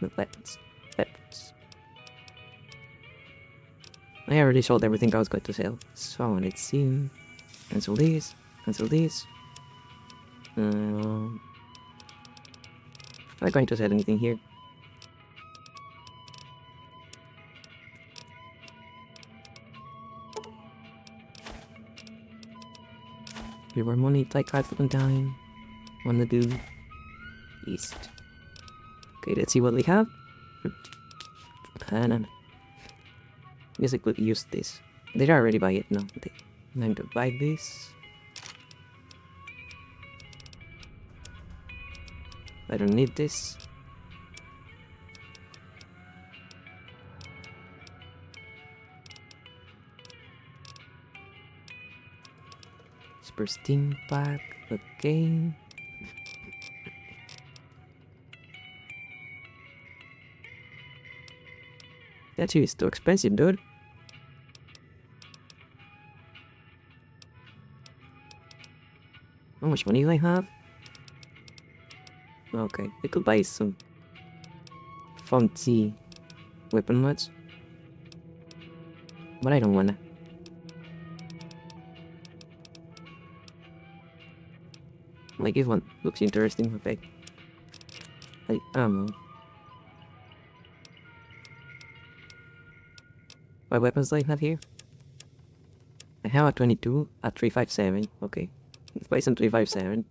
Weapons. I already sold everything I was going to sell. So let's see. Cancel this. Cancel this. Am I going to sell anything here? Reward money, type cards for time. Wanna do east. Okay, let's see what we have. Banana. Guess I could use this. Did I already buy it? No. I'm going to buy this. I don't need this. Pristine pack, okay. That shit is too expensive, dude. How much money do I have? Okay, I could buy some fancy weapon mods. But I don't wanna. Like, this one looks interesting, okay. I don't know. What weapons do I have here? I have a 22, a 357, okay. Let's buy some 357.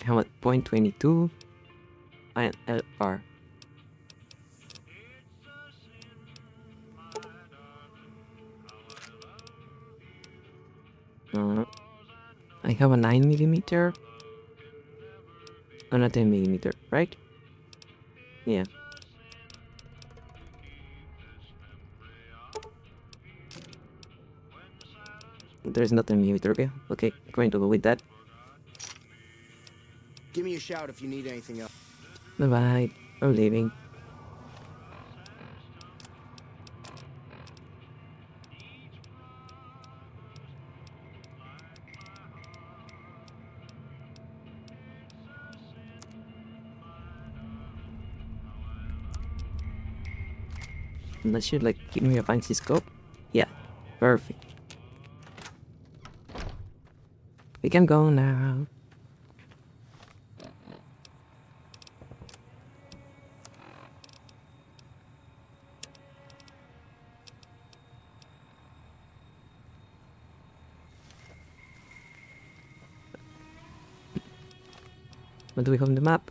I have a .22 and LR. I have a 9mm and a 10mm, right? Yeah. There's no 10mm, okay? Okay, going to go with that. Give me a shout if you need anything else. Bye-bye. I'm leaving. And that should, like, give me a fancy scope. Yeah, perfect. We can go now. What do we have on the map?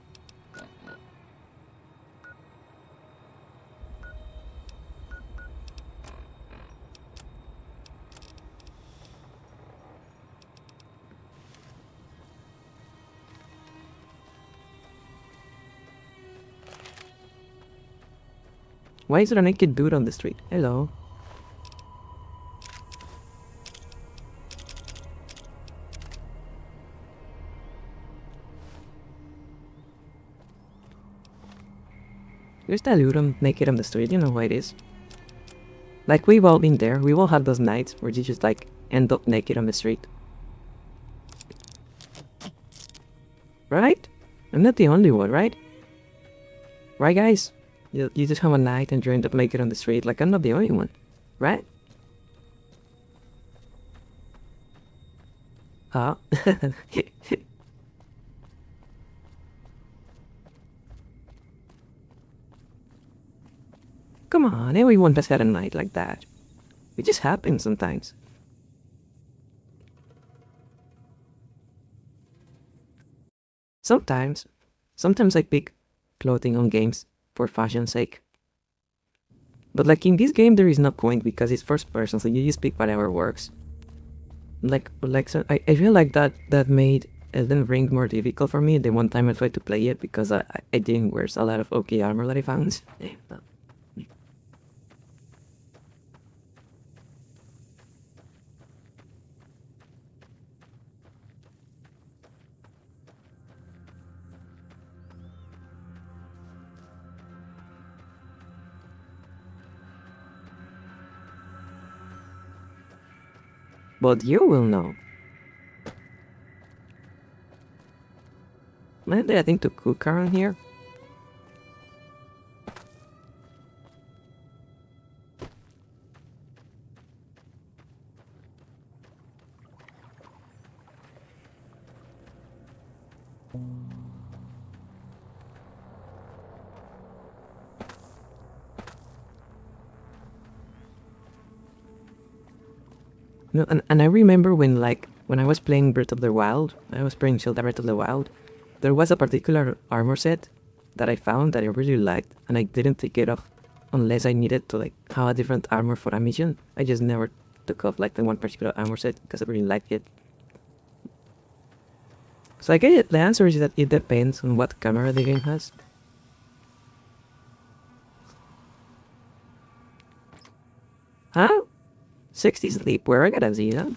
Why is there a naked dude on the street? Hello. Here's the loot on naked on the street, you know how it is. Like, we've all been there. We've all had those nights where you just, like, end up naked on the street. Right? I'm not the only one, right? Right, guys? You just have a night and you end up naked on the street. Like, I'm not the only one. Right? Huh? Come on, everyone has had a night like that. It just happens sometimes. Sometimes I pick clothing on games for fashion's sake. But like in this game there is no point because it's first person, so you just pick whatever works. So I feel like that made Elden Ring more difficult for me the one time I tried to play it because I didn't wear a lot of okay armor that I found. But you will know. Isn't there a thing to cook around here? No, and I remember when I was playing Breath of the Wild, I was playing Zelda Breath of the Wild, there was a particular armor set that I found that I really liked, and I didn't take it off unless I needed to like have a different armor for a mission. I just never took off like the one particular armor set because I really liked it. So I guess the answer is that it depends on what camera the game has. Huh? 60 sleep, where I gotta see that?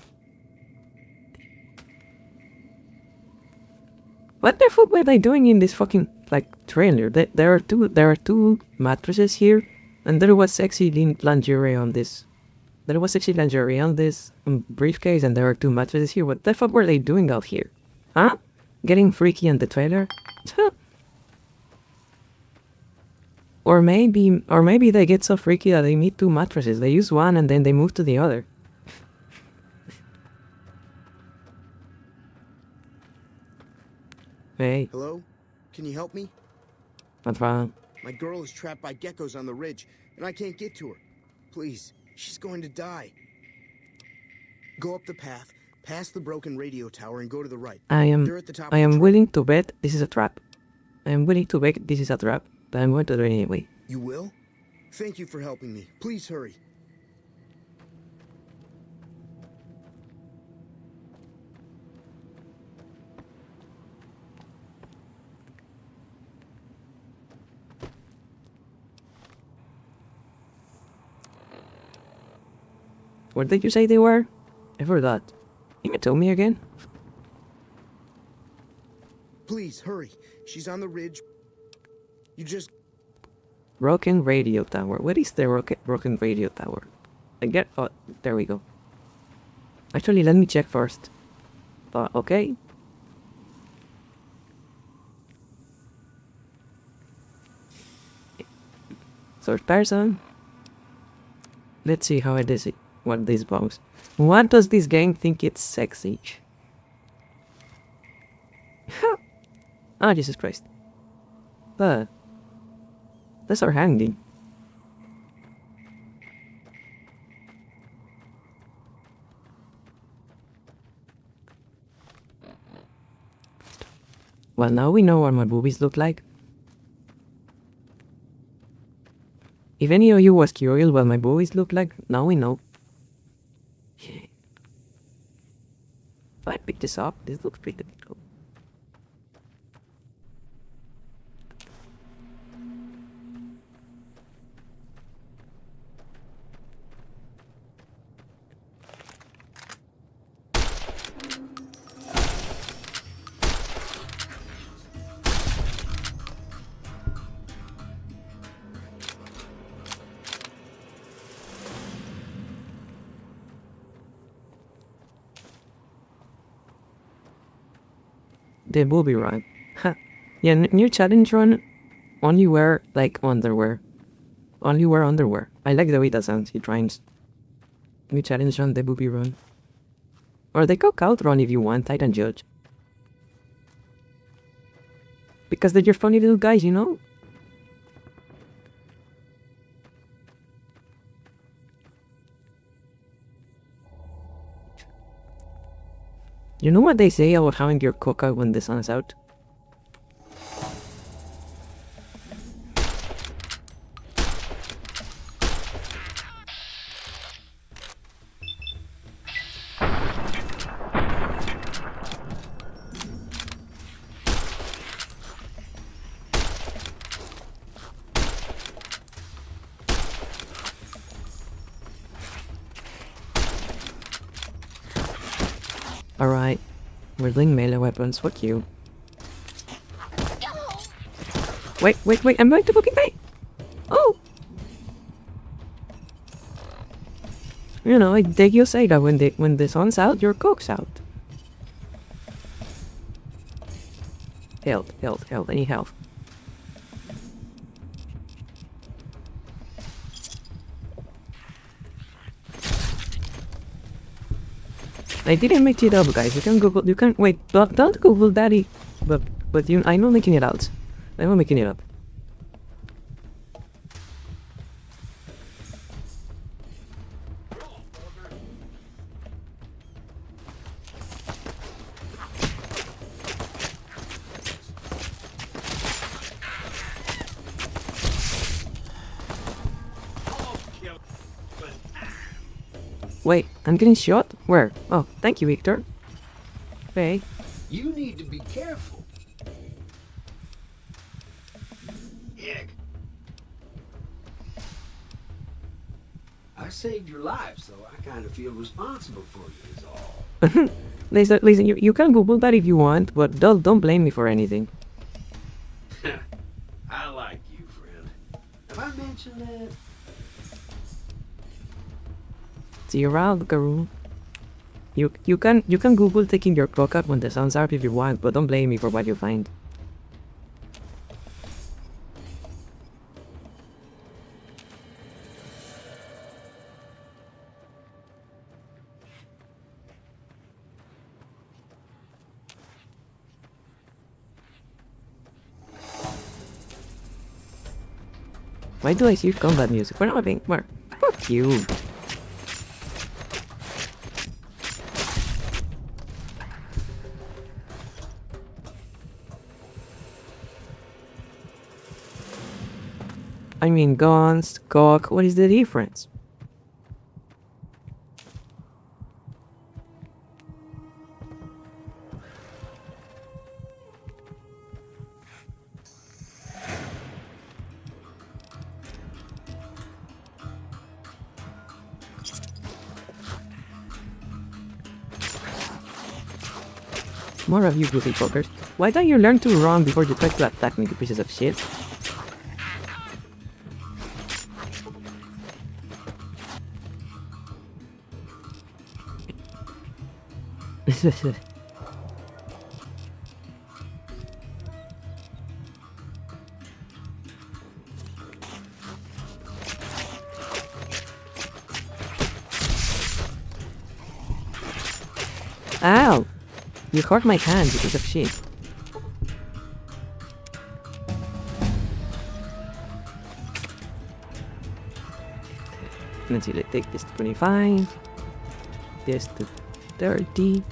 What the fuck were they doing in this fucking like trailer? There are two mattresses here, and there was sexy lingerie on this. There was sexy lingerie on this briefcase, and there are two mattresses here. What the fuck were they doing out here? Huh? Getting freaky on the trailer? Or maybe they get so freaky that they need two mattresses. They use one and then they move to the other. Hey. Hello? Can you help me? What's wrong? My girl is trapped by geckos on the ridge, and I can't get to her. Please, she's going to die. Go up the path, past the broken radio tower, and go to the right. I They're at the top am of the willing to bet this is a trap. I am willing to bet this is a trap, but I'm going to do it anyway. You will? Thank you for helping me. Please hurry. Where did you say they were? I forgot. Can you tell me again? Please, hurry. She's on the ridge. You just... Broken radio tower. What is the broken radio tower? Oh, there we go. Actually, let me check first. Okay. Third person. Let's see how it is. What these bombs. What does this game think it's sexy? Ah, Jesus Christ. That's our hanging. Well, now we know what my boobies look like. If any of you was curious what my boobies look like, now we know. If I pick this up, this looks pretty cool. the booby run. Ha. Yeah, new challenge run. Only wear like underwear. Only wear underwear. I like the way that sounds. It rhymes. New challenge run, the booby run. Or the cookout run if you want. I don't judge. Because they're your funny little guys, you know? You know what they say about having your cookout when the sun is out? Alright, we're doing melee weapons, fuck you. Wait, I'm going to fucking pay! Oh! You know, like they say that when the sun's out, your cook's out. Health, I need health. I didn't make it up, guys. You can Google. You can wait. Don't Google Daddy. But you. I'm not making it out. I'm not making it up. Wait, I'm getting shot? Where? Oh, thank you, Victor. Hey. You need to be careful. Heck. I saved your life, so I kind of feel responsible for you is all. Listen, you can Google that if you want, but don't blame me for anything. I like you, friend. Have I mentioned that? See you around, Karoo. You can Google taking your clock out when the sun's out if you want, but don't blame me for what you find. Why do I see combat music? We're not being. Where? Fuck you. I mean, guns, cock, what is the difference? More of you goofy fuckers. Why don't you learn to run before you try to attack me, you pieces of shit? Ow! You hurt my hand because of shit. Let's see, let's take this to 25. This to 30.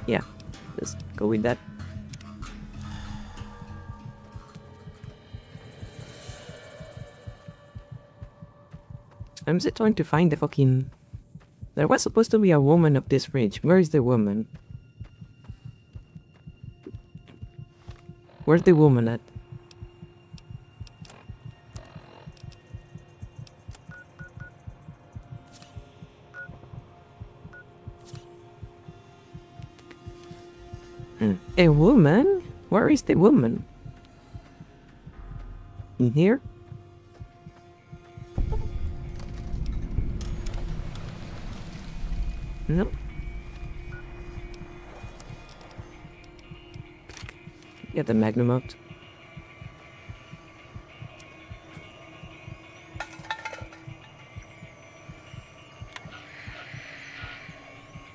Yeah, let's go with that. I'm still trying to find the fucking... There was supposed to be a woman up this bridge. Where is the woman? Where's the woman at? A woman? Where is the woman? In here? No. Get the Magnum out.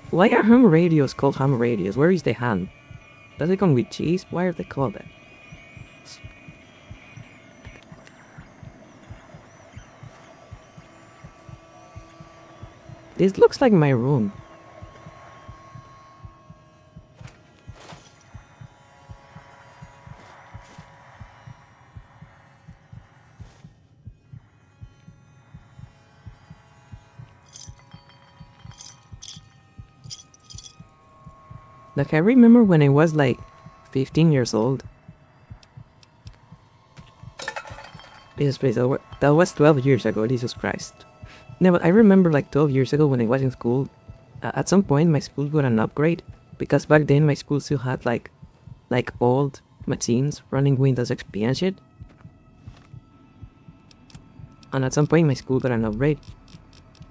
Why are ham radios called ham radios? Where is the ham? Does it come with cheese? Why are they called that? This looks like my room. Like, I remember when I was like 15 years old. Jesus Christ, that was 12 years ago, Jesus Christ. No, but I remember like 12 years ago when I was in school. At some point, my school got an upgrade. Because back then, my school still had like old machines running Windows XP and shit. And at some point, my school got an upgrade.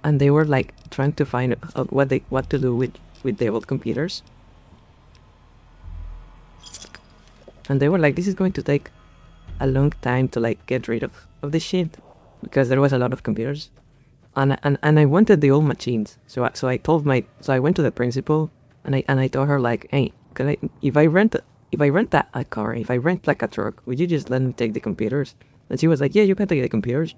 And they were like trying to find out what to do with the old computers. And they were like, this is going to take a long time to like get rid of this shit, because there was a lot of computers, and I wanted the old machines. So I went to the principal and I told her like, hey, if I rent a car, if I rent like a truck, would you just let me take the computers? And she was like, yeah, you can take the computers.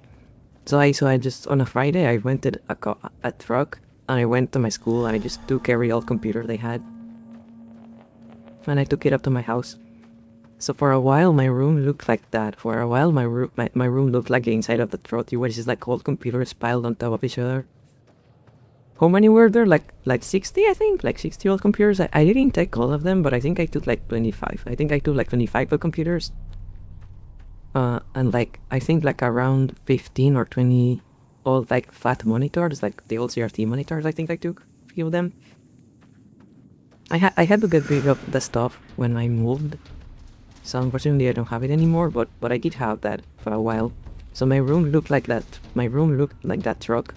So I just on a Friday I rented a truck, and I went to my school and I just took every old computer they had, and I took it up to my house. So for a while my room looked like that. For a while my room looked like the inside of the truck, which is like old computers piled on top of each other. How many were there? Like 60, I think? Like 60 old computers? I didn't take all of them, but I think I took like 25. I think I took like 25 old computers. And like, I think like around 15 or 20 old like fat monitors, like the old CRT monitors, I think I took a few of them. I had to get rid of the stuff when I moved. So unfortunately I don't have it anymore, but I did have that for a while. So my room looked like that. My room looked like that truck.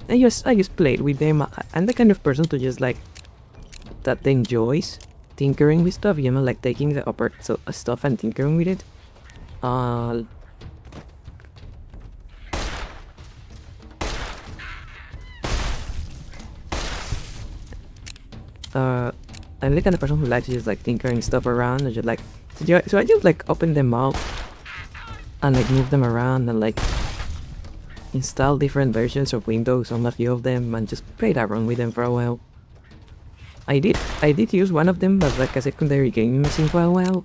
I just played with them. I'm the kind of person to just like that enjoys tinkering with stuff, you know, like taking the upper stuff and tinkering with it. I'm the kind of person who likes just like tinkering stuff around and just like, so I just like open them up and like move them around and like install different versions of Windows on a few of them and just play around with them for a while. I did use one of them as like a secondary gaming machine for a while,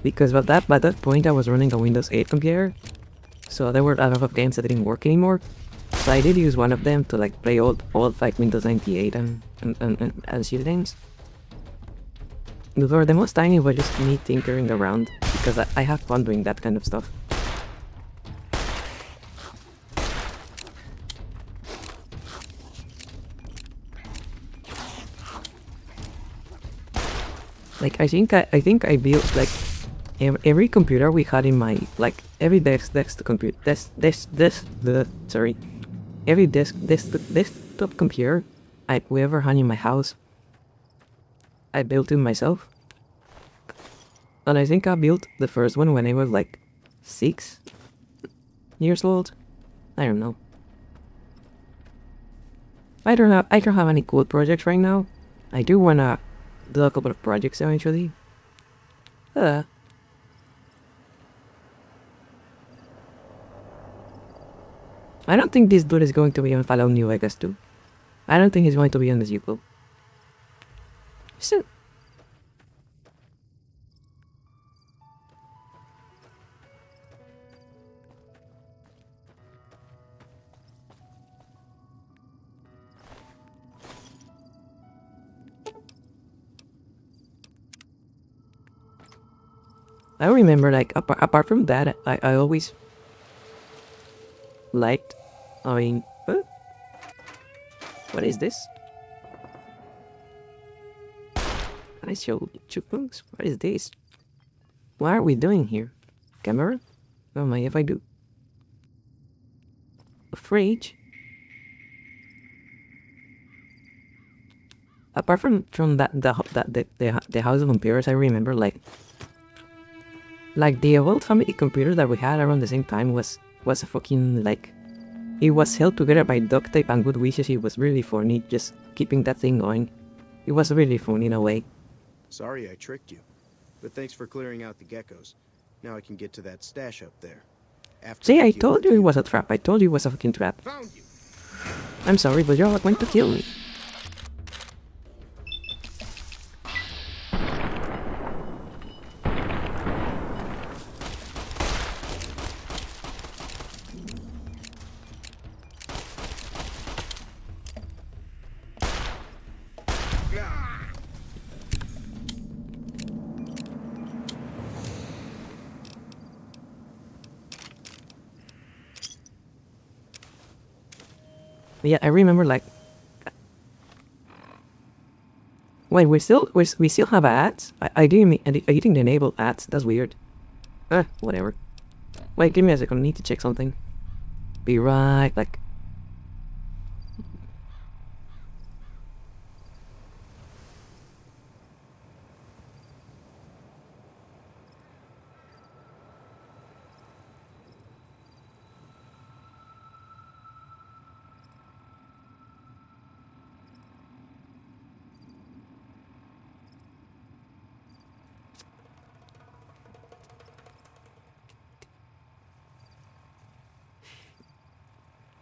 because by that point I was running a Windows 8 computer, so there were a lot of games that didn't work anymore. So I did use one of them to like play old like Windows 98 and shit games. For the most time it was just me tinkering around, because I have fun doing that kind of stuff. Like I think I built like every computer we had in my like every desktop computer every desktop computer we ever had in my house, I built it myself. And I think I built the first one when I was like 6 years old. I don't know. I don't have any cool projects right now. I do wanna do a couple of projects eventually. I don't think this dude is going to be on Fallout New Vegas 2. I don't think he's going to be on the sequel. So I remember, like, apart from that, I always liked, I mean, what is this? Can I show chipmunks? What is this? What are we doing here? Camera? Oh my, if I do. A fridge? apart from that the House of Computers, I remember like the old family computer that we had around the same time was a fucking like, it was held together by duct tape and good wishes. It was really funny just keeping that thing going. It was really fun in a way. Sorry I tricked you, but thanks for clearing out the geckos. Now I can get to that stash up there. See, I told you it was a trap. I told you it was a fucking trap. Found you. I'm sorry, but you're going to kill me. Yeah, I remember like. Wait, we still have ads? I didn't enable ads. That's weird. Whatever. Wait, give me a second. I need to check something. Be right back.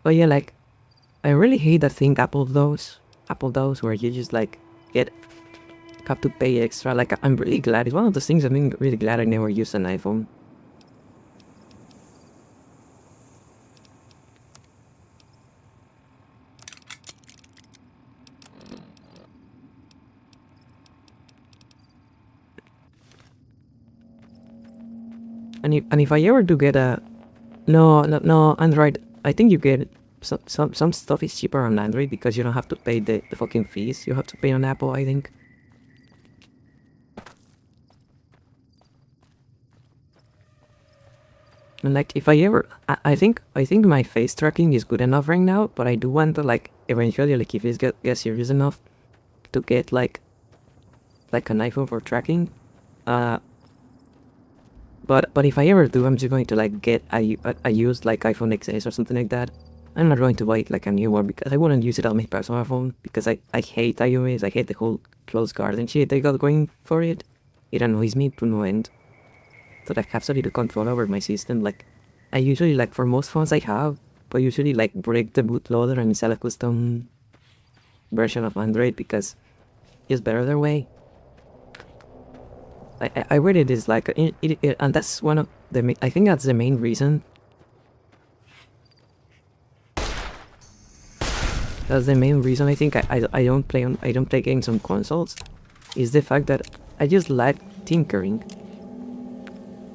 But yeah, like, I really hate that thing Apple does, where you just like have to pay extra. Like, I'm really glad. It's one of those things I'm really glad I never used an iPhone. And if I ever do get a no Android, I think you get some stuff is cheaper on Android because you don't have to pay the fucking fees you have to pay on Apple, I think. And like, if I ever, I think my face tracking is good enough right now, but I do want to like eventually, like, if it gets serious enough to get like an iPhone for tracking. But if I ever do, I'm just going to like get a used like iPhone XS or something like that. I'm not going to buy like a new one because I wouldn't use it on my personal phone because I hate iOS. I hate the whole closed garden shit they got going for it. It annoys me to no end. So I have so little control over my system. Like, I usually, like, for most phones I have, but usually like break the bootloader and install a custom version of Android because it's better their way. I read it is like, and that's one of the, I think that's the main reason. That's the main reason I think I don't play games on consoles, is the fact that I just like tinkering.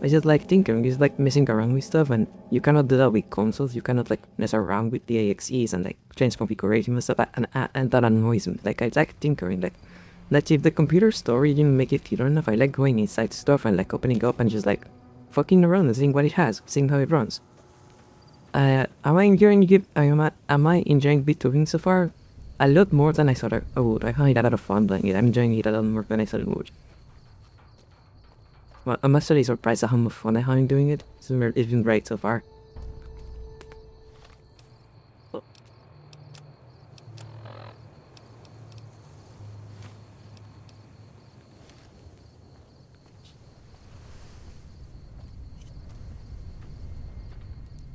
I just like tinkering. It's like messing around with stuff, and you cannot do that with consoles. You cannot like mess around with the AXEs and like change configuration and stuff, and that annoys me. Like, I like tinkering. Like if the computer story didn't make it clear enough, I like going inside stuff and like opening up and just like fucking around and seeing what it has, seeing how it runs. Am I enjoying BitTorrent so far? A lot more than I thought I would. I had a lot of fun playing it. I'm enjoying it a lot more than I thought I would. Well, I'm actually surprised at how much fun I'm having doing it. It's been great so far.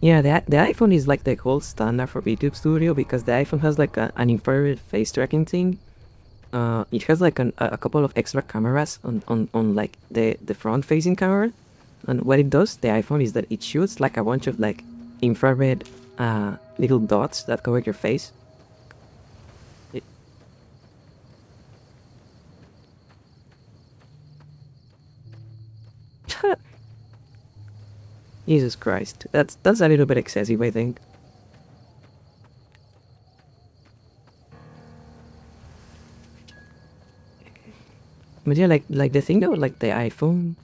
Yeah, the iPhone is like the gold standard for YouTube Studio because the iPhone has like an infrared face tracking thing. It has like a couple of extra cameras on like the front facing camera, and what it does, the iPhone, is that it shoots like a bunch of like infrared little dots that cover your face. Jesus Christ, that's a little bit excessive, I think. But yeah, like the thing though, like the iPhone,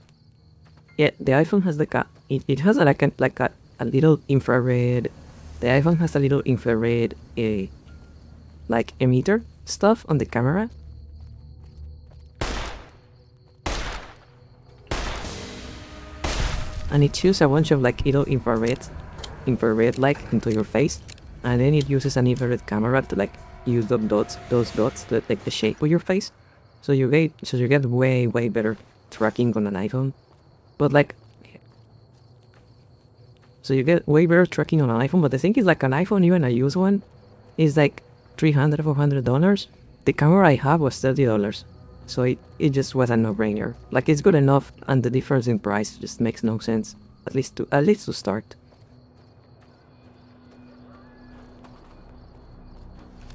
yeah, the iPhone has like it has like a little infrared. The iPhone has a little infrared like emitter stuff on the camera, and it shoots a bunch of like little infrared like into your face, and then it uses an infrared camera to like use those dots to like the shape of your face, so you get way better tracking on an iPhone. But like, so you get way better tracking on an iPhone, but the thing is, like, an iPhone, even a used one, is like $300, $400. The camera I have was $30, so it just was a no-brainer. Like, it's good enough, and the difference in price just makes no sense, at least to start.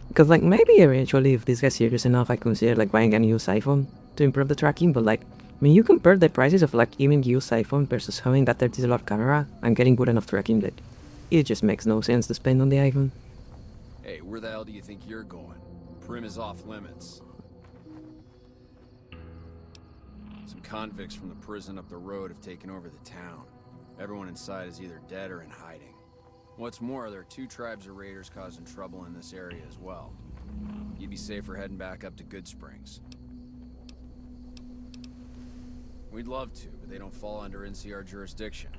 Because, like, maybe eventually, if this gets serious enough, I consider like buying a used iPhone to improve the tracking. But like, when you compare the prices of like even used iPhone versus having that $30 camera and getting good enough tracking, that it just makes no sense to spend on the iPhone. Hey, where the hell do you think you're going? Prim is off limits. Some convicts from the prison up the road have taken over the town. Everyone inside is either dead or in hiding. What's more, there are 2 tribes of raiders causing trouble in this area as well. You'd be safer heading back up to Good Springs. We'd love to, but they don't fall under NCR jurisdiction.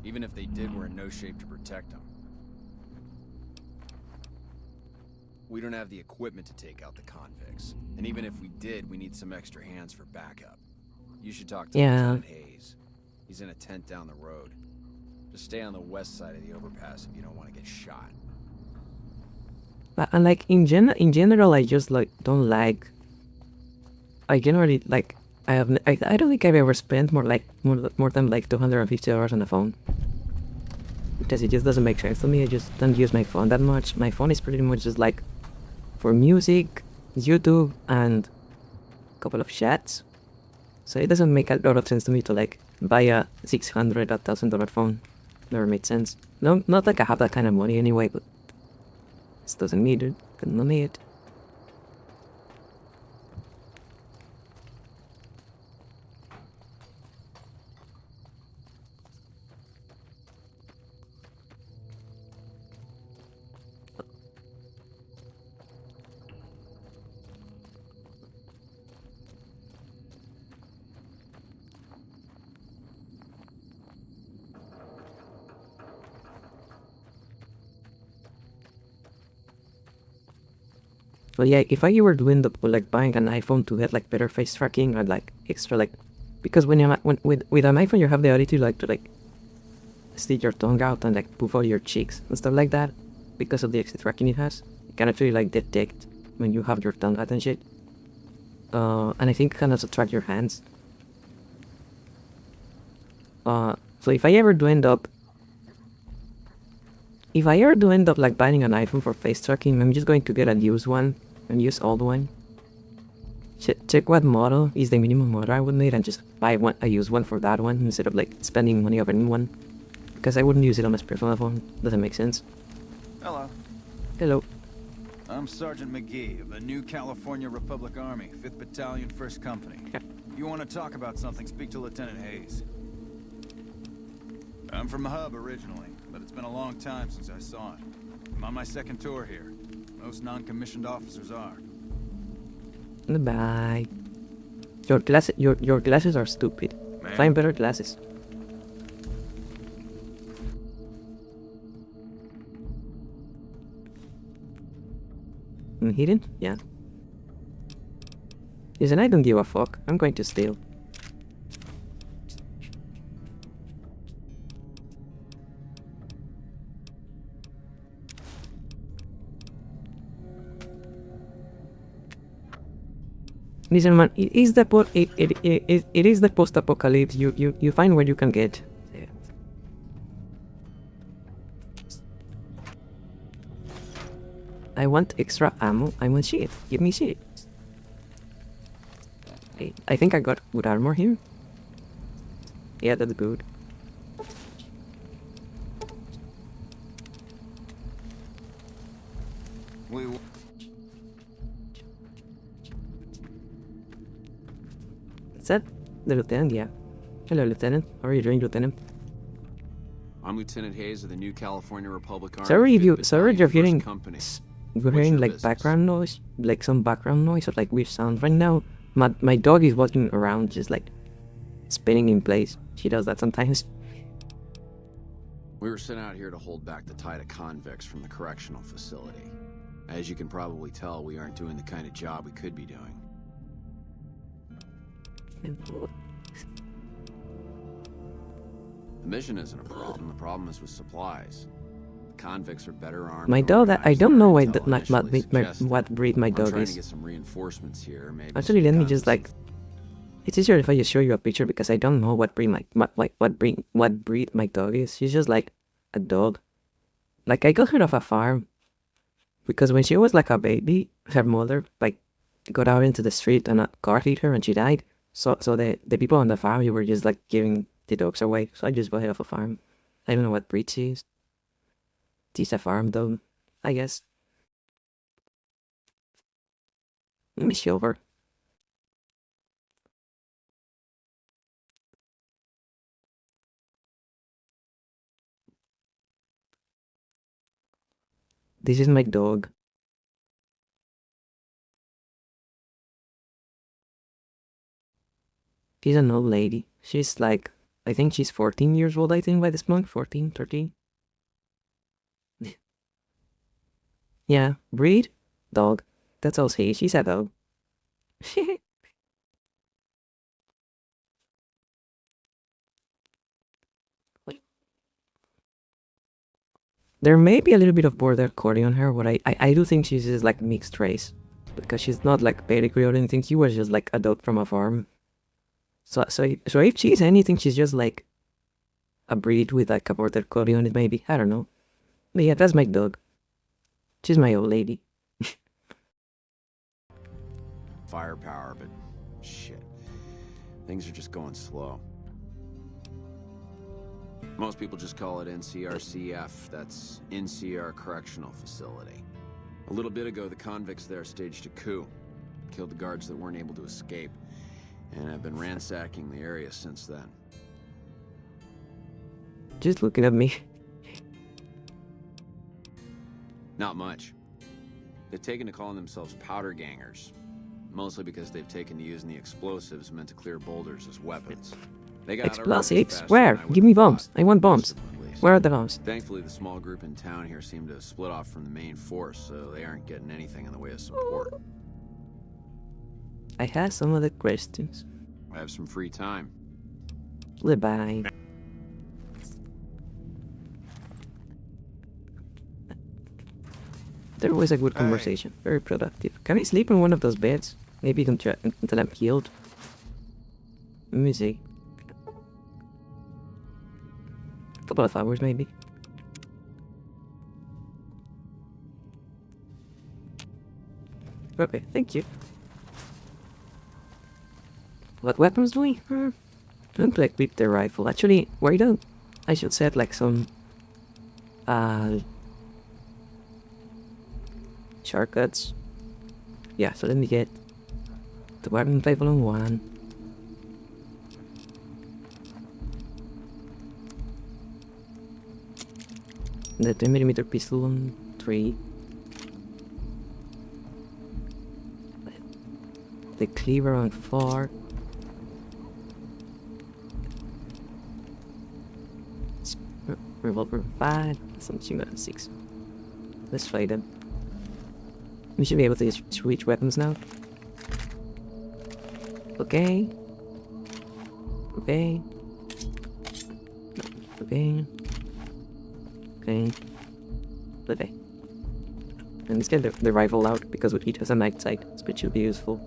Even if they did, we're in no shape to protect them. We don't have the equipment to take out the convicts. And even if we did, we need some extra hands for backup. You should talk to Lieutenant Hayes. He's in a tent down the road. Just stay on the west side of the overpass if you don't want to get shot. And like in general, I just like don't like. I generally like. I don't think I've ever spent more than like $250 on a phone, because it just doesn't make sense to me. I just don't use my phone that much. My phone is pretty much just like for music, YouTube, and a couple of chats. So it doesn't make a lot of sense to me to like buy a $600, $1,000 phone. Never made sense. No, not like I have that kind of money anyway, but this doesn't need it. Couldn't need it. But yeah, if I were doing the like buying an iPhone to get like better face tracking and like extra like, because with an iPhone you have the ability to like stick your tongue out and like puff out your cheeks and stuff like that, because of the extra tracking it has. It can actually like detect when you have your tongue out and shit. And I think it can also track your hands. So if I ever do end up like buying an iPhone for face tracking, I'm just going to get a used one and use old one. Check what model is the minimum model I would need and just buy a used one for that one instead of like spending money on a new one, because I wouldn't use it on my personal phone. Doesn't make sense. Hello. Hello. I'm Sergeant McGee of the New California Republic Army, 5th Battalion, 1st Company. If you want to talk about something, speak to Lieutenant Hayes. I'm from the hub originally, but it's been a long time since I saw it. I'm on my 2nd tour here. Most non-commissioned officers are. Bye. Your glasses are stupid. Man. Find better glasses. Hidden? Yeah. Listen, I don't give a fuck. I'm going to steal. Listen, man, it is the post-apocalypse. You find where you can get. Yeah. I want extra ammo. I want shit. Give me shit. Hey, I think I got good armor here. Yeah, that's good. Is that the lieutenant? Yeah. Hello, Lieutenant. How are you doing, Lieutenant? I'm Lieutenant Hayes of the New California Republic Army. Sorry if you're hearing, Company. you're hearing like background noise, like some background noise or like weird sounds right now. My dog is walking around just like spinning in place. She does that sometimes. We were sent out here to hold back the tide of convicts from the correctional facility. As you can probably tell, we aren't doing the kind of job we could be doing. The mission isn't a problem. The problem is with supplies. The convicts are better armed. My and dog, I organized don't than know our what, intel initially suggested. what breed my I'm dog trying is. to get some reinforcements here. Maybe Actually, some let me guns just and like... It's easier if I just show you a picture because I don't know what breed what breed my dog is. She's just like a dog. Like I got her off a farm because when she was like a baby, her mother like got out into the street and a car hit her and she died. So the people on the farm were just like giving the dogs away. So I just bought her off a farm. I don't know what breed she is. She's a farm dog, I guess. Let me show her. This is my dog. She's an old lady. She's like, I think she's 14 years old, I think, by this month. 14, 13. Yeah, breed? Dog. That's all she is. She's a dog. There may be a little bit of border collie on her, but I do think she's just like mixed race. Because she's not like pedigree or anything. She was just like a dog from a farm. So if she's anything, she's just like a breed with like a border collie on it, maybe. I don't know. But yeah, that's my dog. She's my old lady. firepower, but shit. Things are just going slow. Most people just call it NCRCF. That's NCR Correctional Facility. A little bit ago, the convicts there staged a coup. Killed the guards that weren't able to escape. And I've been ransacking the area since then. Just looking at me. Not much. They've taken to calling themselves powder gangers. Mostly because they've taken to using the explosives meant to clear boulders as weapons. They got explosives? Where? Give me bombs. I want bombs. Where are the bombs? Thankfully, the small group in town here seem to split off from the main force, so they aren't getting anything in the way of support. I have some other questions. I have some free time. Goodbye. There was a good conversation. Very productive. Can I sleep in one of those beds? Maybe until I'm healed. Let me see. A couple of hours, maybe. Okay, thank you. What weapons do we? Don't equip the rifle. Actually, why don't I should set like some shortcuts. Yeah, so let me get the weapon rifle on 1. The 10mm pistol on 3. The cleaver on 4. Revolver on 5. Something on 6. Let's fight them. We should be able to switch weapons now. Okay. Okay. Okay. Okay. Okay. And let's get the rifle out because it has a night sight, which should be useful.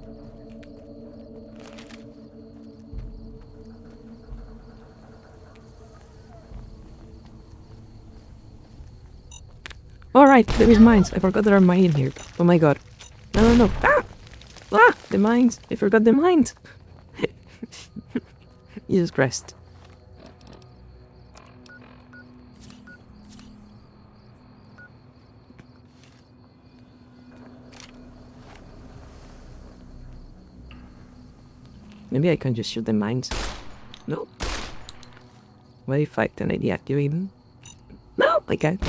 Alright, there is mines. I forgot there are mines in here. Oh my god. No. Ah! Ah! The mines. I forgot the mines. Jesus Christ. Maybe I can just shoot the mines. No. What if I can deactivate them? No, I can't.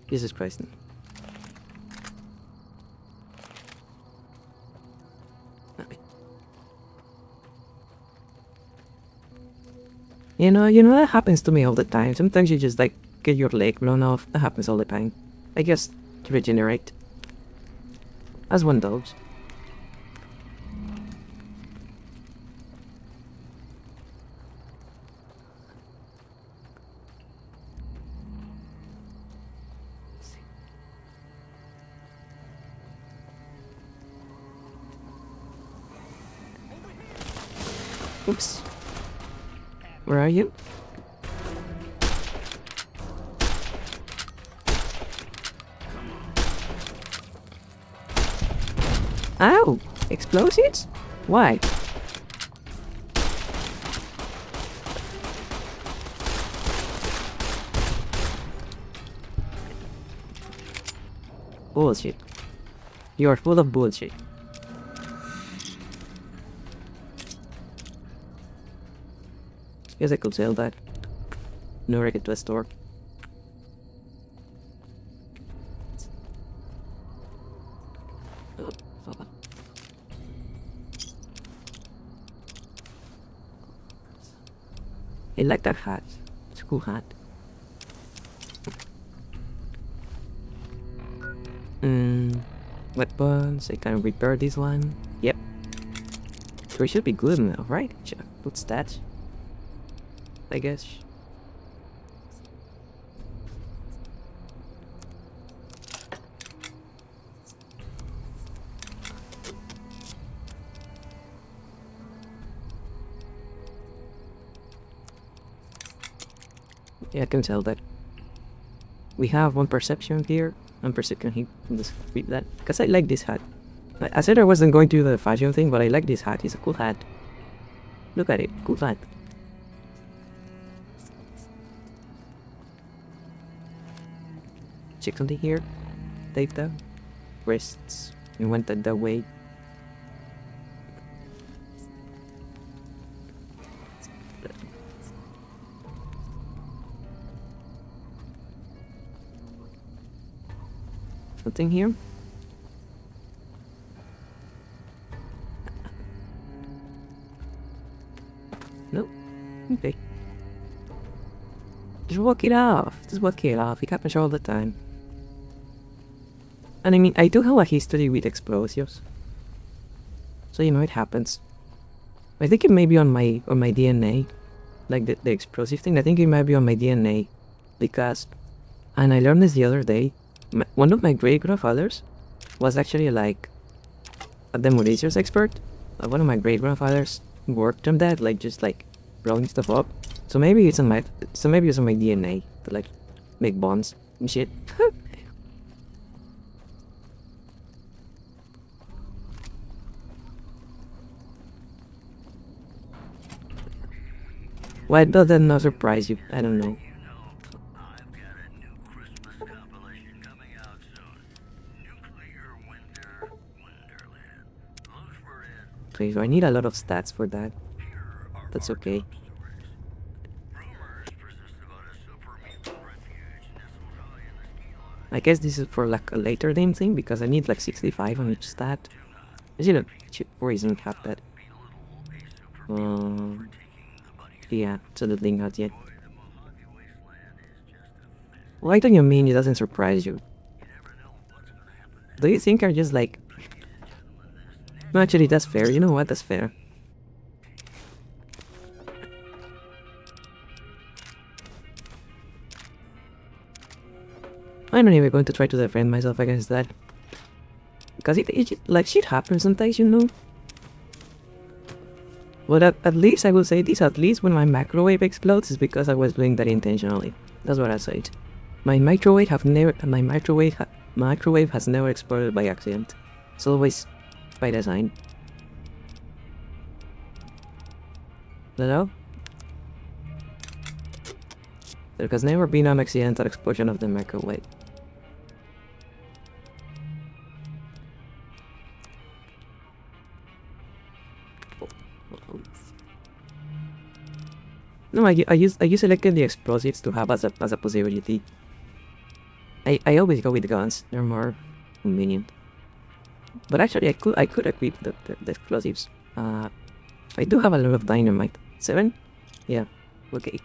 Jesus Christ. You know that happens to me all the time. Sometimes you just like get your leg blown off. That happens all the time. I guess to regenerate. As one does. Oops. Where are you? Ow! Explosives? Why? Bullshit. You are full of bullshit. Guess I could sell that. No wreck it to a store. I like that hat. It's a cool hat. Weapons. I can repair this one. Yep. So it should be good now, right? Put stats. I guess. Yeah, I can tell that. We have one perception here. One perception here. Let's read that. Because I like this hat. I said I wasn't going to do the fashion thing, but I like this hat. It's a cool hat. Look at it. Cool hat. Check something here. Data. Wrists. We went that way. Something here? Nope. Okay. Just walk it off. Just walk it off. It happens all the time. And I mean, I do have a history with explosives. So you know it happens. I think it may be on my DNA. Like the explosive thing. I think it might be on my DNA. Because, and I learned this the other day. One of my great-grandfathers was actually like a demolitions expert. One of my great-grandfathers worked on that, like just like blowing stuff up. So maybe it's on my DNA to like make bombs and shit. Why does that not surprise you? I don't know. Okay, so I need a lot of stats for that. That's okay. I guess this is for like a later game thing because I need like 65 on each stat. I should reason have that. Yeah, absolutely not yet. Why do you mean it doesn't surprise you? Do you think I'm just like... No, actually, that's fair. You know what? That's fair. I'm not even going to try to defend myself against that. Because it like, shit happens sometimes, you know? But at least I will say this, at least when my microwave explodes is because I was doing that intentionally. That's what I said. My microwave has never exploded by accident. It's always by design. Hello? There has never been an accidental explosion of the microwave. No, I use selected the explosives to have as a possibility. I always go with guns. They're more convenient. But actually, I could equip the explosives. I do have a lot of dynamite. 7? Yeah. Okay.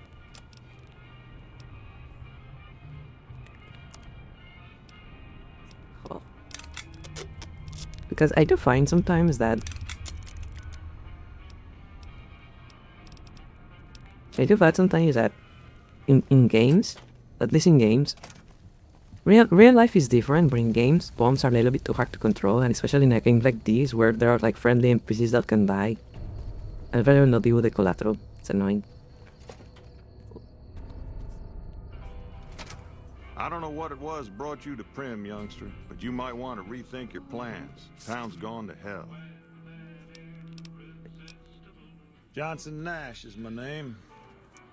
Oh. Because I do find sometimes that in games, at least in games, real life is different, but in games, bombs are a little bit too hard to control, and especially in a game like this, where there are like friendly NPCs that can die. I'd rather not deal with the collateral. It's annoying. I don't know what it was brought you to Prim, youngster, but you might want to rethink your plans. Town's gone to hell. Johnson Nash is my name.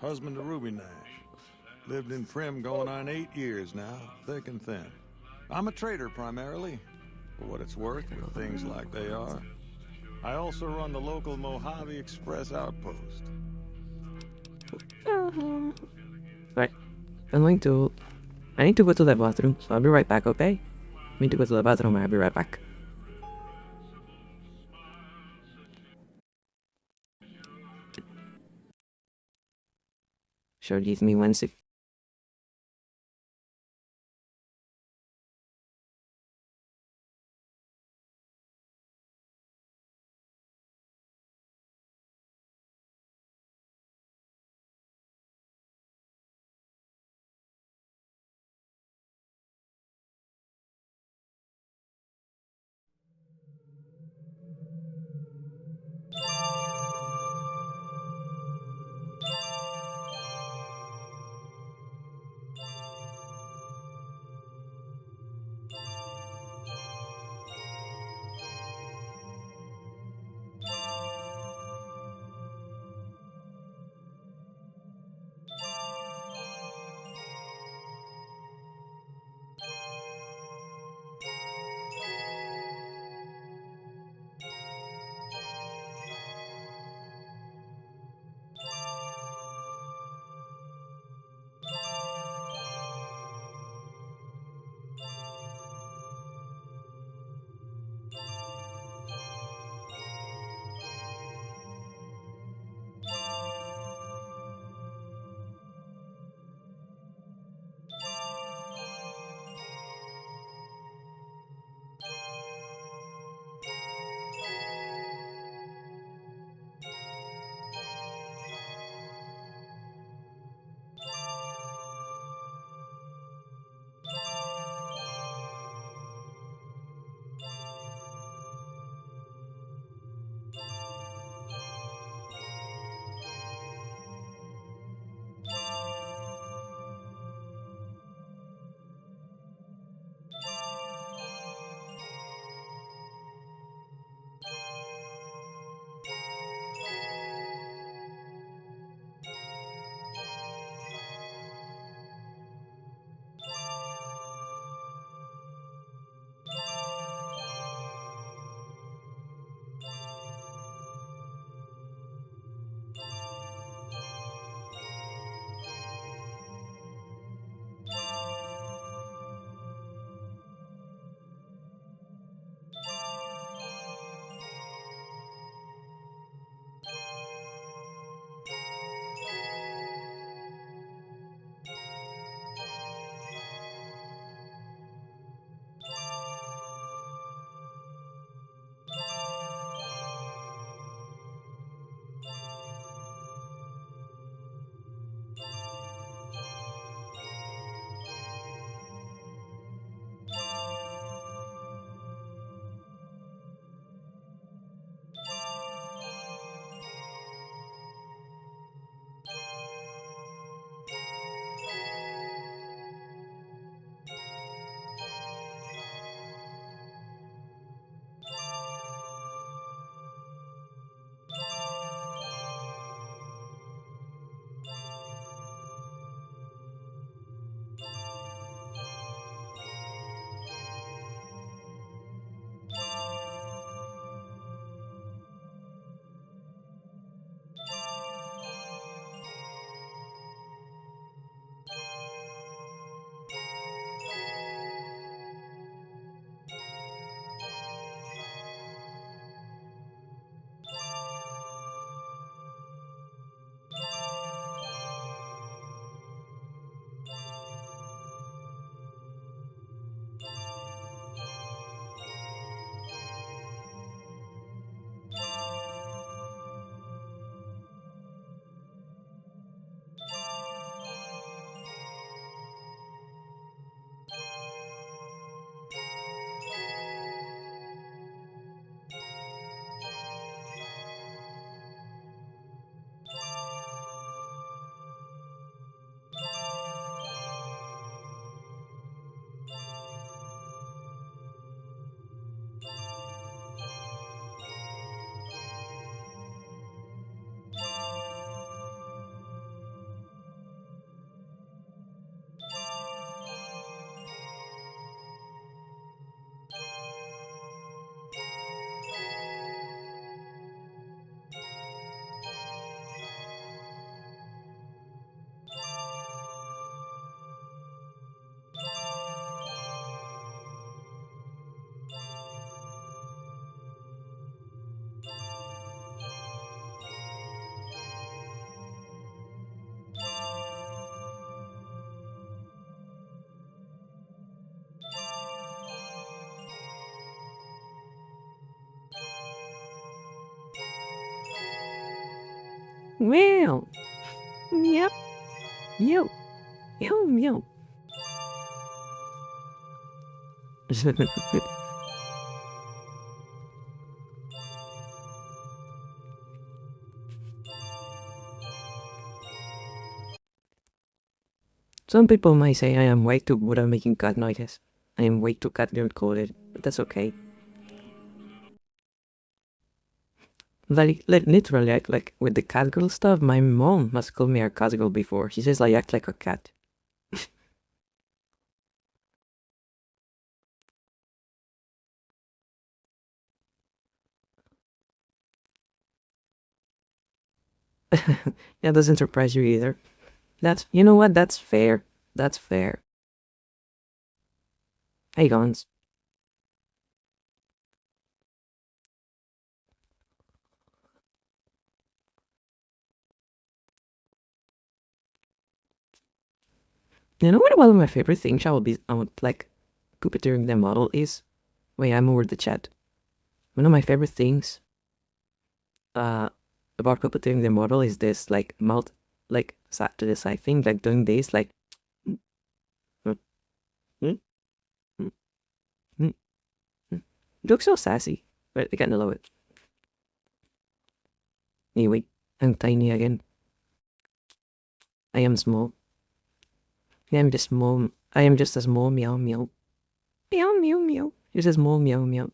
Husband to Ruby Nash. Lived in Prim going on 8 years now, thick and thin. I'm a trader primarily, for what it's worth with things like they are. I also run the local Mojave Express outpost. Right. I need to go to the bathroom, so I'll be right back, okay? I need to go to the bathroom and I'll be right back. Sure, give me 1 sec. Well. Yep. Yo. Yo, yo. Some people might say I am way too good at making cat noises. I am way too cat coded, but that's okay. Like literally, like with the cat girl stuff, my mom must call me a cat girl before. She says I act like a cat. That doesn't surprise you either. You know what? That's fair. That's fair. Hey, Gons. You know what one of my favorite things I would like puppeteering the model is? Wait, I'm over the chat. One of my favorite things about puppeteering the model is this like mouth like side to the side thing, like doing this like It looks so sassy, but I kinda love it. Anyway, I'm tiny again. I am small. I am just small. I am just a small meow meow. Meow meow meow. Just a small meow meow.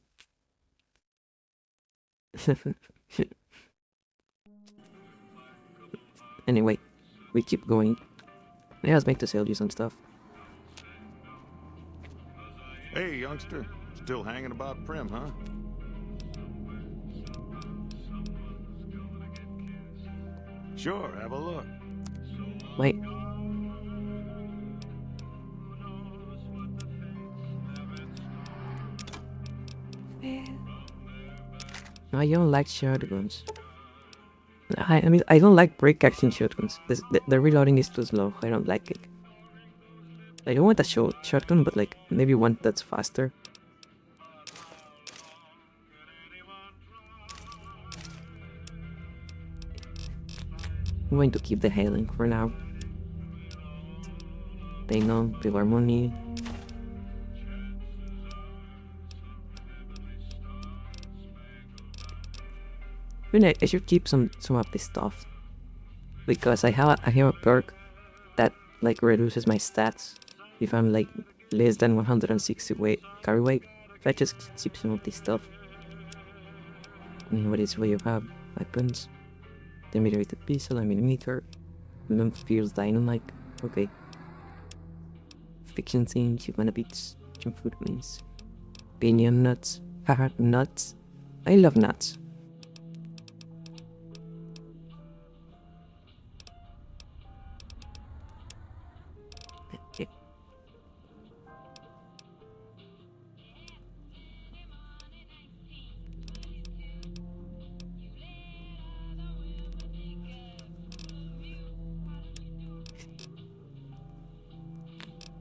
Anyway, we keep going. Yeah, let's make the sale use and stuff. Hey, youngster. Still hanging about Prim, huh? Sure, have a look. Wait. No, I don't like shotguns. I mean, I don't like break action shotguns. The reloading is too slow. I don't like it. I don't want a shotgun, but like maybe one that's faster. I'm going to keep the hailing for now. They know people are money. I should keep some of this stuff because I have a perk that like reduces my stats if I'm like less than 160 carry weight. If I just keep some of this stuff. I mean, what is where you have weapons? The mitigated pistol, a millimeter, minimum feels dynamite. Okay. Fiction things, Humana beats, junk food wings. Pinion nuts. Haha, nuts. I love nuts.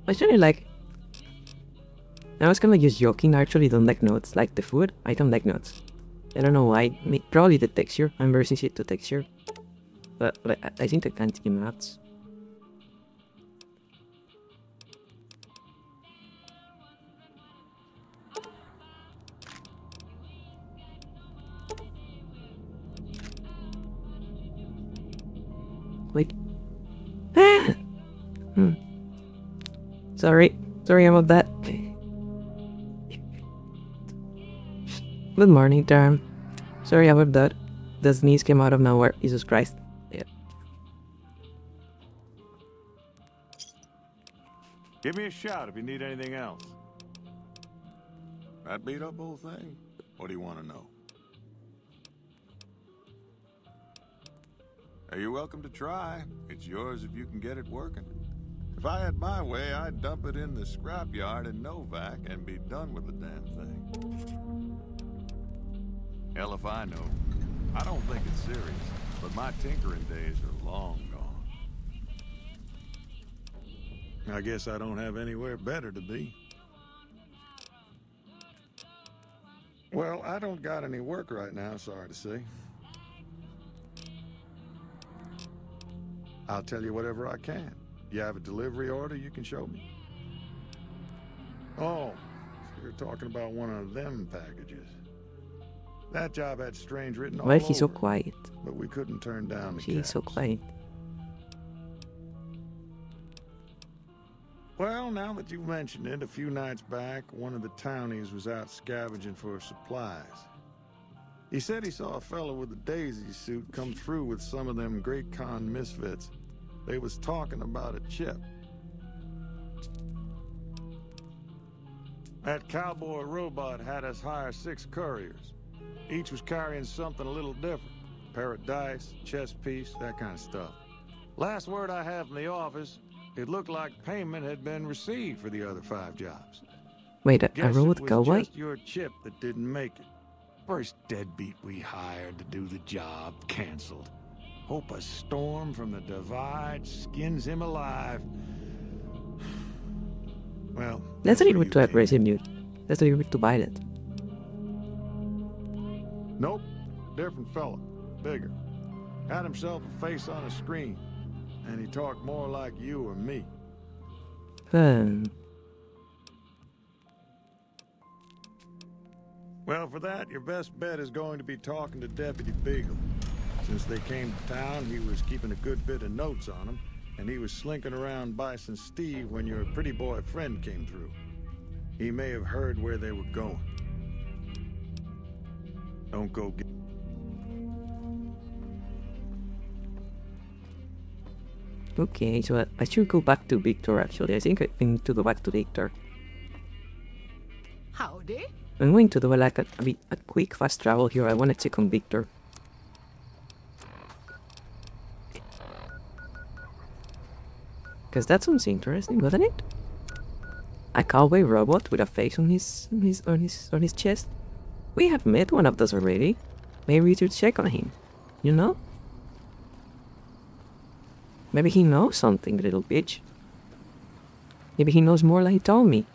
Actually, like, I was kind of just joking. I actually don't like nuts. Like the food, I don't like nuts. I don't know why. Probably the texture. I'm very sensitive to texture. But I think I can't eat nuts. Wait. Sorry about that. Good morning, Darm. Sorry about that. The sneeze came out of nowhere. Jesus Christ. Yeah. Give me a shout if you need anything else. That beat up whole thing? What do you want to know? Hey, you're welcome to try. It's yours if you can get it working. If I had my way, I'd dump it in the scrapyard in Novak and be done with the damn thing. Hell if I know. I don't think it's serious, but my tinkering days are long gone. I guess I don't have anywhere better to be. Well, I don't got any work right now, sorry to say. I'll tell you whatever I can. You have a delivery order you can show me? Oh, so you're talking about one of them packages. That job had strange written all Why is he so over it, quiet? but we couldn't turn down the He's so cabs. quiet. Well, now that you've mentioned it, a few nights back, one of the townies was out scavenging for supplies. He said he saw a fellow with a daisy suit come through with some of them Great Con misfits. They was talking about a chip. That cowboy robot had us hire 6 couriers. Each was carrying something a little different. A pair of dice, chess piece, that kind of stuff. Last word I have from the office, it looked like payment had been received for the other 5 jobs. Wait, a Guess robot it was cowboy? just your chip that didn't make it. First deadbeat we hired to do the job canceled. Hope a storm from the divide skins him alive. Well, That's a little bit too aggressive, dude. That's a little bit too violent. nope, different fella, bigger. Had himself a face on a screen, and he talked more like you or me. Well, for that, your best bet is going to be talking to Deputy Beagle. Since they came to town, he was keeping a good bit of notes on him, and he was slinking around Bison Steve when your pretty boy friend came through. He may have heard where they were going. Don't go get... Okay, so I should go back to Victor actually. I think I need to go back to Victor. Howdy. I'm going to do like a quick fast travel here. I want to check on Victor. Because that sounds interesting, doesn't it? A cowboy robot with a face on his chest. We have met one of those already. Maybe we should check on him. You know? Maybe he knows something, little bitch. Maybe he knows more than he told me.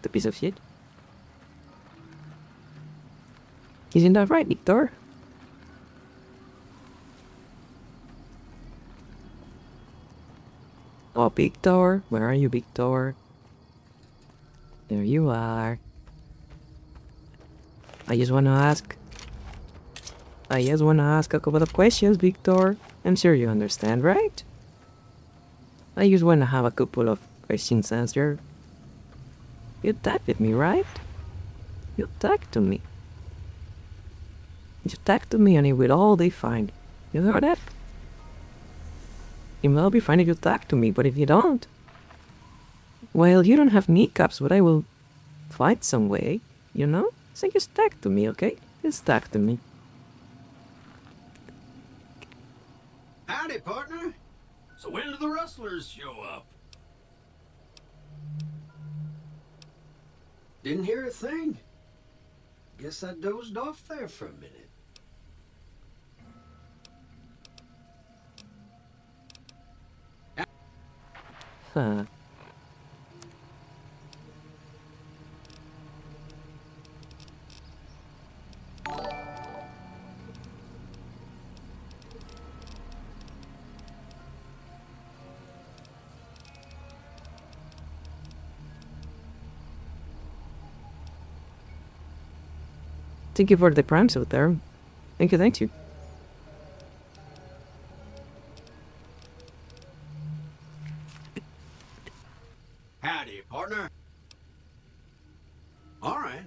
The piece of shit. Isn't that right, Victor? Oh, Victor. Where are you, Victor? There you are. I just wanna ask a couple of questions, Victor. I'm sure you understand, right? I just wanna have a couple of questions answered. You talked with me, right? You talked to me. You talk to me and it will all be fine. You heard that? It will be fine if you talk to me, but if you don't... Well, you don't have kneecaps, but I will find some way, you know? So just talk to me, okay? Just talk to me. Howdy, partner. So when do the rustlers show up? Didn't hear a thing. Guess I dozed off there for a minute. Huh. Thank you for the primes out there. Thank you, thank you. Howdy, partner. All right.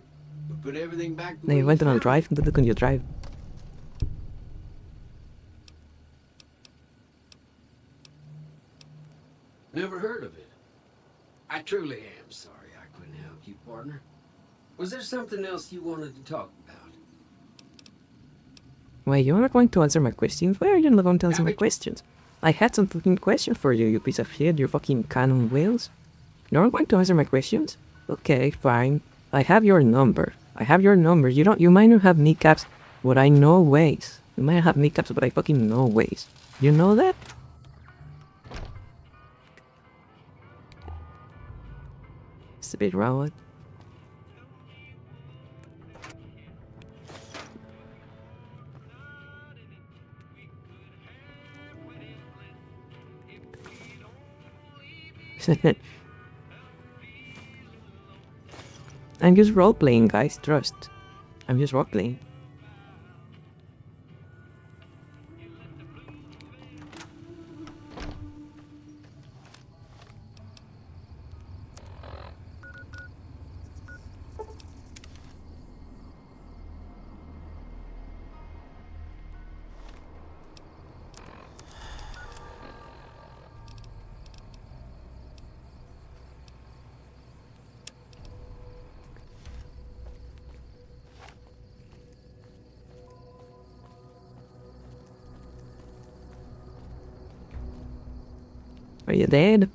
We'll put everything back the They way went you on a found drive and look on your drive. it. Never heard of it. I truly am sorry I couldn't help you, partner. Was there something else you wanted to talk about? Wait, you're not going to answer my questions? Why are you not going to answer my questions? I had some fucking question for you, you piece of shit, you fucking cannon wheels. You're not going to answer my questions? Okay, fine. I have your number. I have your number. You might not have kneecaps, but I know ways. You might have kneecaps, but I fucking know ways. You know that? Stupid robot. I'm just role-playing, guys, trust. I'm just role-playing. Are you dead?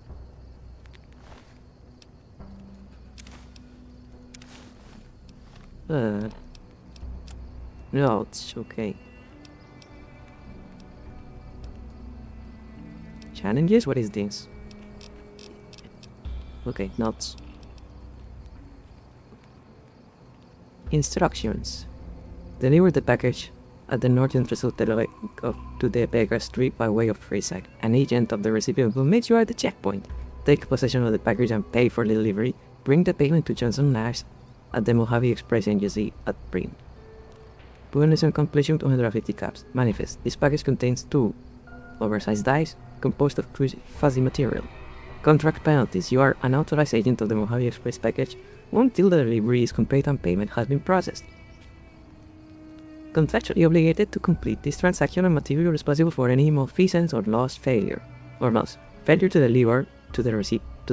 No, it's okay. Challenges? What is this? Okay, notes. Instructions. Deliver the package at the north entrance of to the Vega Street by way of Freeside. An agent of the recipient will meet you at the checkpoint. Take possession of the package and pay for the delivery. Bring the payment to Johnson Nash at the Mojave Express Agency at Prim. Bonus on completion 250 caps. Manifest. This package contains 2 oversized dice composed of fuzzy material. Contract penalties. You are an authorized agent of the Mojave Express package until the delivery is complete and payment has been processed. Contractually obligated to complete this transaction and materially responsible for any malfeasance or failure to deliver to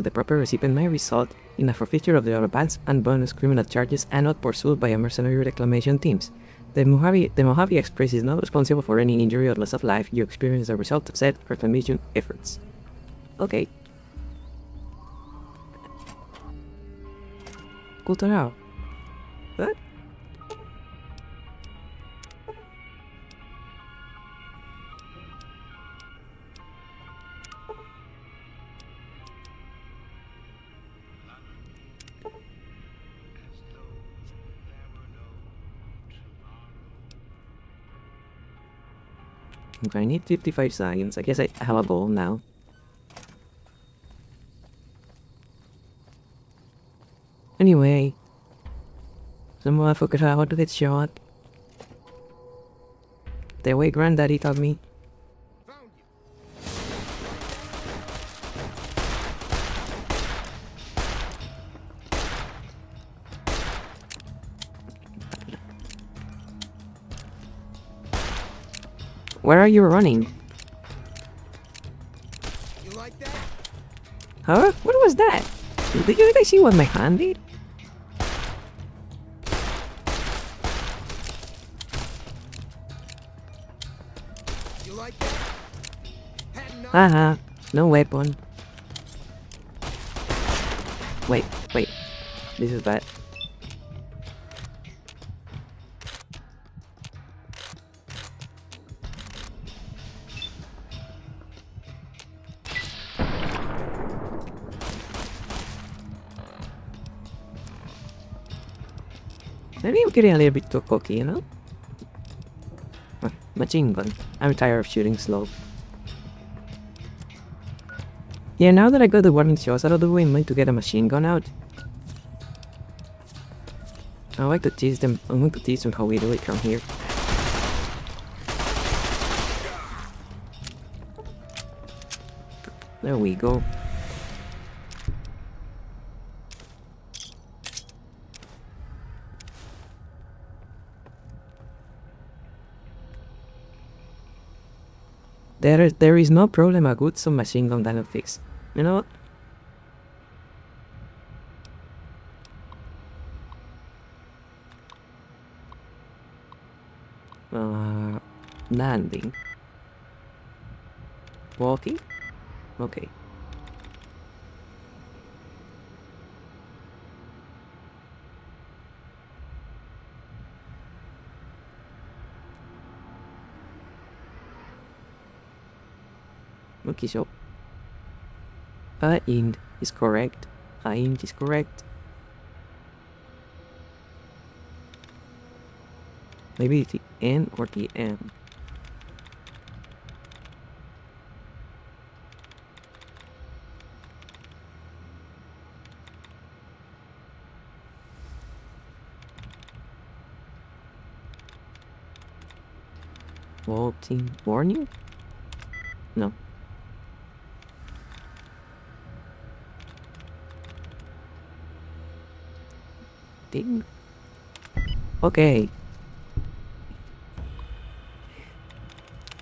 the proper recipient may result in a forfeiture of the advance and bonus criminal charges and not pursued by a mercenary reclamation teams. The Mojave Express is not responsible for any injury or loss of life you experience as a result of said reclamation efforts. Okay. Cool to know. What? Okay, I need 55 seconds. I guess I have a goal now. Anyway, some motherfuckers are about to get shot. The way Granddaddy taught me. Where are you running? You like that? Huh? What was that? Did you guys see what my hand did? You like that? Haha, no weapon. Wait, this is bad. Maybe I'm getting a little bit too cocky, you know? Machine gun. I'm tired of shooting slow. Yeah, now that I got the warning shots out of the way, I'm going to get a machine gun out. I like to tease them. I'm going to tease them how we do it from here. There we go. There is no problem a good submachine gun that'll fix. You know what? Landing. Walking? Okay. Okay, so aimed is correct. Aimed is correct. Maybe the N or the M. Vaulting warning? No. Ding. Okay.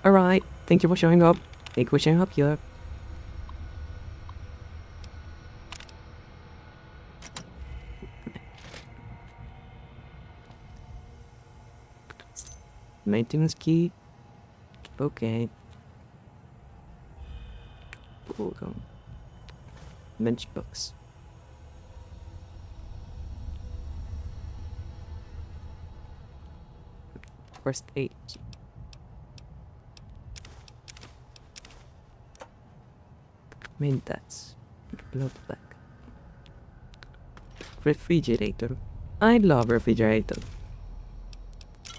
Alright, thank you for showing up. Thank you for showing up here. Maintenance key. Okay. Hold on. Bench books. First aid. Main that's blood black. Refrigerator. I love refrigerator.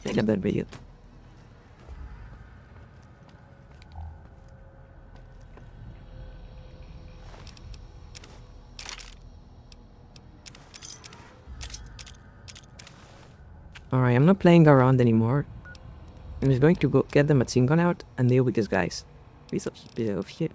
I love that video. Alright, I'm not playing around anymore. I'm just going to go get the machine gun out and deal with these guys. Piece of shit.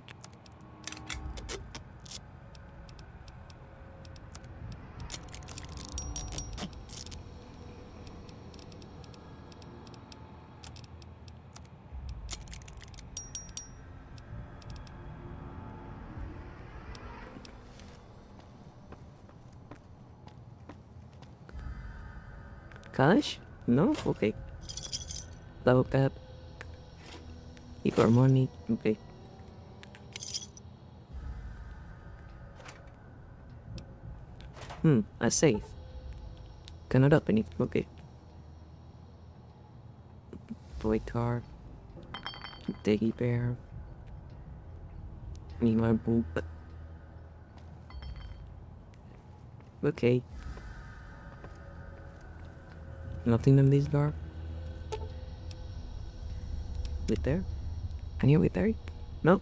Cash? No? Okay. Double tap. Keep our money. Okay. A safe. Cannot open it. Okay. Toy car. Teddy bear. Need my poop. Okay. Nothing in this door. Wait there? Can you wait there? No?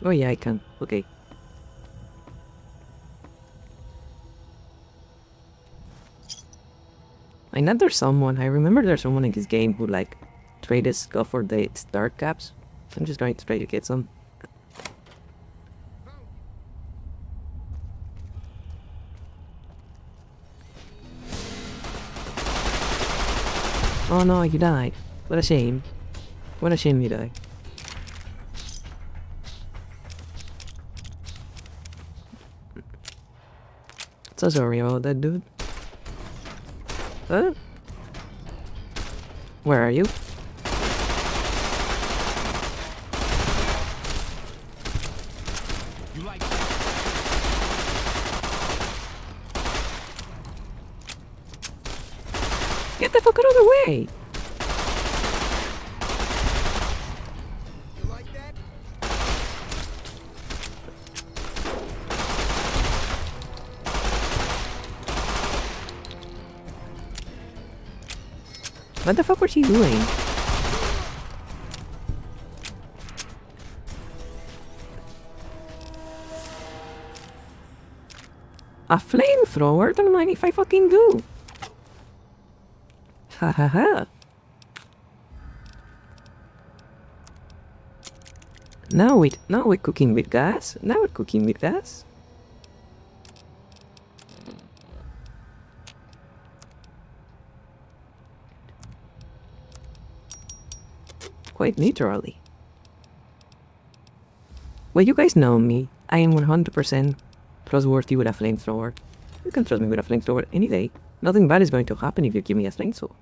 Oh yeah, I can. Okay. I know there's someone. I remember there's someone in this game who like traded stuff for the start caps. So I'm just going to try to get some. Oh no, you died. What a shame. What a shame you died. So sorry about that, dude. Huh? Where are you? Get the fuck out of the way! What the fuck was he doing? A flamethrower? Don't mind if I fucking do. Ha ha ha. Now we're cooking with gas. Now we're cooking with gas. Quite literally. Well, you guys know me. I am 100% trustworthy with a flamethrower. You can trust me with a flamethrower any day. Nothing bad is going to happen if you give me a flamethrower.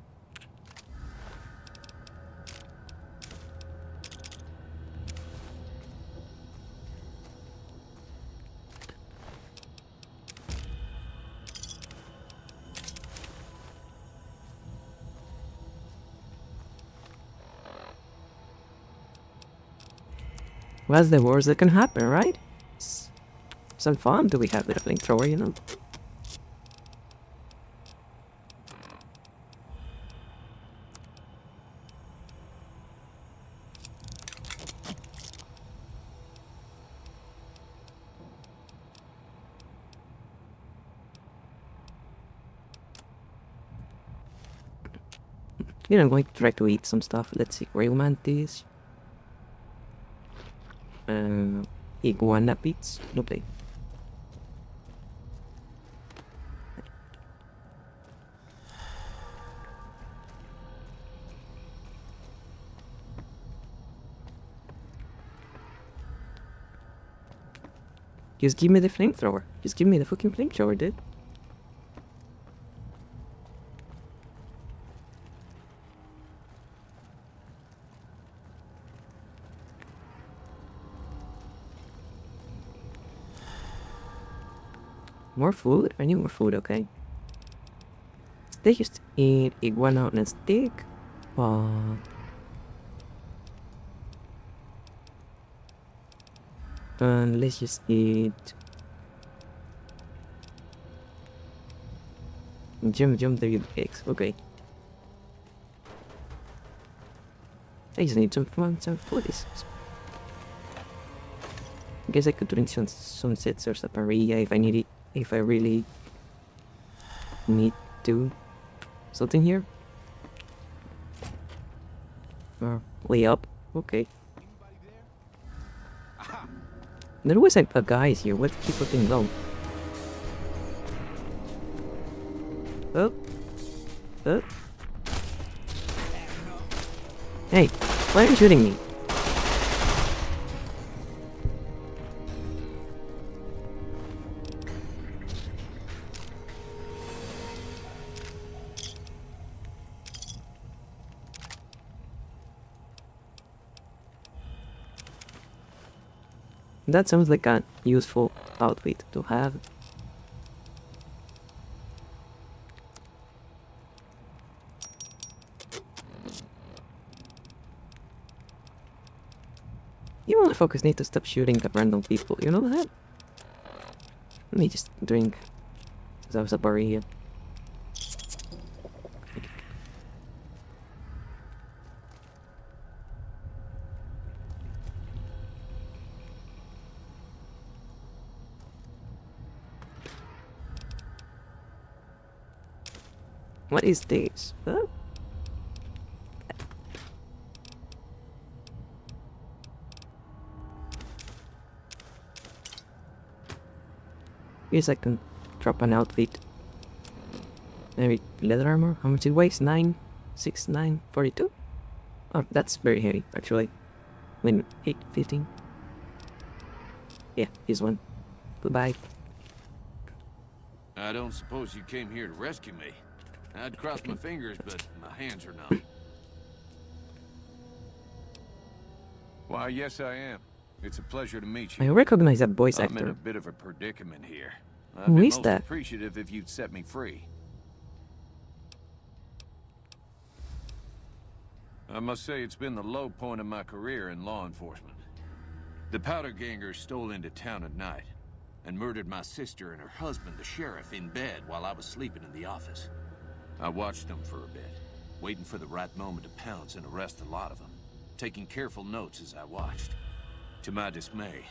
What's the worst that can happen, right? Some fun do we have with a flamethrower, you know? You know, I'm going to try to eat some stuff. Let's see, Grail Mantis. Iguana Pits. No play. Just give me the flamethrower. Just give me the fucking flamethrower, dude. More food? I need more food, okay. They just eat iguana on a stick. And let's just eat jump the eggs. Okay. I just need some food. I guess I could drink some sunsets or saparia if I need it. If I really need to. Something here? Or way up? Okay. There was a guy here. Let's keep putting low. Oh. Oh. Hey, why are you shooting me? That sounds like a useful outfit to have. You motherfuckers need to stop shooting at random people, you know that? Let me just drink. That was a barrier. What is this? Huh? Guess I can drop an outfit. Maybe leather armor? How much it weighs? 9, 6, 9, 42? Oh, that's very heavy, actually. I mean, 8, 15. Yeah, here's one. Goodbye. I don't suppose you came here to rescue me. I'd cross my fingers, but my hands are numb. Why, yes, I am. It's a pleasure to meet you. I recognize that voice I'm in actor. a bit of a predicament here. I'd Who be is most that? appreciative if you'd set me free. I must say it's been the low point of my career in law enforcement. The powder gangers stole into town at night and murdered my sister and her husband, the sheriff, in bed while I was sleeping in the office. I watched them for a bit, waiting for the right moment to pounce and arrest the lot of them, taking careful notes as I watched. To my dismay,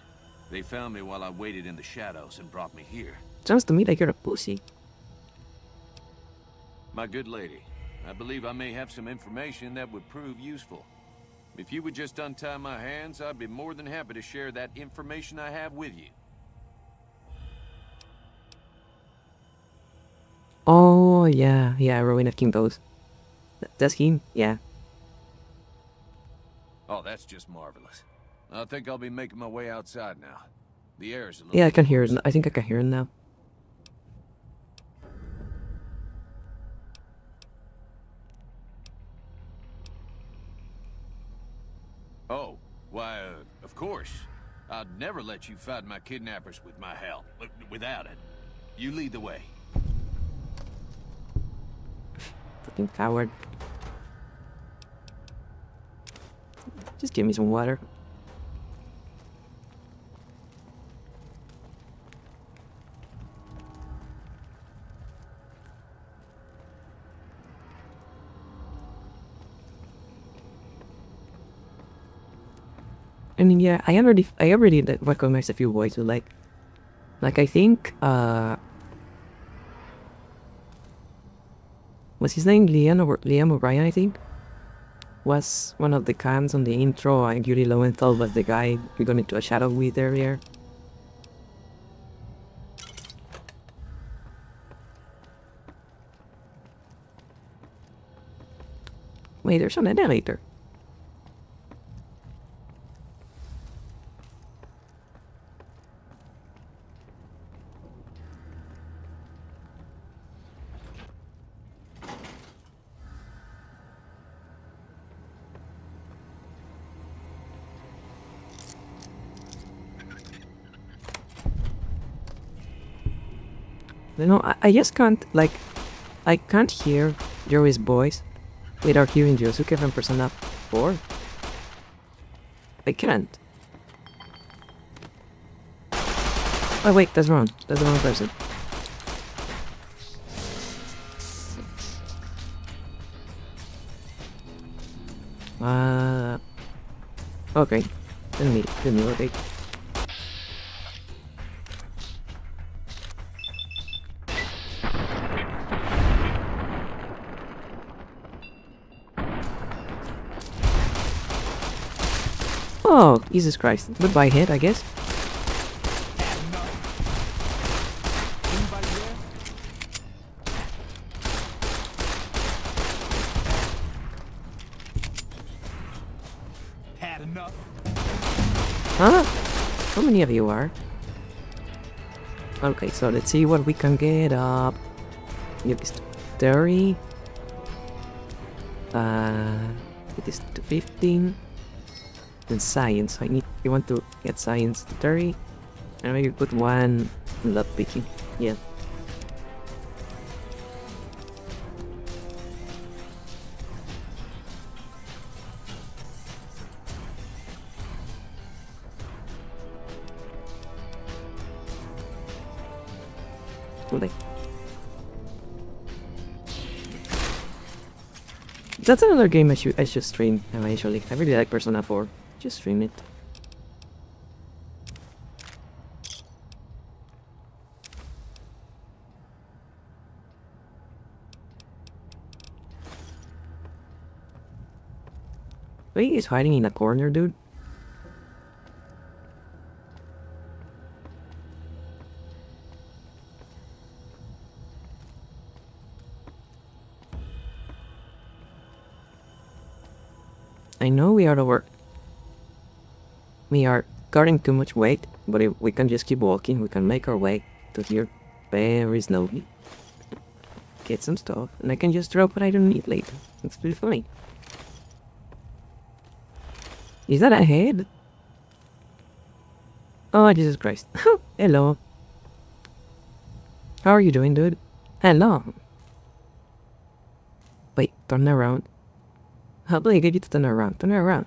they found me while I waited in the shadows and brought me here. Sounds to me like you're a pussy. My good lady, I believe I may have some information that would prove useful. If you would just untie my hands, I'd be more than happy to share that information I have with you. Oh, yeah, Rowena King those. That's him? Yeah. Oh, that's just marvelous. I think I'll be making my way outside now. The air's a little... Yeah, I can hear it. I think I can hear it now. Oh, why, of course. I'd never let you fight my kidnappers with my help. Without it. You lead the way. Fucking coward. Just give me some water. I mean, yeah, I already recognized a few voices, like I think, what's his name? Liam O'Brien, I think? was one of the cans on the intro, and Yuri Lowenthal was the guy we got into a shadow with earlier. Wait, there's an elevator. You know, I just can't, like, I can't hear Joey's voice without hearing Yosuke from Persona 4. I can't. Oh wait, that's wrong. That's the wrong person. Okay. Didn't need, okay. Oh, Jesus Christ. Goodbye, hit, I guess. Had enough? Huh? How many of you are? Okay, so let's see what we can get up. It is 30. It is to 15. Then science. I want to get science to 30. And maybe put one lock picking. Yeah. Okay. That's another game I should stream eventually. I really like Persona 4. Just stream it. Wait, he's hiding in a corner, dude. I know we are carrying too much weight, but if we can just keep walking, we can make our way to here very slowly. Get some stuff, and I can just drop what I don't need later. It's pretty funny. Is that a head? Oh, Jesus Christ. Hello. How are you doing, dude? Hello. Wait, turn around. How do I get you to turn around? Turn around.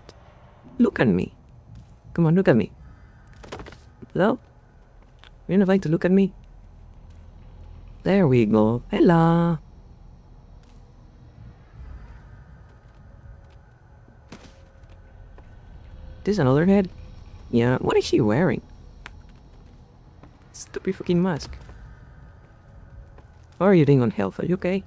Look at me. Come on, look at me. Hello? You're not going to look at me? There we go. Hello. This another head? Yeah, what is she wearing? Stupid fucking mask. How are you doing on health? Are you okay?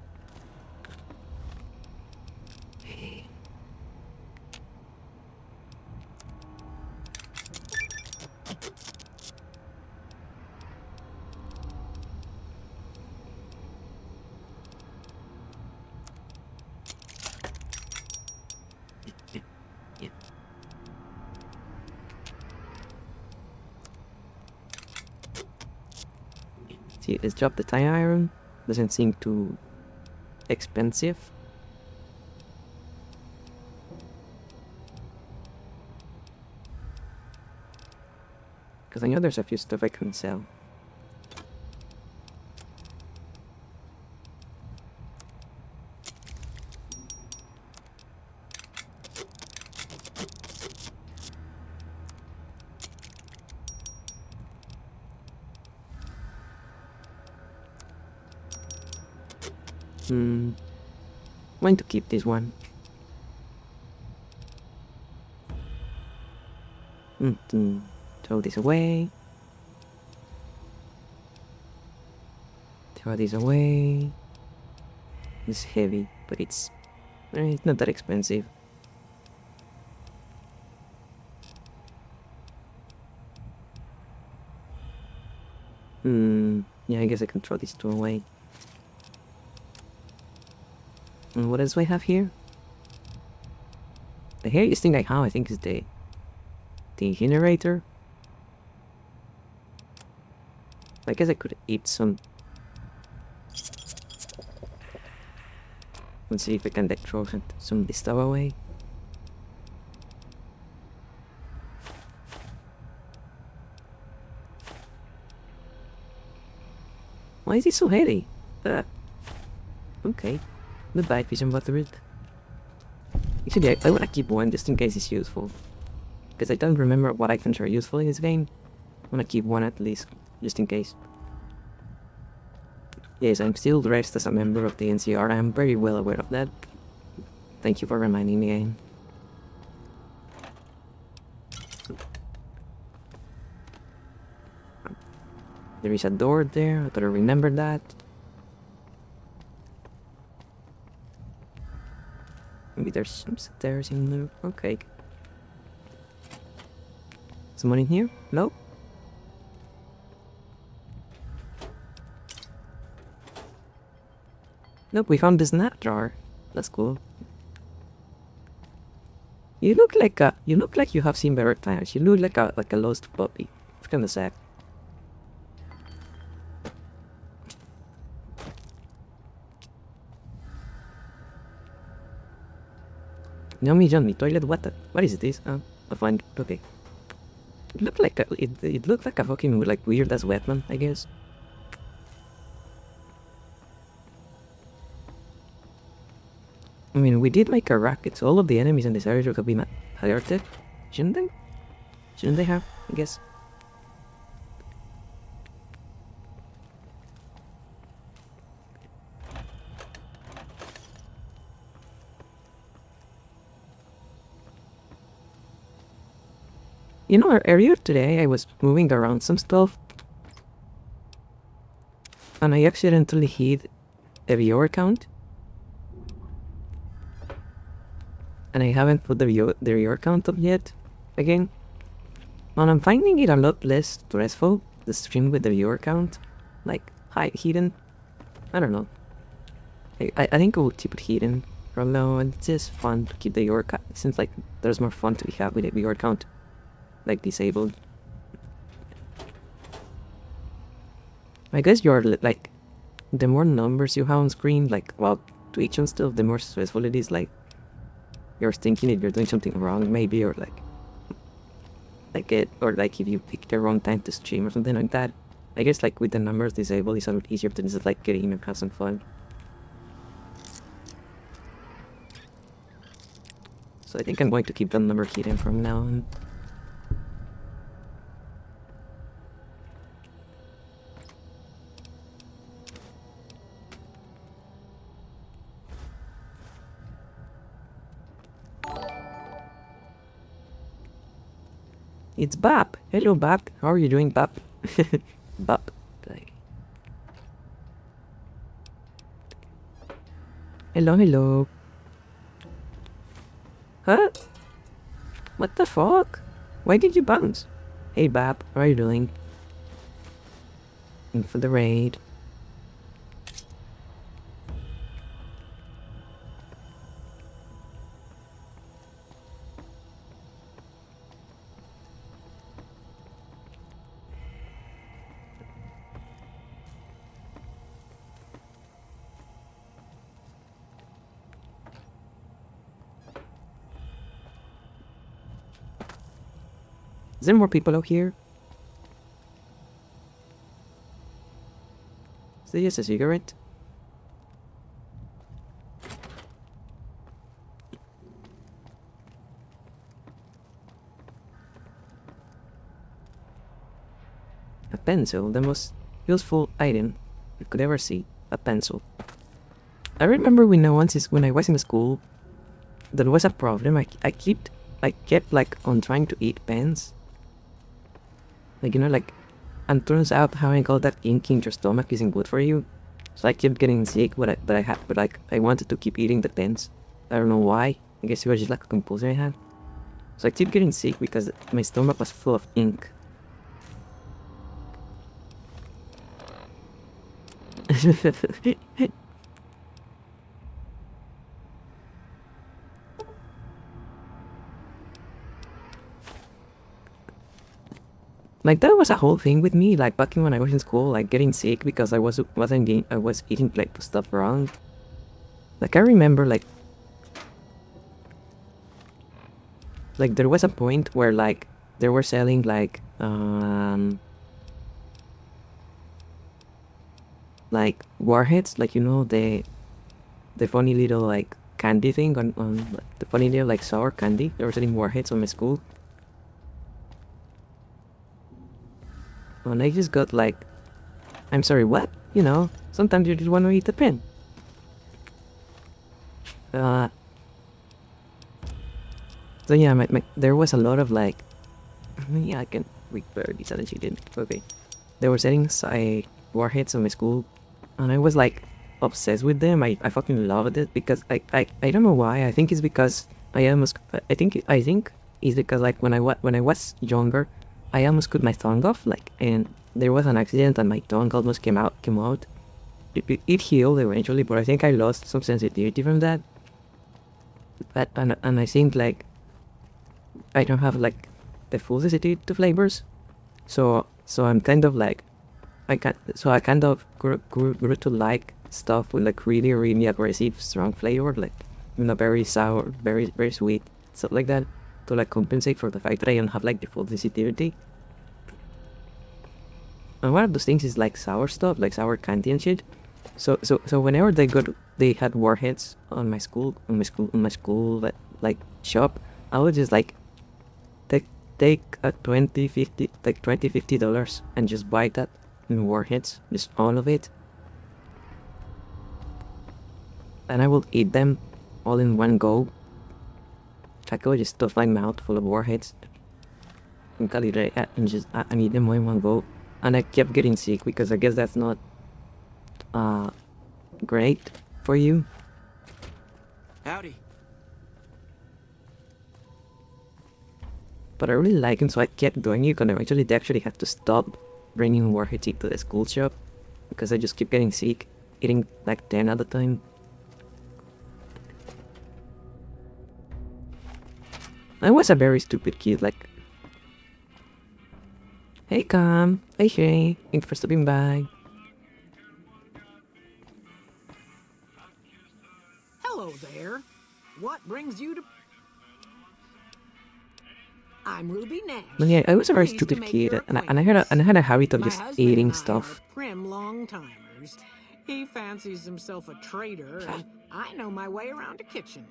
See, let's drop the tie iron. Doesn't seem too expensive. Because I know there's a few stuff I can sell. I'm going to keep this one. Throw this away. Throw this away. It's heavy, but it's not that expensive. Yeah, I guess I can throw these two away. And what else do I have here? The hairiest thing I have, I think, is the generator. I guess I could eat some. Let's see if I can like throw some of this stuff away. Why is it so heavy? Okay. Goodbye, fish and butter it. Actually, I want to keep one just in case it's useful. Because I don't remember what items are useful in this game. I want to keep one at least, just in case. Yes, I'm still dressed as a member of the NCR. I'm very well aware of that. Thank you for reminding me again. There is a door there. I better remember that. Maybe there's some stairs in there. Okay. Someone in here? Nope. Nope, we found this nut jar. That's cool. You look like you have seen better times. You look like a lost puppy. It's kinda sad. Yummy, toilet water. What is this? A fine. Okay. It looked like it looked like a fucking like weird ass weapon, I guess. I mean, we did make a racket, so all of the enemies in this area could be alerted, shouldn't they? Shouldn't they have? I guess. You know, earlier today I was moving around some stuff and I accidentally hit a viewer count. And I haven't put the viewer count up yet again. And I'm finding it a lot less stressful, the stream with the viewer count. Like, hidden. I don't know. I think I will keep it hidden from now, and it's just fun to keep the viewer count. It seems like there's more fun to be had with a viewer count. Like, disabled. I guess you're, like, the more numbers you have on screen, like, well, Twitch and stuff, the more stressful it is, like, you're thinking if you're doing something wrong, maybe, or like if you pick the wrong time to stream or something like that. I guess like with the numbers disabled, it's a lot easier to just like get in and have some fun. So I think I'm going to keep the number hidden from now on. It's Bap. Hello, Bap. How are you doing, Bap? Bap. Hello, hello. Huh? What the fuck? Why did you bounce? Hey, Bap. How are you doing? In for the raid. Is there more people out here? Is there just a cigarette? A pencil, the most useful item you could ever see. A pencil. I remember when I was in school, there was a problem. I kept like on trying to eat pens. Like, you know, like, and turns out having all that ink in your stomach isn't good for you. So I kept getting sick, but I wanted to keep eating the pens. I don't know why. I guess it was just like a compulsion I had. So I kept getting sick because my stomach was full of ink. Like that was a whole thing with me. Like back when I was in school, like getting sick because I was eating like stuff wrong. Like I remember like there was a point where like they were selling like warheads, like you know the funny little like candy thing on like, the funny little like sour candy. They were selling warheads on my school. And I just got like, I'm sorry, what? You know, sometimes you just want to eat a pen. So yeah, there was a lot of like, yeah, I can read barely that she didn't. Okay, they were selling warheads on my school, and I was like obsessed with them. I fucking loved it because I don't know why. I think it's because I almost I think it's because like when I was younger, I almost cut my tongue off, like, and there was an accident and my tongue almost came out. It healed eventually, but I think I lost some sensitivity from that. But and I think like I don't have like the full sensitivity to flavors, so I'm kind of like I kind of grew to like stuff with like really aggressive, strong flavor, like very sour, very sweet, stuff like that, to like compensate for the fact that I don't have like the full sensitivity. And one of those things is like sour stuff, like sour candy and shit. So whenever they had warheads on my school like shop, I would just like take a $20-$50 and just buy that in warheads, just all of it. And I will eat them all in one go. I could just stuff my mouth full of warheads and just and eat them all in one go. And I kept getting sick because I guess that's not great for you. Howdy. But I really like him, so I kept doing it, and eventually they actually had to stop bringing warheads into the school shop because I just keep getting sick, eating like 10 at a time. I was a very stupid kid, like... Hey Cam, hey Shay, thanks for stopping by. Hello there. What brings you to... I'm Ruby Nash. But yeah, I was a very stupid kid, and I had a habit of just eating stuff. Prim long-timers. He fancies himself a trader, and I know my way around a kitchen.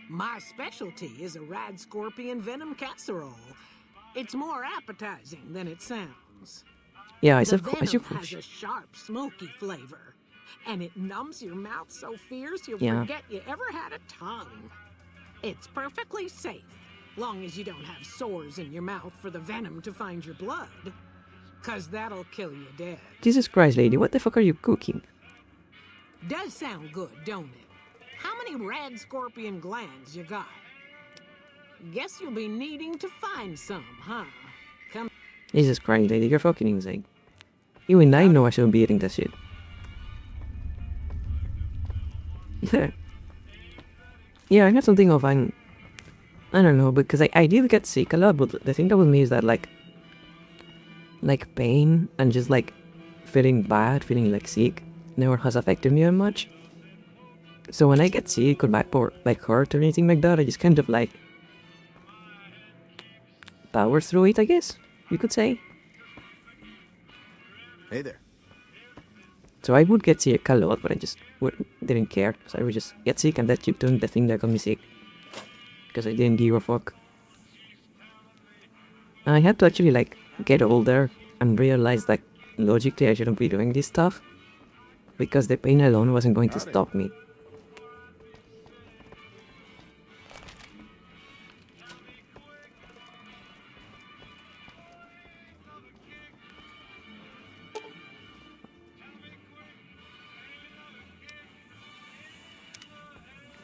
My specialty is a rad scorpion venom casserole. It's more appetizing than it sounds. Yeah, the venom course. has a sharp, smoky flavor, and it numbs your mouth so fierce you'll Yeah. forget you ever had a tongue. It's perfectly safe, long as you don't have sores in your mouth for the venom to find your blood. 'Cause that'll kill you dead. Jesus Christ, lady, what the fuck are you cooking? Does sound good, don't it? How many rad scorpion glands you got? Guess you'll be needing to find some, huh? Come. Jesus Christ, lady, you're fucking insane. Even I know I shouldn't be eating that shit. Yeah, I had something of I don't know, because I did get sick a lot, but the thing that with me is that like pain and just like feeling bad, feeling like sick, never has affected me that much. So when I get sick or like hurt or anything like that, I just kind of like power through it, I guess you could say. Hey there. So I would get sick a lot, but I just didn't care. So I would just get sick and then keep doing the thing that got me sick. Because I didn't give a fuck. And I had to actually like get older and realize that logically I shouldn't be doing this stuff. Because the pain alone wasn't going to stop me.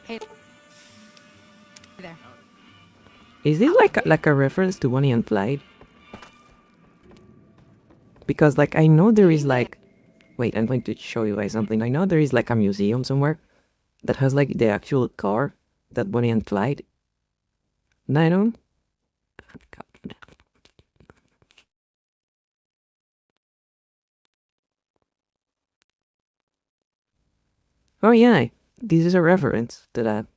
Hey there. Is this like a reference to Bonnie and Clyde? Because, like, I know there is, like... Wait, I'm going to show you guys something. I know there is, like, a museum somewhere that has, like, the actual car that Bonnie and Clyde... I don't... Oh yeah, this is a reference to that.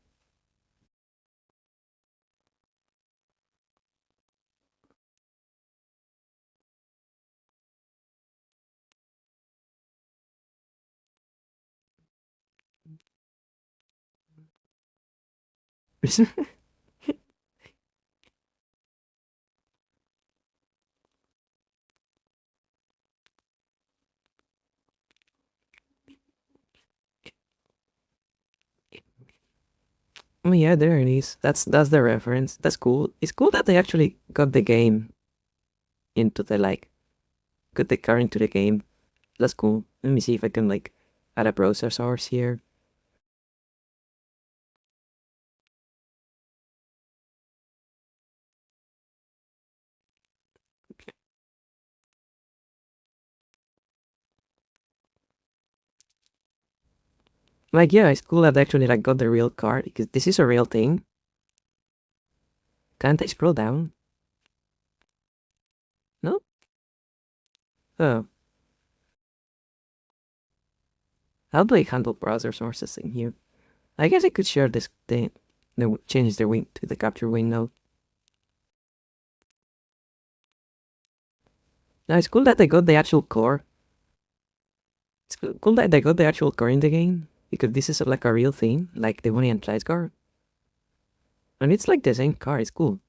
Oh yeah, there it is. That's the reference. That's cool. It's cool that they actually got the game into the like got the car into the game. That's cool. Let me see if I can like add a browser source here. Like yeah, it's cool that they actually like got the real car because this is a real thing. Can't I scroll down? No? Oh. How do I handle browser sources in here? I guess I could share this thing. No, change the wing to the capture window. Now it's cool that they got the actual core. It's cool that they got the actual core in the game because this is like a real thing, like the Bonnie and Clyde car. And it's like the same car. It's cool.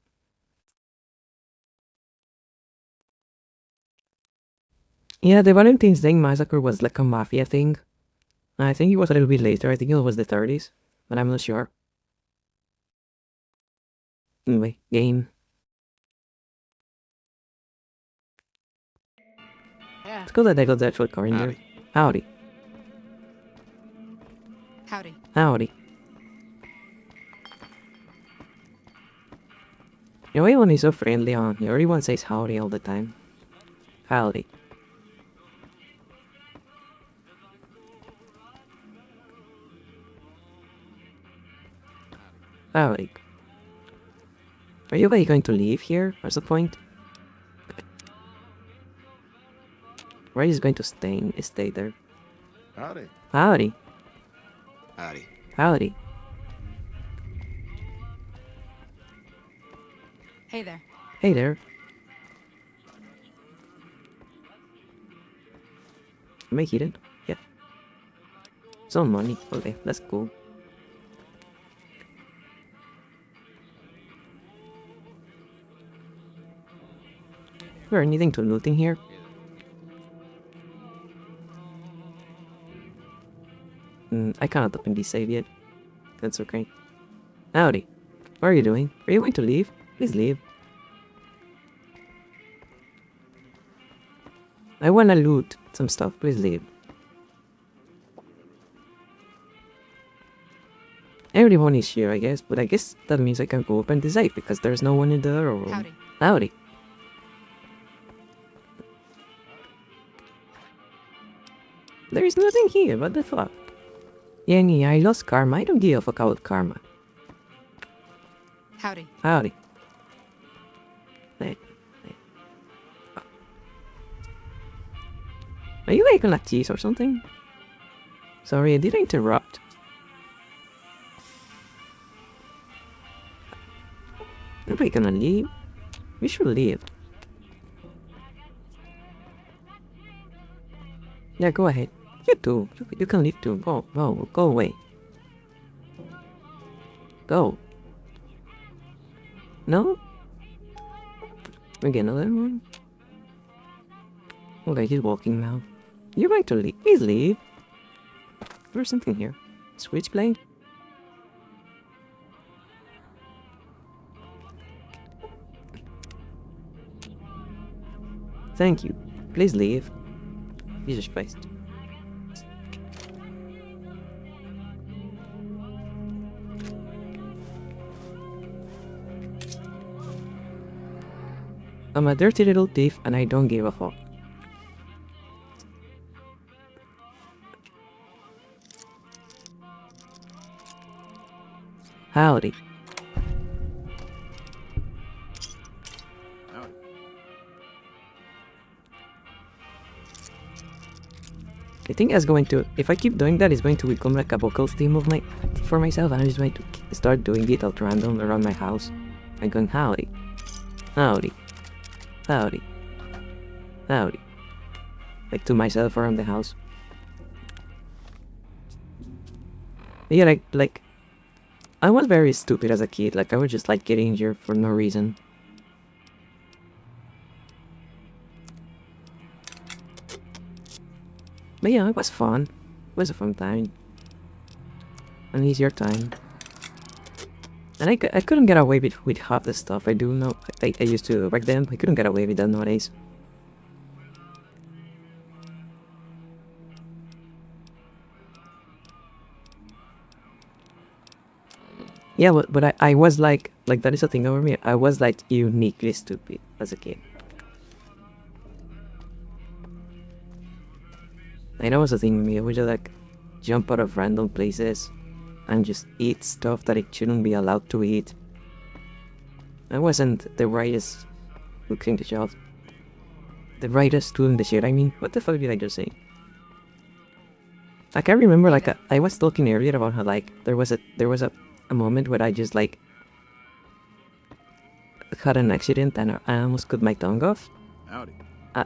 Yeah, the Valentine's Day massacre was like a mafia thing. I think it was a little bit later. I think it was the 30s, but I'm not sure. Anyway, game. Yeah. It's cool that they got the actual car in there. Howdy. Howdy. Howdy. You know, everyone is so friendly on here. Everyone says howdy all the time. Howdy. Howdy. Are you guys going to leave here? What's the point? Where is going to stay there? Howdy. Howdy. Howdy. Howdy. Hey there. Hey there. Am I heated? Yeah. Some money. Okay, that's cool. Is there anything to loot in here? I cannot open this save yet. That's okay. Howdy. What are you doing? Are you going to leave? Please leave. I wanna loot some stuff. Please leave. Everyone is here, I guess, but I guess that means I can go open the safe because there's no one in the other room. Howdy. Howdy. There is nothing here, what the fuck? Yanni, I lost karma. I don't give a fuck about karma. Howdy. Howdy. Are you making like cheese or something? Sorry, did I interrupt? Are we gonna leave? We should leave. Yeah, go ahead. You too. You can leave too. Go away. Go. No? We get another one? Okay, he's walking now. You're going to leave. Please leave. There's something here. Switchblade? Thank you. Please leave. Jesus Christ. I'm a dirty little thief and I don't give a fuck. Howdy. I think it's going to, if I keep doing that, it's going to become like a vocal theme of for myself, and I'm just going to start doing it at random around my house. I'm going howdy, howdy, howdy, howdy, like to myself around the house. Yeah, like I was very stupid as a kid. Like I was just like getting injured for no reason. But yeah, it was fun. It was a fun time. An easier time. And I couldn't get away with half the stuff I do know. I used to back then. I couldn't get away with that nowadays. Yeah, but I was like that is a thing over me. I was like uniquely stupid as a kid. I know it was a thing with me. I would just like jump out of random places and just eat stuff that I shouldn't be allowed to eat. I wasn't the brightest looking the child. The brightest tool in the shit, I mean. What the fuck did I just say? Like I remember like I was talking earlier about how like there was a moment where I just like had an accident and I almost cut my tongue off. Howdy.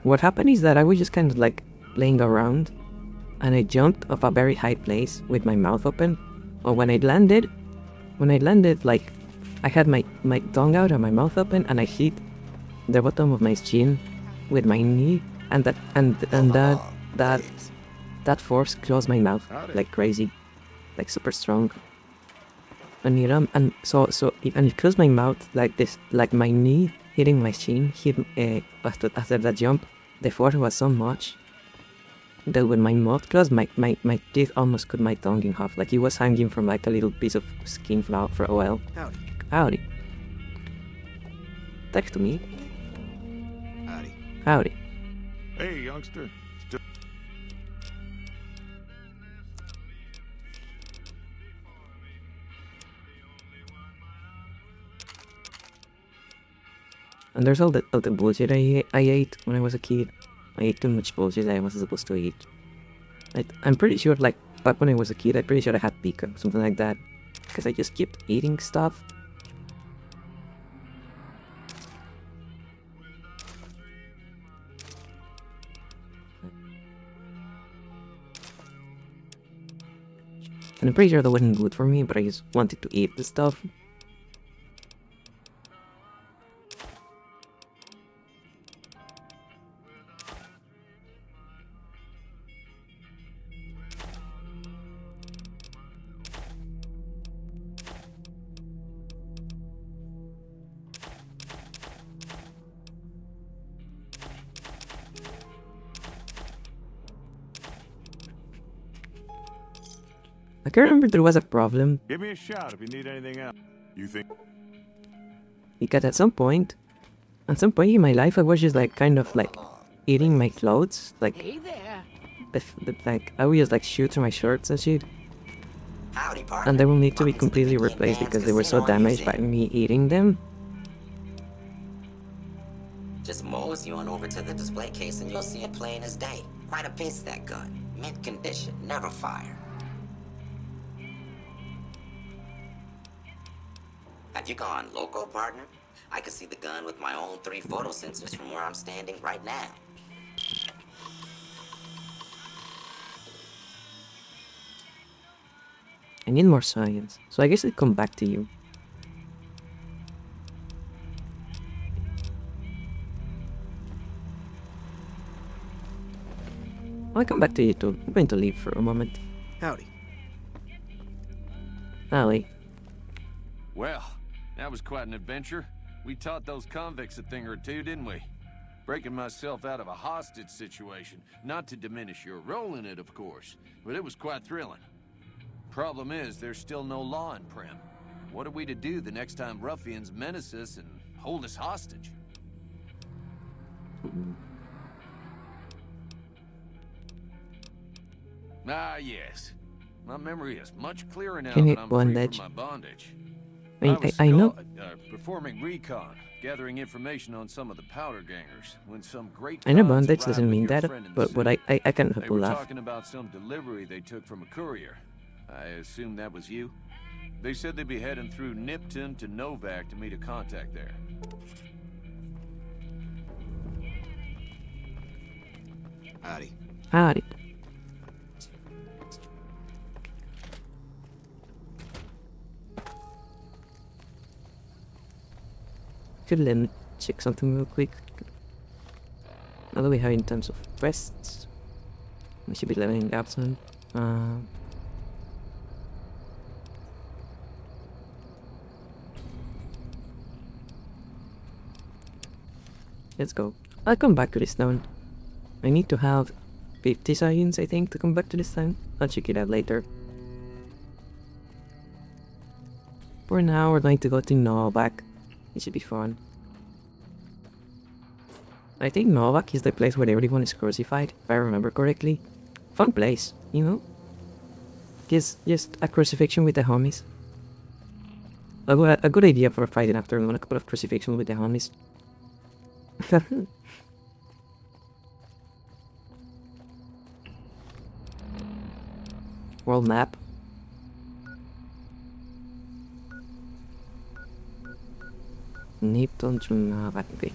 What happened is that I was just kind of like playing around and I jumped off a very high place with my mouth open. Or when I landed like I had my tongue out and my mouth open and I hit the bottom of my chin with my knee and that force closed my mouth like crazy, like super strong. And you know, and so it closed my mouth like this, like my knee hitting my chin hit after that jump. The force was so much that when my mouth closed, my teeth almost cut my tongue in half. Like it was hanging from like a little piece of skin for a while. Howdy. Howdy. Text to me. Howdy. Howdy. Hey, youngster. And there's all the bullshit I ate when I was a kid. I ate too much bullshit I wasn't supposed to eat. I'm pretty sure, like, back when I was a kid, I'm pretty sure I had pica, something like that. Because I just kept eating stuff. And I'm pretty sure that wasn't good for me, but I just wanted to eat the stuff. I can remember there was a problem. Give me a shout if you need anything else. You think? Because at some point in my life, I was just like kind of like eating my clothes, like Hey there. like I would just like shoot through my shirts and shit. Howdy, partner. And they will need to be completely replaced because they were so damaged by me eating them. Just mosey on over to the display case and you'll see it plain as day. Quite a piece, that gun. Mint condition, never fire. Have you gone loco, partner? I can see the gun with my own 3 photo sensors from where I'm standing right now. I need more science, so I guess I'll come back to you. I'll come back to you too. I'm going to leave for a moment. Howdy. Howdy. Well, that was quite an adventure. We taught those convicts a thing or two, didn't we? Breaking myself out of a hostage situation. Not to diminish your role in it, of course, but it was quite thrilling. Problem is, there's still no law in Prim. What are we to do the next time ruffians menace us and hold us hostage? Ah, yes. My memory is much clearer now Can that hit I'm free bondage. from my bondage. I know. Performing recon, gathering information on some of the powder gangers, when some great I know cons bondage arrived doesn't with mean your that, friend in the but suit. I can't help They but were laugh. talking about some delivery they took from a courier. I assume that was you? They said they'd be heading through Nipton to Novak to meet a contact there. Howdy. Howdy. Could let me check something real quick. What do we have in terms of quests? We should be leveling up soon. Let's go. I'll come back to this town. I need to have 50 science, I think, to come back to this town. I'll check it out later. For now, we're going to go to Novak. It should be fun. I think Novak is the place where everyone is crucified, if I remember correctly. Fun place, you know? Just a crucifixion with the homies. A good idea for a Friday afternoon, a couple of crucifixions with the homies. World map. Nipton to Novak. Okay.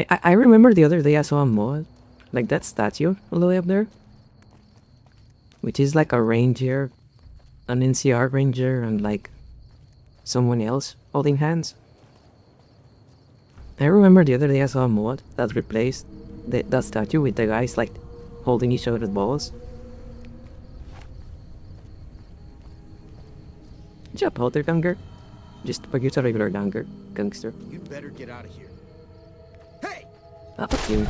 I remember the other day I saw a mod, like that statue all the way up there, which is like a ranger, an NCR ranger, and like someone else holding hands. I remember the other day I saw a mod that replaced that statue with the guys like holding each other's balls. Good job, Holder Ganger. Just produce a regular Ganger, gangster. You'd better get out of here. Ah, fuck you.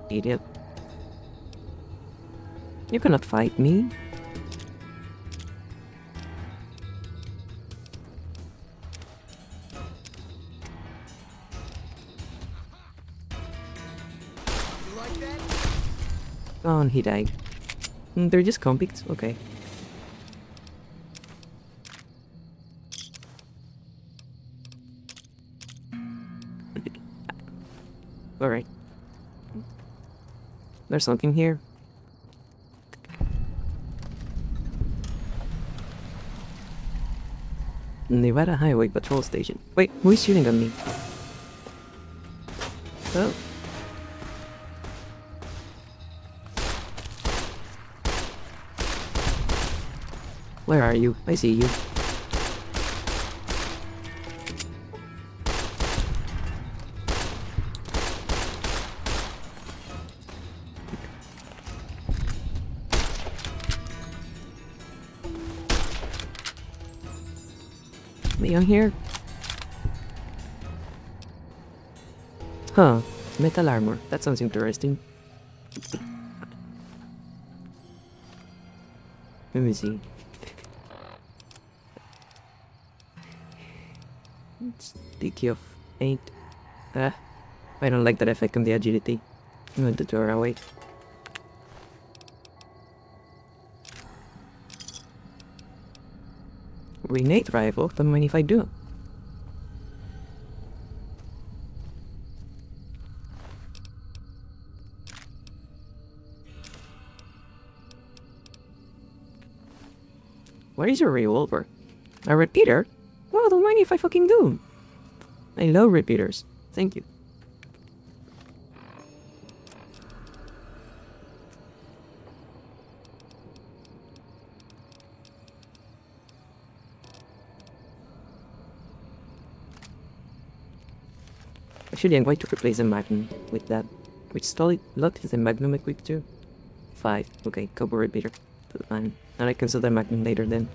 Idiot. You cannot fight me. Oh, and he died. They're just convicts? Okay. Alright. There's something here. Nevada Highway Patrol Station. Wait, who is shooting at me? Oh. Where are you? I see you. On here? Huh, metal armor. That sounds interesting. Let me see. Sticky of 8. I don't like that effect on the agility. I'm going to throw her away. Grenade rifle? Don't mind if I do. Where is your revolver? A repeater? Well, don't mind if I fucking do. I love repeaters. Thank you. Actually, I'm going to replace the Magnum with that. Which solid lot is the Magnum equipped to? 5. Okay, couple repeater. And I can sell the Magnum later then.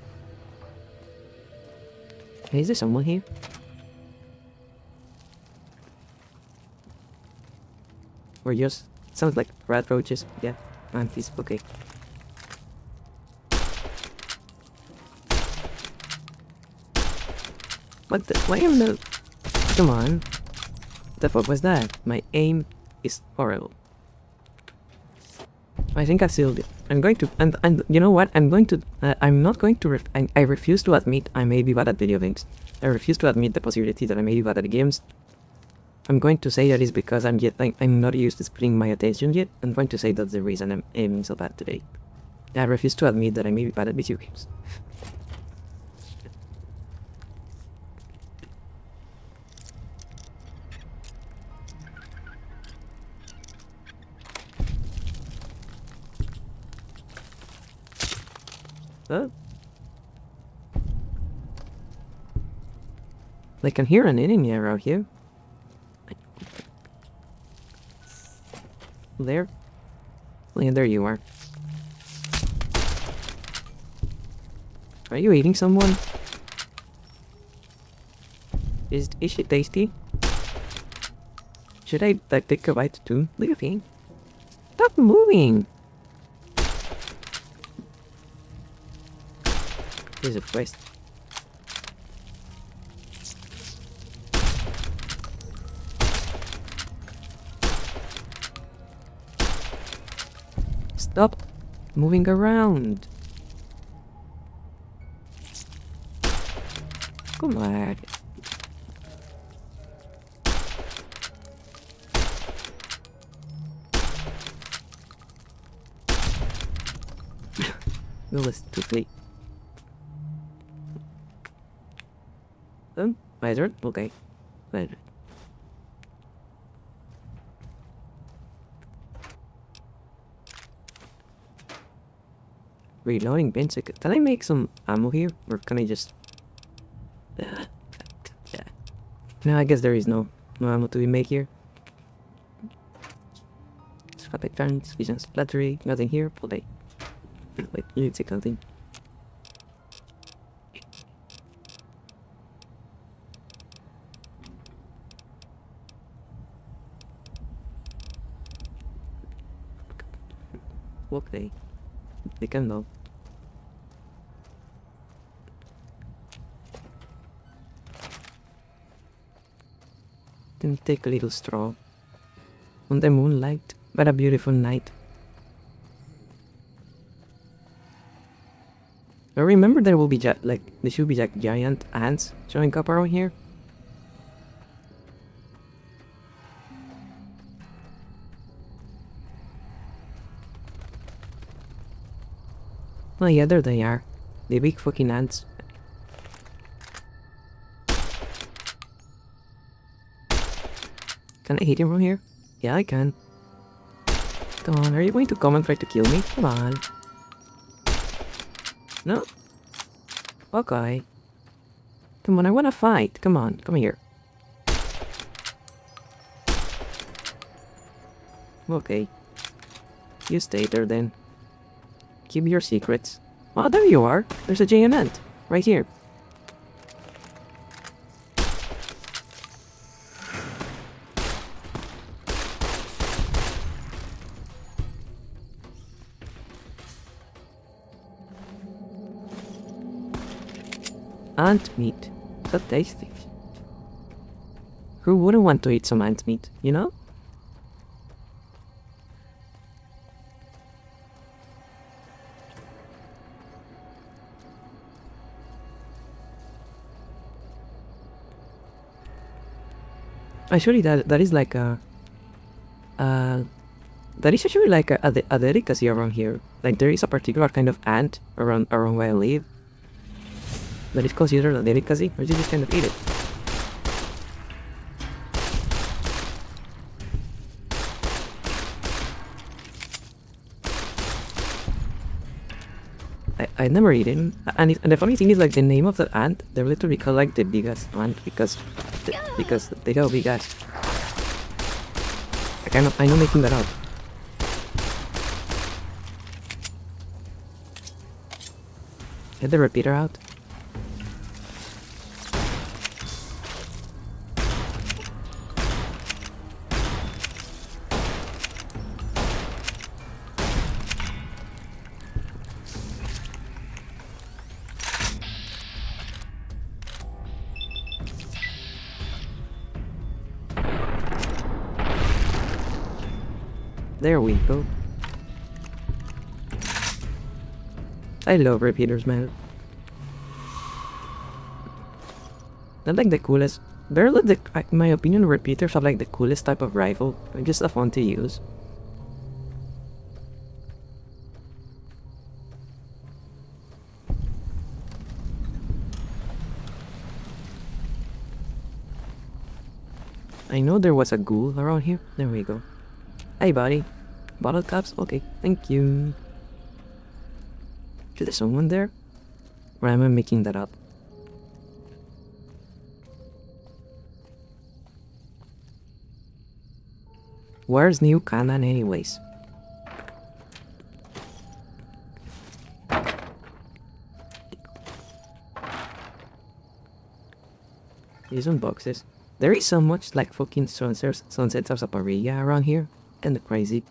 Hey, is there someone here? Or just sounds like rat roaches. Yeah, mantis. Okay. What the? Why am I? Come on. The fuck was that? My aim is horrible. I think I sealed it. I'm going to, and you know what? I'm going to, I'm not going to, I refuse to admit I may be bad at video games. I refuse to admit the possibility that I may be bad at games. I'm going to say that is because I'm not used to splitting my attention yet. I'm going to say that's the reason I'm aiming so bad today. I refuse to admit that I may be bad at video games. Huh? I can hear an enemy around here. There? Yeah, there you are. Are you eating someone? Is she tasty? Should I like take a bite too? Look at me. Stop moving! Here's a quest. Stop moving around. Come on. Well, it's too late. My turn? Okay. Wait. Reloading basic. Can I make some ammo here? Or can I just... yeah. No, I guess there is no ammo to be made here. Scrapback fans, vision splattery, nothing here, play. Wait, you need to say something. Okay. They can know. Let me take a little stroll on the moonlight, but a beautiful night. I remember there will be there should be giant ants showing up around here. Oh yeah, there they are. The big fucking ants. Can I hit him from here? Yeah, I can. Come on, are you going to come and try to kill me? Come on. No? Okay. Come on, I wanna fight. Come on, come here. Okay. You stay there then. Keep your secrets. Oh, there you are. There's a giant ant. Right here. Ant meat. So tasty. Who wouldn't want to eat some ant meat, you know? Actually, that is like a... that is actually like a delicacy around here. Like, there is a particular kind of ant around where I live that is considered a delicacy, or you just kind of eat it. I never eaten, and the funny thing is, like, the name of the ant, they're literally called like the biggest ant because they go big ass. I'm not making that up. Get the repeater out. There we go. I love repeaters, man. They're like the coolest. They're like the, in my opinion, repeaters are like the coolest type of rifle. They're just fun to use. I know there was a ghoul around here. There we go. Hey, buddy. Bottle caps? Okay, thank you. Is there someone there? Or am I making that up? Where's New Canaan anyways? These are boxes. There is so much like fucking sunsets of Zaparilla around here. Kinda crazy.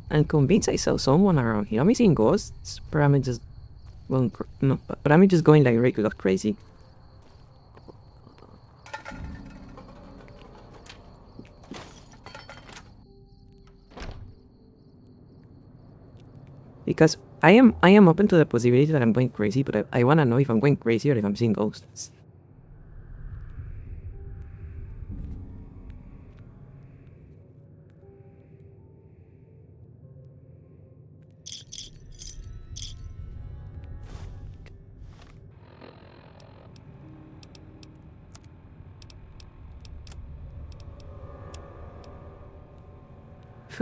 I'm convinced I saw someone around here. Am I seeing ghosts? But am I just going no, but am I just going like regular crazy? Because I am open to the possibility that I'm going crazy, but I wanna know if I'm going crazy or if I'm seeing ghosts.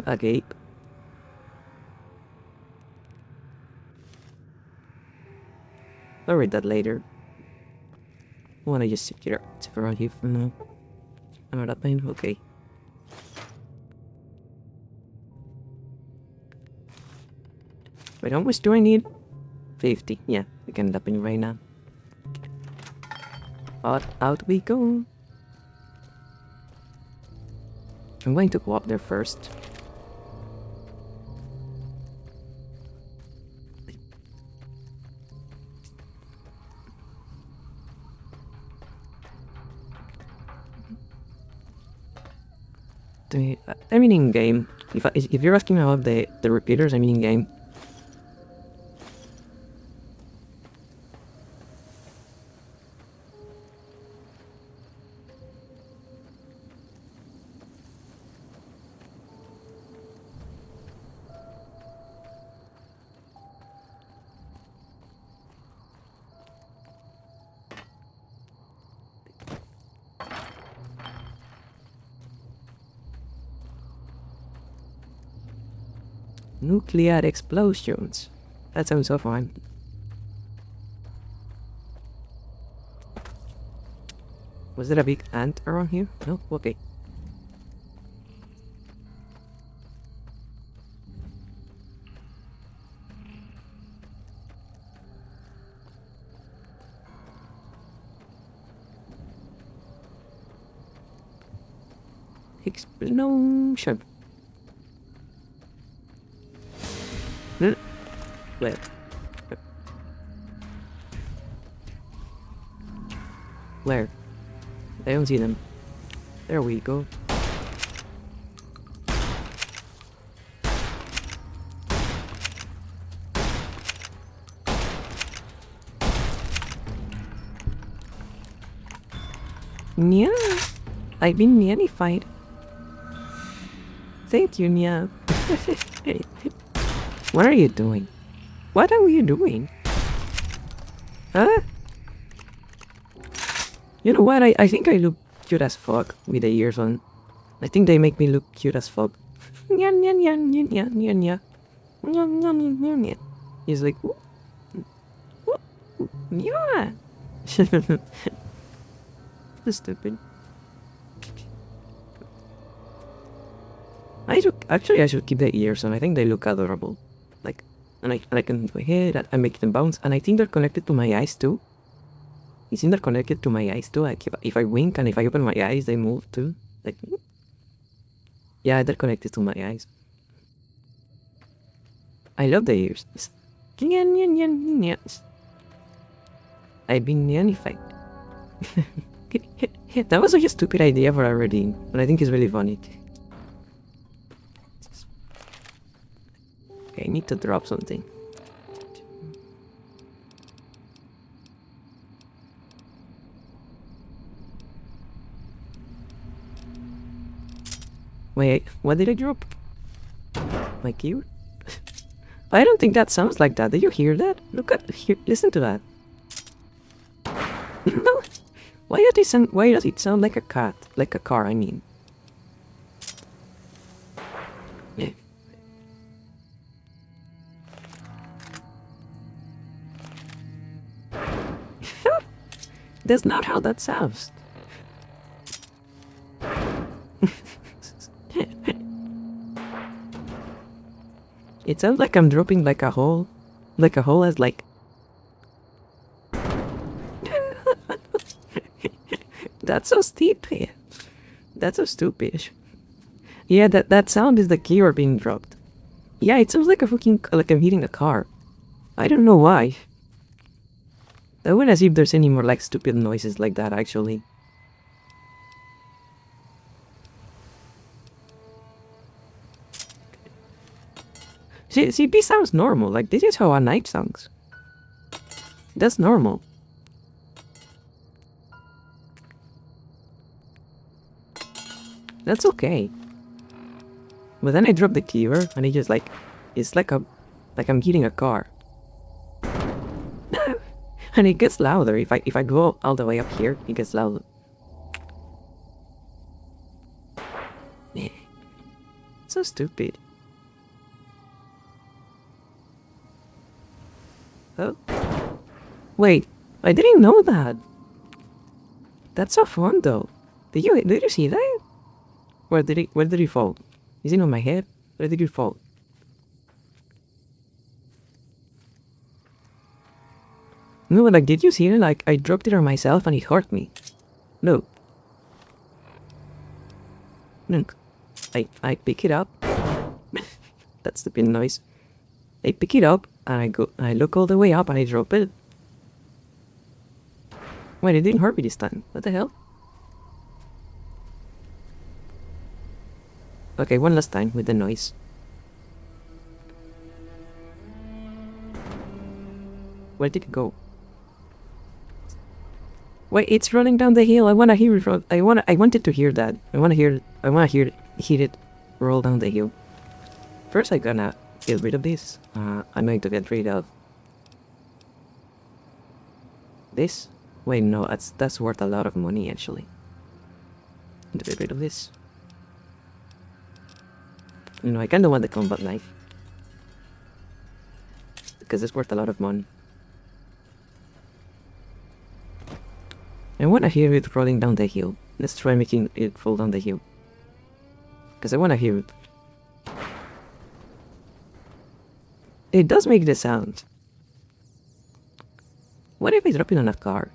A gate. I'll read that later. I wanna just check it around here for now. Another pain? Okay. Wait, how much do I need? 50. Yeah, we can up in right now. Out we go. I'm going to go up there first. I mean in game. If you're asking about the repeaters, I mean in game. Nuclear explosions. That sounds so fun. Was there a big ant around here? No? Okay. Explosion. Where? Where? I don't see them. There we go. Yeah, I've been nearly-fied. Thank you, Nya. What are you doing? What are you doing? Huh? You know what? I think I look cute as fuck with the ears on. I think they make me look cute as fuck. Nya nya nya nya nya nya nya. Nya nya nya nya nya. He's like, yeah. So stupid. I should keep the ears on. I think they look adorable. Like, and I can move my head. I make them bounce, and I think they're connected to my eyes too. You think they're connected to my eyes too? Like if I wink and if I open my eyes, they move too. Like, yeah, they're connected to my eyes. I love the ears. I've been in any fight. That was such a stupid idea for a redeem, but I think it's really funny. Okay, I need to drop something. Wait, what did I drop? My keyword? I don't think that sounds like that. Did you hear that? Look at here. Listen to that. No. Why does it sound like a cat? Like a car, I mean. Yeah. That's not how that sounds. It sounds like I'm dropping like a hole. Like a hole as like... That's so stupid. That's so stupid. Yeah, that sound is the keyword being dropped. Yeah, it sounds like a fucking... like I'm hitting a car. I don't know why. I wanna see if there's any more like stupid noises like that actually. See, this sounds normal. Like, this is how a knife sounds. That's normal. That's okay. But then I drop the keyword, and it just like... It's like I'm hitting a car. And it gets louder. If I go all the way up here, it gets louder. So stupid. Oh. Wait, I didn't know that. That's so fun though. Did you see that? Where did he fall? Is it on my head? Where did he fall? No, like, did you see it? Like, I dropped it on myself and it hurt me. No. Look. I pick it up. That's the pin noise. I pick it up and I look all the way up and I drop it. Wait, it didn't hurt me this time. What the hell? Okay, one last time with the noise. Where did it go? Wait, it's rolling down the hill. I wanna hear it. I wanted to hear that. I wanna hear it roll down the hill. First, I'm gonna get rid of this. I'm going to get rid of this. Wait, no, that's worth a lot of money actually. To get rid of this. You know, I kinda want the combat knife. Because it's worth a lot of money. I wanna hear it rolling down the hill. Let's try making it fall down the hill. Because I wanna hear it. It does make the sound. What if I drop it on a car?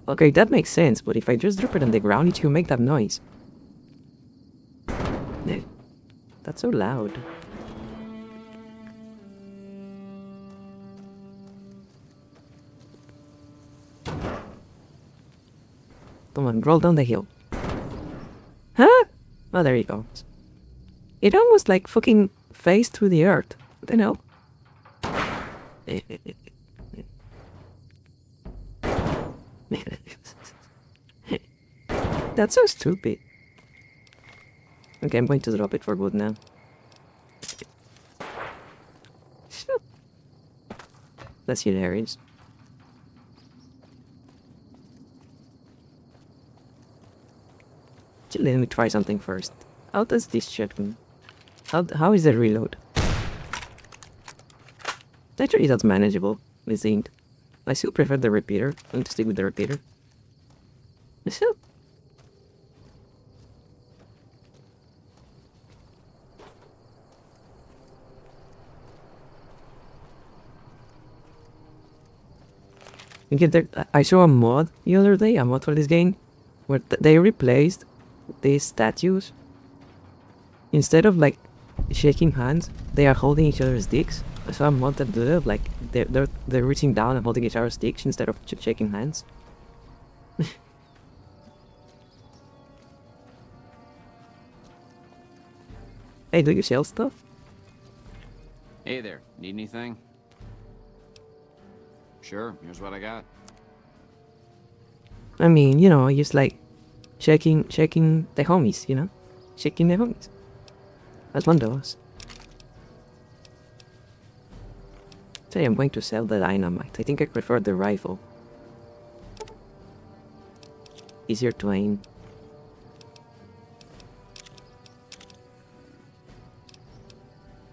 Okay, that makes sense, but if I just drop it on the ground, it should make that noise. That's so loud. Come on, roll down the hill. Huh? Oh, there you go. It almost like fucking phased through the earth. What the hell? That's so stupid. Okay, I'm going to drop it for good now. That's hilarious. Let me try something first. How does this shotgun? How is the reload? Actually, that's manageable. I think. I still prefer the repeater. I'm going to stick with the repeater. So. I saw a mod the other day, a mod for this game, where they replaced these statues. Instead of like shaking hands, they are holding each other's dicks. So I'm not that good. Like they're reaching down and holding each other's dicks instead of shaking hands. Hey, do you sell stuff? Hey there, need anything? Sure, here's what I got. I mean, you know, just like shaking the homies, you know? Shaking the homies. As one does. Say I'm going to sell the dynamite. I think I prefer the rifle. Easier to aim.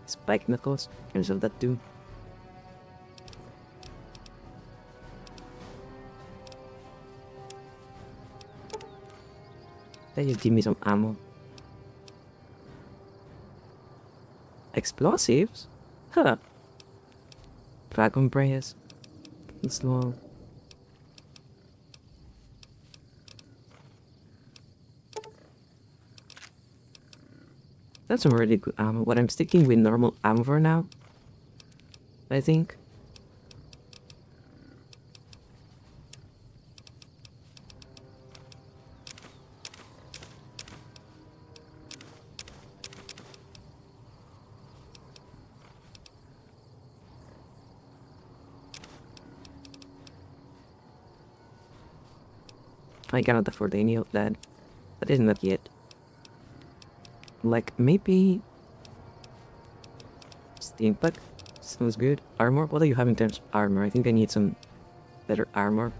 Spike knuckles. Can sell that too. Then you give me some ammo. Explosives? Huh. Dragon Prayers. Slow. That's some really good ammo. But I'm sticking with normal ammo for now. I think. I cannot afford any of that. That isn't that yet. Like, maybe... Steampack? Sounds good. Armor? What do you have in terms of armor? I think I need some better armor.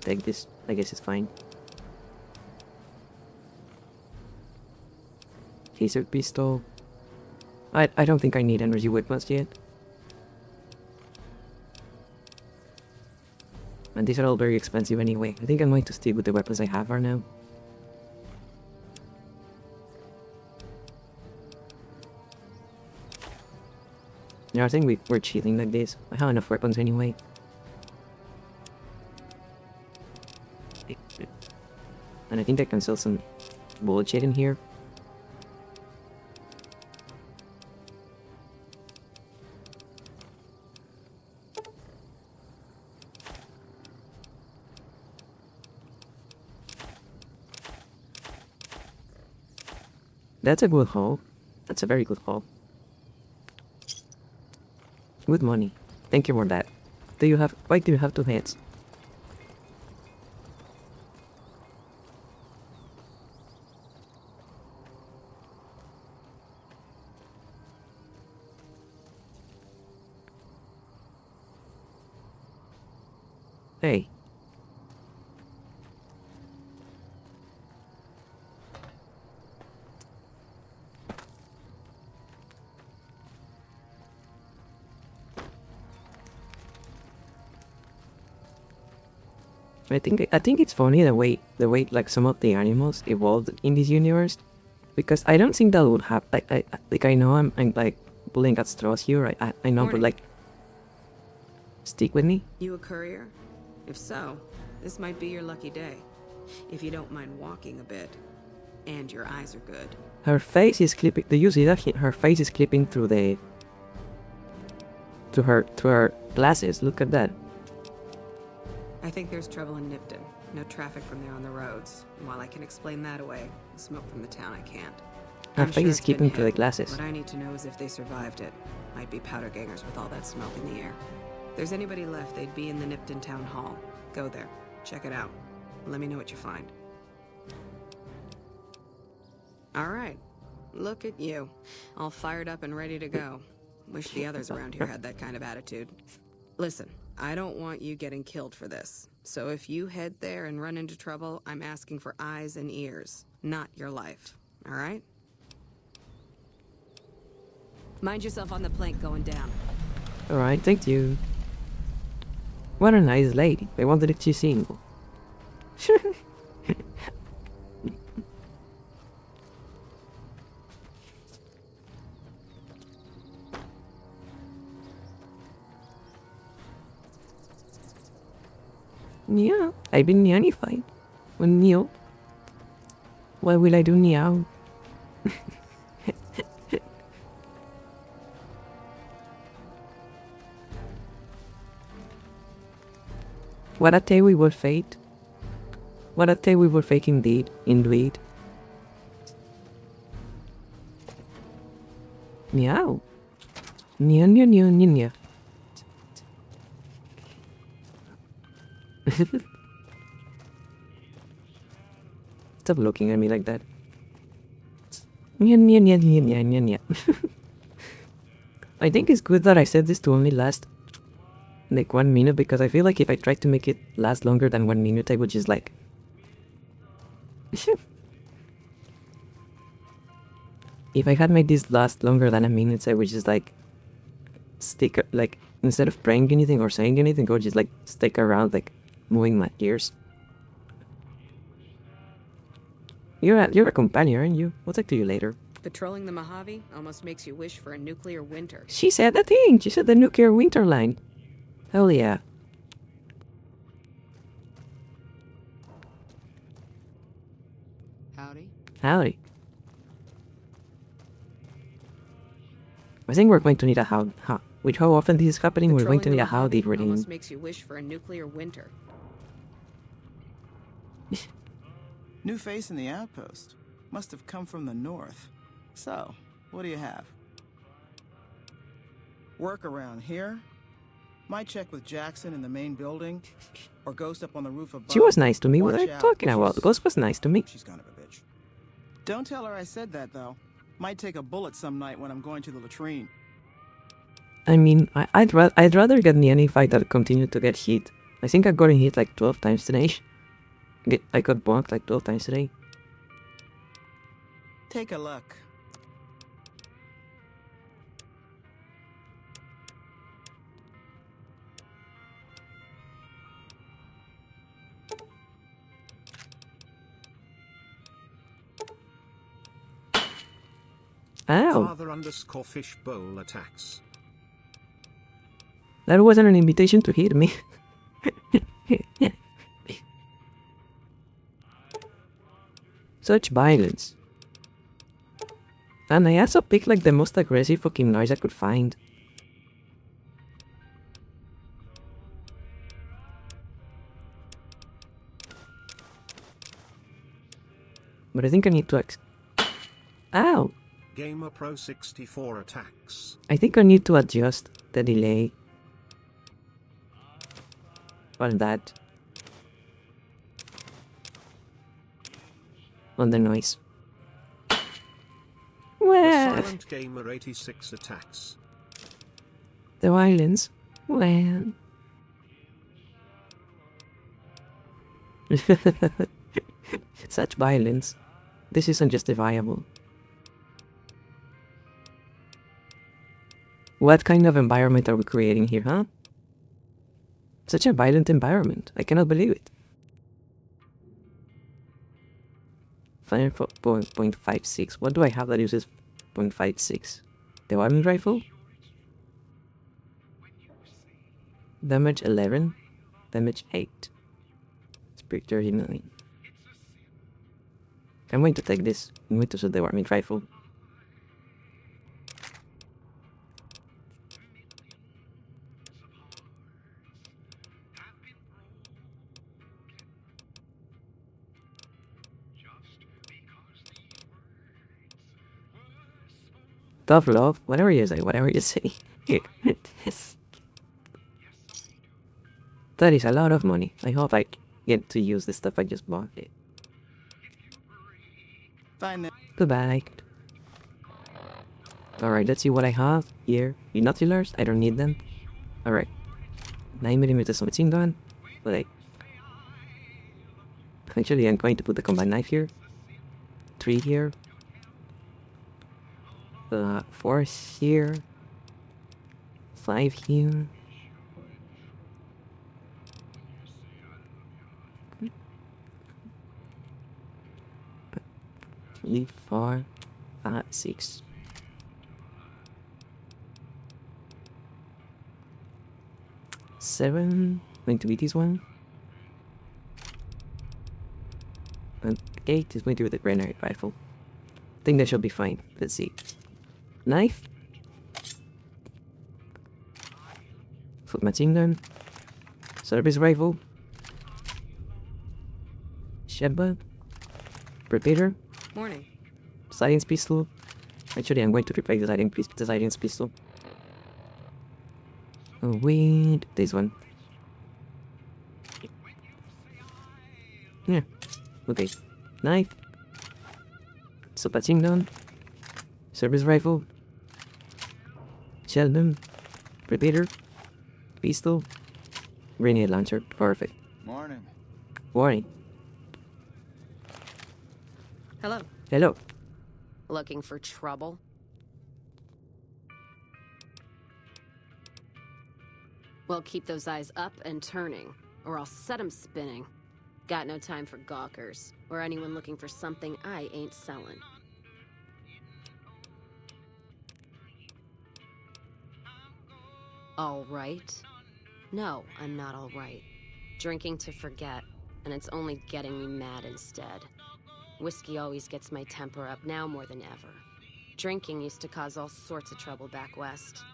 Take this. I guess it's fine. Taser pistol. I don't think I need energy weapons yet. And these are all very expensive anyway. I think I'm going to stick with the weapons I have for now. Yeah, I think we're cheating like this. I have enough weapons anyway. And I think I can sell some bullshit in here. That's a good haul. That's a very good haul. Good money. Thank you for that. Do you have... Why do you have 2 heads? Hey. I think it's funny the way like some of the animals evolved in this universe, because I don't think that would happen. I know I'm like pulling at straws here. I know, but like, stick with me. You a courier? If so, this might be your lucky day. If you don't mind walking a bit, and your eyes are good. Her face is clipping. Do you see that? Her face is clipping through the to her glasses. Look at that. I think there's trouble in Nipton. No traffic from there on the roads. And while I can explain that away, the smoke from the town I can't. Her face is keeping through the glasses. What I need to know is if they survived it. Might be powder gangers with all that smoke in the air. If there's anybody left, they'd be in the Nipton Town Hall. Go there. Check it out. Let me know what you find. Alright. Look at you. All fired up and ready to go. Wish the others around here had that kind of attitude. Listen, I don't want you getting killed for this. So if you head there and run into trouble, I'm asking for eyes and ears, not your life. Alright? Mind yourself on the plank going down. Alright, thank you. What a nice lady. I wonder if she's single. Yeah, I've been nannified. When Neil. What will I do now? What a day we will fate. What a day we will fake indeed. Indeed. Meow. Nya nya nya nya nya. Stop looking at me like that. Nya nya nya nya nya nya nya. I think it's good that I said this to only last like 1 minute, because I feel like if I tried to make it last longer than 1 minute, I would just like... If I had made this last longer than a minute, I would just like stick, like, instead of praying anything or saying anything, I would just like stick around, like moving my ears. You're a companion, aren't you? We'll talk to you later. Patrolling the Mojave almost makes you wish for a nuclear winter. She said the thing. She said the nuclear winter line. Hell yeah. Howdy. Howdy. I think we're going to need a how. With how often this is happening, we're going to need a howdy reading. Almost makes you wish for a nuclear winter. New face in the outpost. Must have come from the north. So, what do you have? Work around here? Might check with Jackson in the main building, or Ghost up on the roof above. She was nice to me. What are Watch you out. talking about? Ghost was nice to me. She's kind of a bitch. Don't tell her I said that, though. Might take a bullet some night when I'm going to the latrine. I mean, I'd rather get in any fight that continue to get hit. I think I got hit like 12 times today. I got bonked like 12 times today. Take a look. Ow. Father_fishbowl attacks. That wasn't an invitation to hit me. Such violence. And I also picked like the most aggressive fucking noise I could find. But I think I need to Ow! Gamer Pro 64 attacks. I think I need to adjust the delay on that. On the noise. Well, Silent Gamer 86 attacks. The violence. Well. Such violence. This is unjustifiable. What kind of environment are we creating here, huh? Such a violent environment. I cannot believe it. 0.56. What do I have that uses 0.56? The Warning Rifle? Damage 11. Damage 8. Spirit 39. I'm going to take this. I'm going to set the Warning Rifle. Tough love, whatever you say, whatever you say. That is a lot of money. I hope I get to use the stuff I just bought. Fine then. Goodbye. Alright, let's see what I have here. Binoculars, I don't need them. Alright. 9mm machine gun. But actually, I'm going to put the combined knife here. 3 here. 4 here. 5 here. Leave 4, 5, 6. Seven. Going to be this one. And Okay, just going to do the granite rifle. I think that should be fine. Let's see. Knife. Foot machine gun. Service rifle. Shotgun. Repeater. Morning. Science pistol. Actually, I'm going to replace the science pistol. Oh wait, this one. Yeah. Okay. Knife. Submachine gun. Service rifle. Shotgun. Repeater. Pistol. Grenade launcher. Perfect. Morning. Warning. Hello. Hello. Looking for trouble? Well, keep those eyes up and turning, or I'll set 'em spinning. Got no time for gawkers, or anyone looking for something I ain't selling. All right? No, I'm not all right. Drinking to forget, and it's only getting me mad instead. Whiskey always gets my temper up, now more than ever. Drinking used to cause all sorts of trouble back west.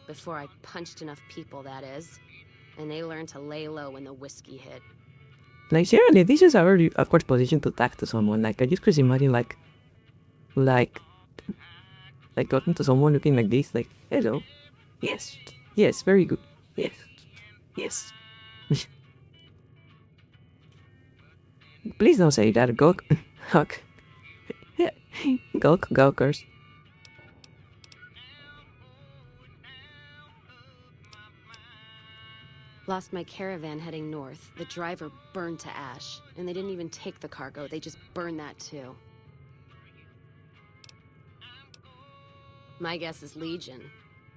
Before I punched enough people, that is. And they learned to lay low when the whiskey hit. Like, seriously, this is a very awkward position to talk to someone. Like, I just could imagine, like talking to someone looking like this, like, hello. Yes. Yes, very good. Yes. Yes. Please don't say that, Gulk. Huck. Gulk, Gulkers. Lost my caravan heading north. The driver burned to ash. And they didn't even take the cargo, they just burned that too. My guess is Legion.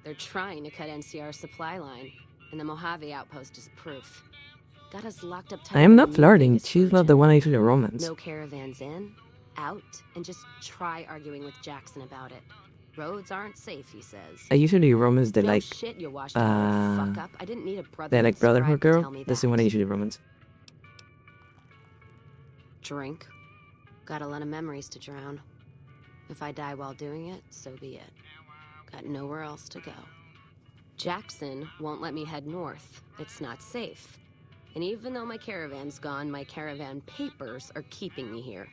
They're trying to cut NCR's supply line, and the Mojave outpost is proof. Got us locked up tight. I am not flirting. She's not the one I usually romance. No caravans in, out, and just try arguing with Jackson about it. Roads aren't safe, he says. I usually romance the, No like, shit, you washed fuck up. I didn't need a brother. the, like, brotherhood girl. That's the one I usually romance. Drink. Got a lot of memories to drown. If I die while doing it, so be it. Got nowhere else to go. Jackson won't let me head north. It's not safe. And even though my caravan's gone, my caravan papers are keeping me here.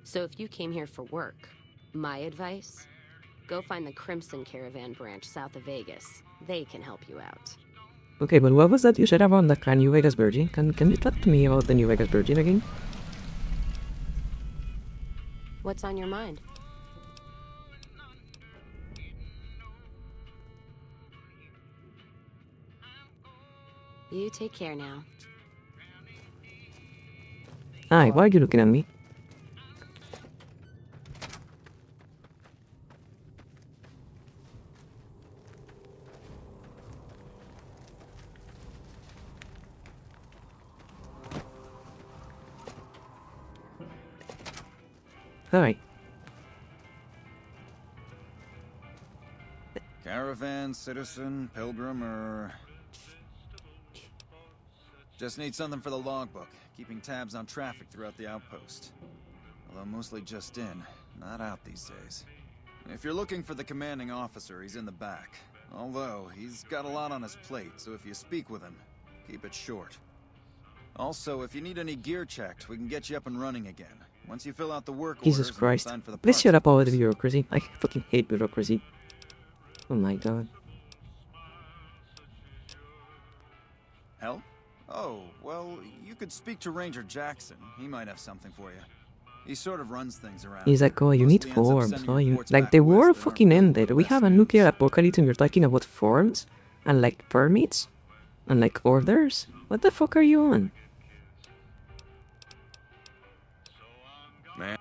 So if you came here for work, my advice, go find the Crimson Caravan branch south of Vegas. They can help you out. Okay, but what was that you said about the New Vegas Virgin? Can you talk to me about the New Vegas Virgin again? What's on your mind? You take care now. Hi, why are you looking at me? Hi. Caravan, citizen, pilgrim, or... Just need something for the logbook, keeping tabs on traffic throughout the outpost. Although mostly just in, not out these days. If you're looking for the commanding officer, he's in the back. Although, he's got a lot on his plate, so if you speak with him, keep it short. Also, if you need any gear checked, we can get you up and running again. Once you fill out the work Jesus orders, Christ. sign for the Please parts shut up all the bureaucracy. I fucking hate bureaucracy. Oh my god. Help? Oh, well, you could speak to Ranger Jackson. He might have something for you. He sort of runs things around. He's like, oh, you need forms. Oh, you... Like, the war fucking ended. We have a nuclear apocalypse and you're talking about forms? And, like, permits? And, like, orders? What the fuck are you on? Man.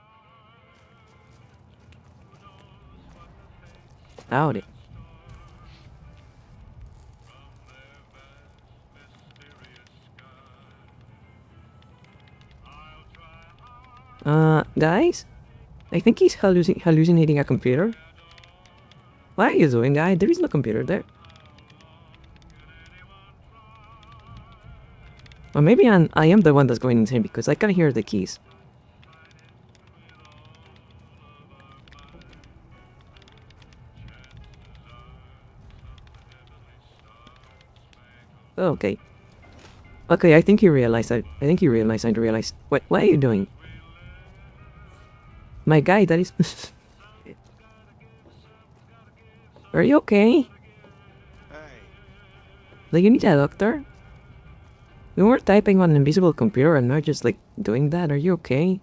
Howdy. Guys? I think he's hallucinating a computer. What are you doing, guy? There is no computer there. Or maybe I am the one that's going insane because I can hear the keys. Oh, okay. Okay, I think he realized I think he realized I realized. What are you doing? My guy, that is... Are you okay? Like, you need a doctor? We were typing on an invisible computer and now just, like, doing that. Are you okay?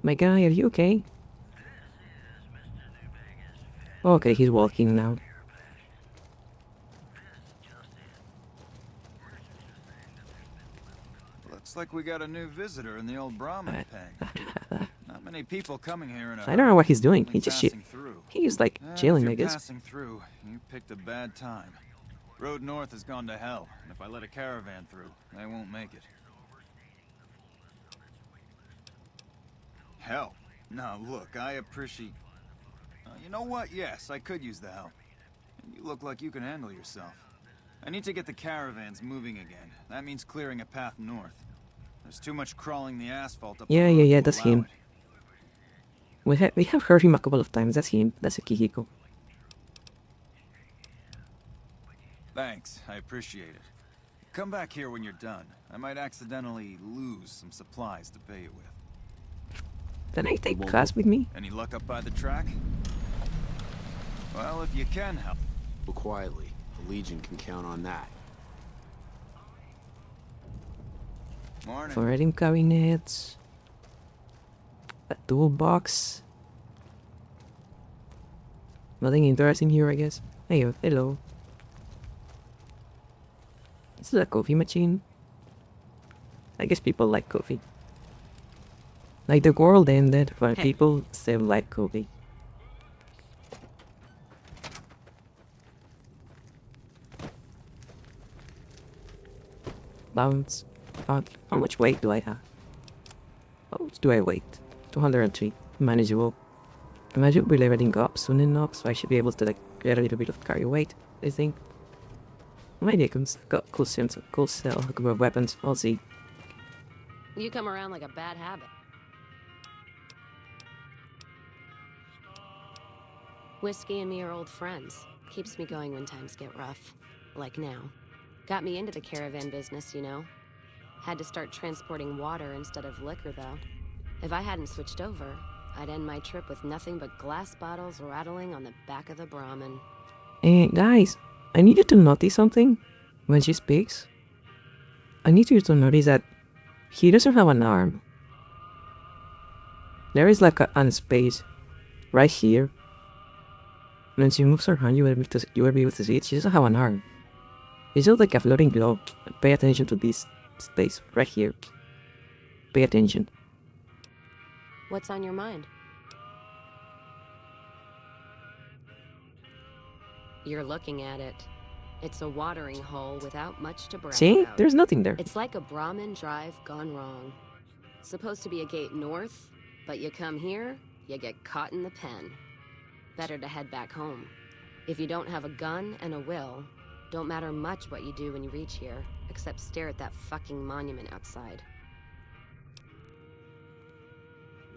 My guy, are you okay? Okay, he's walking now. Looks like we got a new visitor in the old Brahmin pen. Not many people coming here in a I don't know what he's doing. Only He just shit. passing through. He's like If chilling, you're I guess. passing through, you picked a bad time. Road north has gone to hell, and if I let a caravan through, they won't make it. Help? Now look, I appreciate... you know what? Yes, I could use the help. And you look like you can handle yourself. I need to get the caravans moving again. That means clearing a path north. There's too much crawling the asphalt up the road Yeah, to that's allow him. We have heard him a couple of times. That's him. That's Akihiko. Thanks, I appreciate it. Come back here when you're done. I might accidentally lose some supplies to pay you with. Can I take class with me? Any luck up by the track? Well, if you can help. Quietly. The Legion can count on that. Morning. Forwarding cabinets. A toolbox. Nothing interesting here, I guess. Hey, hello. This is a coffee machine. I guess people like coffee. Like the world ended, but people still like coffee. Bounce. How much weight do I have? How much do I weigh? 203. Manageable. I should be leveling up soon enough, so I should be able to like get a little bit of carry weight, I think. Maybe I can got cool sense, cool cell, a couple of weapons. I'll see. You come around like a bad habit. Whiskey and me are old friends. Keeps me going when times get rough. Like now. Got me into the caravan business, you know. Had to start transporting water instead of liquor, though. If I hadn't switched over, I'd end my trip with nothing but glass bottles rattling on the back of the Brahmin. Hey, guys, I need you to notice something when she speaks. I need you to notice that he doesn't have an arm. There is like a space right here. And when she moves her hand, you will be able to see it. She doesn't have an arm. It's just like a floating globe. Pay attention to this space right here. Pay attention. What's on your mind? You're looking at it. It's a watering hole without much to brag See? about. There's nothing there. It's like a Brahmin drive gone wrong. Supposed to be a gate north, but you come here, you get caught in the pen. Better to head back home. If you don't have a gun and a will, don't matter much what you do when you reach here, except stare at that fucking monument outside.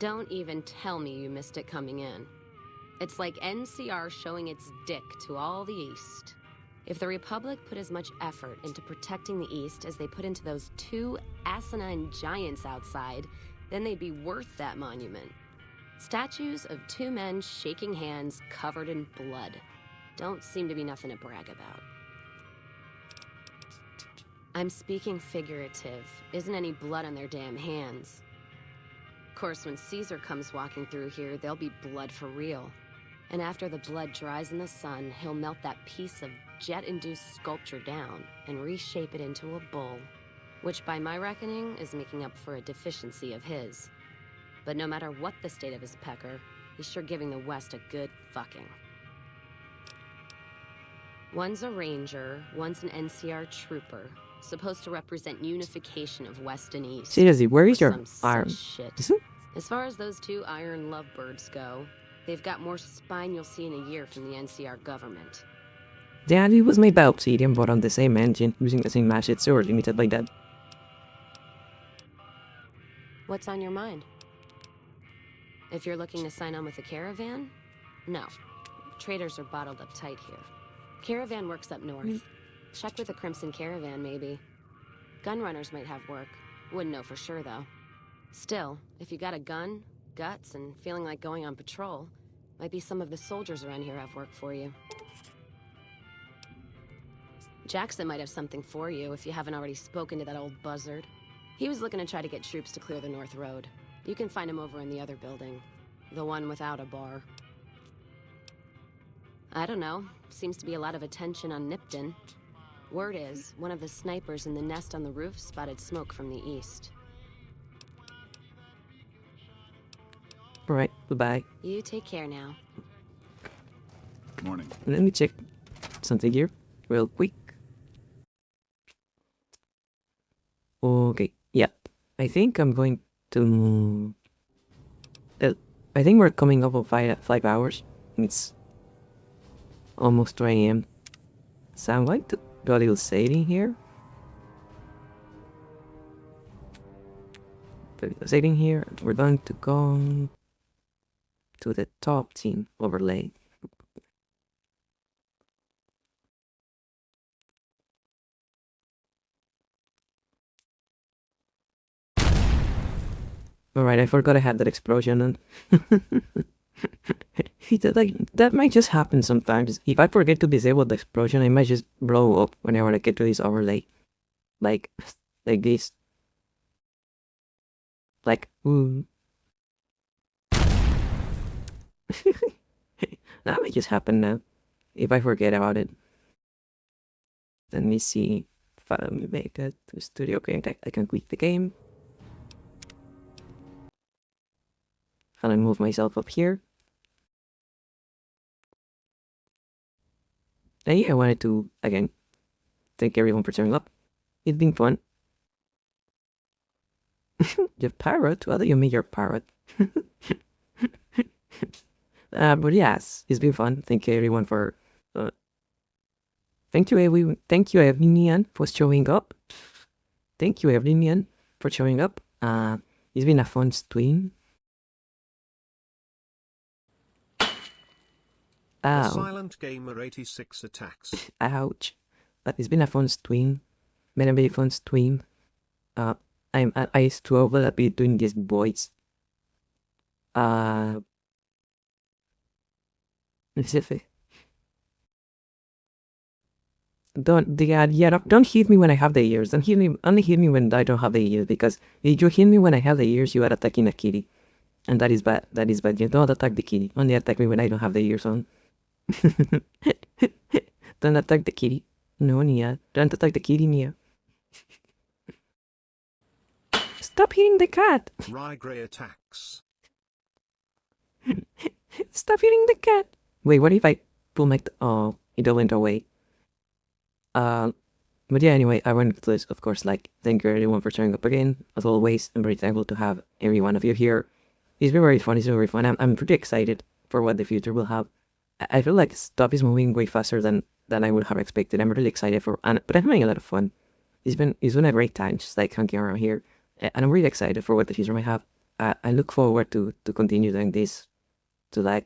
Don't even tell me you missed it coming in. It's like NCR showing its dick to all the East. If the Republic put as much effort into protecting the East as they put into those two asinine giants outside, then they'd be worth that monument. Statues of two men shaking hands covered in blood. Don't seem to be nothing to brag about. I'm speaking figurative. Isn't any blood on their damn hands. Of course, when Caesar comes walking through here, there'll be blood for real. And after the blood dries in the sun, he'll melt that piece of jet-induced sculpture down and reshape it into a bull, which by my reckoning is making up for a deficiency of his. But no matter what the state of his pecker, he's sure giving the West a good fucking. One's a ranger, one's an NCR trooper, supposed to represent unification of West and East. Seriously, where is Or your some arm? such shit. As far as those two iron lovebirds go, they've got more spine you'll see in a year from the NCR government. Daddy was made by Obsidian, but on the same engine, using the same matchet sword, limited by that. What's on your mind? If you're looking to sign on with the caravan? No. Traders are bottled up tight here. Caravan works up north. Check with the Crimson Caravan, maybe. Gunrunners might have work. Wouldn't know for sure, though. Still, if you got a gun, guts, and feeling like going on patrol, might be some of the soldiers around here have work for you. Jackson might have something for you if you haven't already spoken to that old buzzard. He was looking to try to get troops to clear the North Road. You can find him over in the other building. The one without a bar. I don't know. Seems to be a lot of attention on Nipton. Word is, one of the snipers in the nest on the roof spotted smoke from the east. Alright, bye-bye. You take care now. Morning. Let me check something here real quick. Okay, yeah. I think I'm going to... I think we're coming up on 5 hours. It's almost 2 a.m. So I'm going to do a little saving here. Saving here, we're going to go to the top team overlay. Alright, I forgot I had that explosion on. That might just happen sometimes. If I forget to disable the explosion, I might just blow up whenever I get to this overlay. Like this. Like, ooh. That might just happen now. If I forget about it. Let me see if I make it to studio. Okay, I can quit the game. And I move myself up here. Hey, I wanted to, again, thank everyone for turning up. It's been fun. The parrot? What do you mean you're parrot? But yes, it's been fun. Thank you everyone for... Thank you everyone for showing up. Thank you everyone for showing up. It's been a fun stream. The Silent Gamer 86 attacks. Ouch. But it's been a fun stream. Been a very fun stream. I struggle a bit doing this voice. Specific. Don't hit me when I have the ears. Don't hit me. Only hit me when I don't have the ears, because if you hit me when I have the ears, you are attacking a kitty, and that is bad. That is bad. You don't attack the kitty. Only attack me when I don't have the ears on. Don't attack the kitty. No, Nia. Don't attack the kitty, Nia. Stop hitting the cat. Rye Grey attacks. Stop hitting the cat. Wait, what if I pull my... Oh, it all went away. But yeah, anyway, I wanted to, of course, thank you everyone for showing up again. As always, I'm very thankful to have every one of you here. It's been very fun. It's been very fun. I'm pretty excited for what the future will have. I feel like stuff is moving way faster than I would have expected. I'm really excited but I'm having a lot of fun. It's been a great time just hanging around here, and I'm really excited for what the future might have. I look forward to continue doing this, to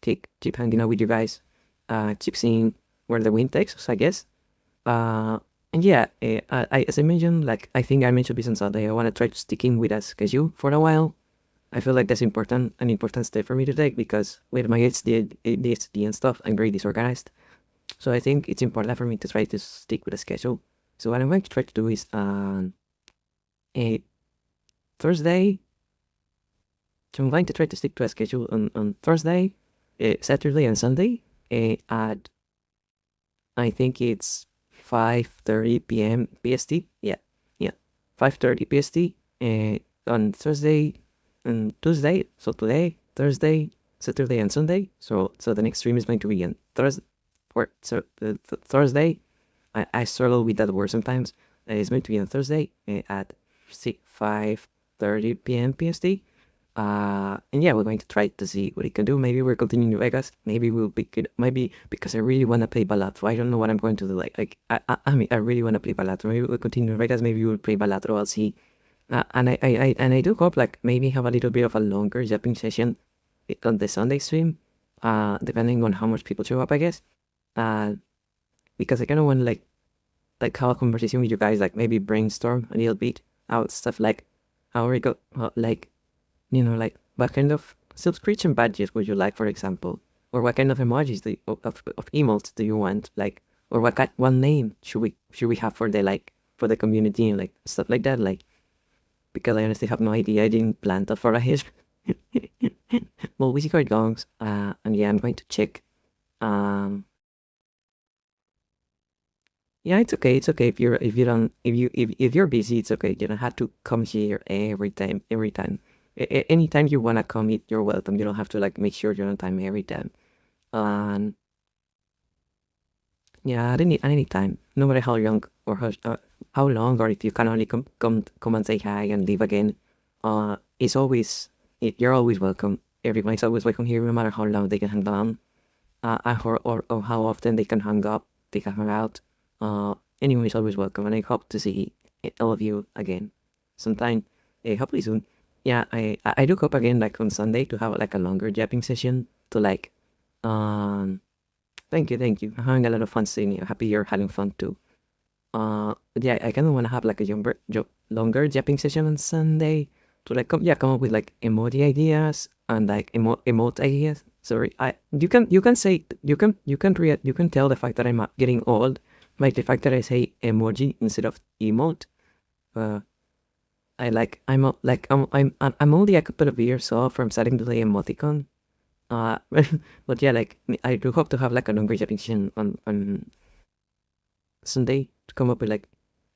keep hanging out with you guys, keep seeing where the wind takes us, I guess. And yeah, as I mentioned, I think I mentioned this on Sunday, I want to try to stick in with a schedule for a while. I feel like that's an important step for me to take, because with my ADHD and stuff, I'm very disorganized. So I think it's important for me to try to stick with a schedule. So what I'm going to try to do is a Thursday. So I'm going to try to stick to a schedule on Thursday, Saturday, and Sunday at, I think it's 5:30 p.m. PST. Yeah, 5:30 PST. On Thursday and Tuesday. So today, Thursday, Saturday, and Sunday. So the next stream is going to be on Thursday. Thursday. I struggle with that word sometimes. It's going to be on Thursday at 5:30 p.m. PST. And yeah, we're going to try to see what it can do. Maybe we're continuing to Vegas. Maybe we'll pick it. Maybe because I really want to play Balatro. I don't know what I'm going to do. I mean, I really want to play Balatro. Maybe we'll continue in Vegas. Maybe we'll play Balatro. I'll see. And I do hope maybe have a little bit of a longer jumping session on the Sunday stream. Depending on how much people show up, I guess. because I kind of want to like have a conversation with you guys, like maybe brainstorm a little bit out stuff like how we go, like, you know, like what kind of subscription badges would you like, for example, or what kind of emojis of emotes do you want, like, or what name should we have for the like for the community and like stuff like that, like, because I honestly have no idea. I didn't plan that for a hit. Well, we see how it goes. And yeah, I'm going to check. Yeah, it's okay. It's okay if you're busy. It's okay. You don't have to come here every time. Every time, anytime you wanna come, you're welcome. You don't have to like make sure you're on time every time. Um, yeah, at any time, no matter how young or how long, or if you can only come and say hi and leave again. It's always you're always welcome. Everyone's always welcome here, no matter how long they can hang on. Or how often they can they can hang out. Anyone is always welcome, and I hope to see all of you again sometime, hopefully soon. Yeah, I do hope again, like on Sunday, to have like a longer japping session to like, thank you. I'm having a lot of fun seeing you. Happy you're having fun too. But yeah, I kind of want to have like a longer japping session on Sunday to like come up with like emoji ideas and like emote ideas. Sorry, you can say you can tell the fact that I'm getting old by the fact that I say emoji instead of emote. I'm only a couple of years off from starting to say emoticon. But yeah, like I do hope to have like a longer japping session on Sunday to come up with like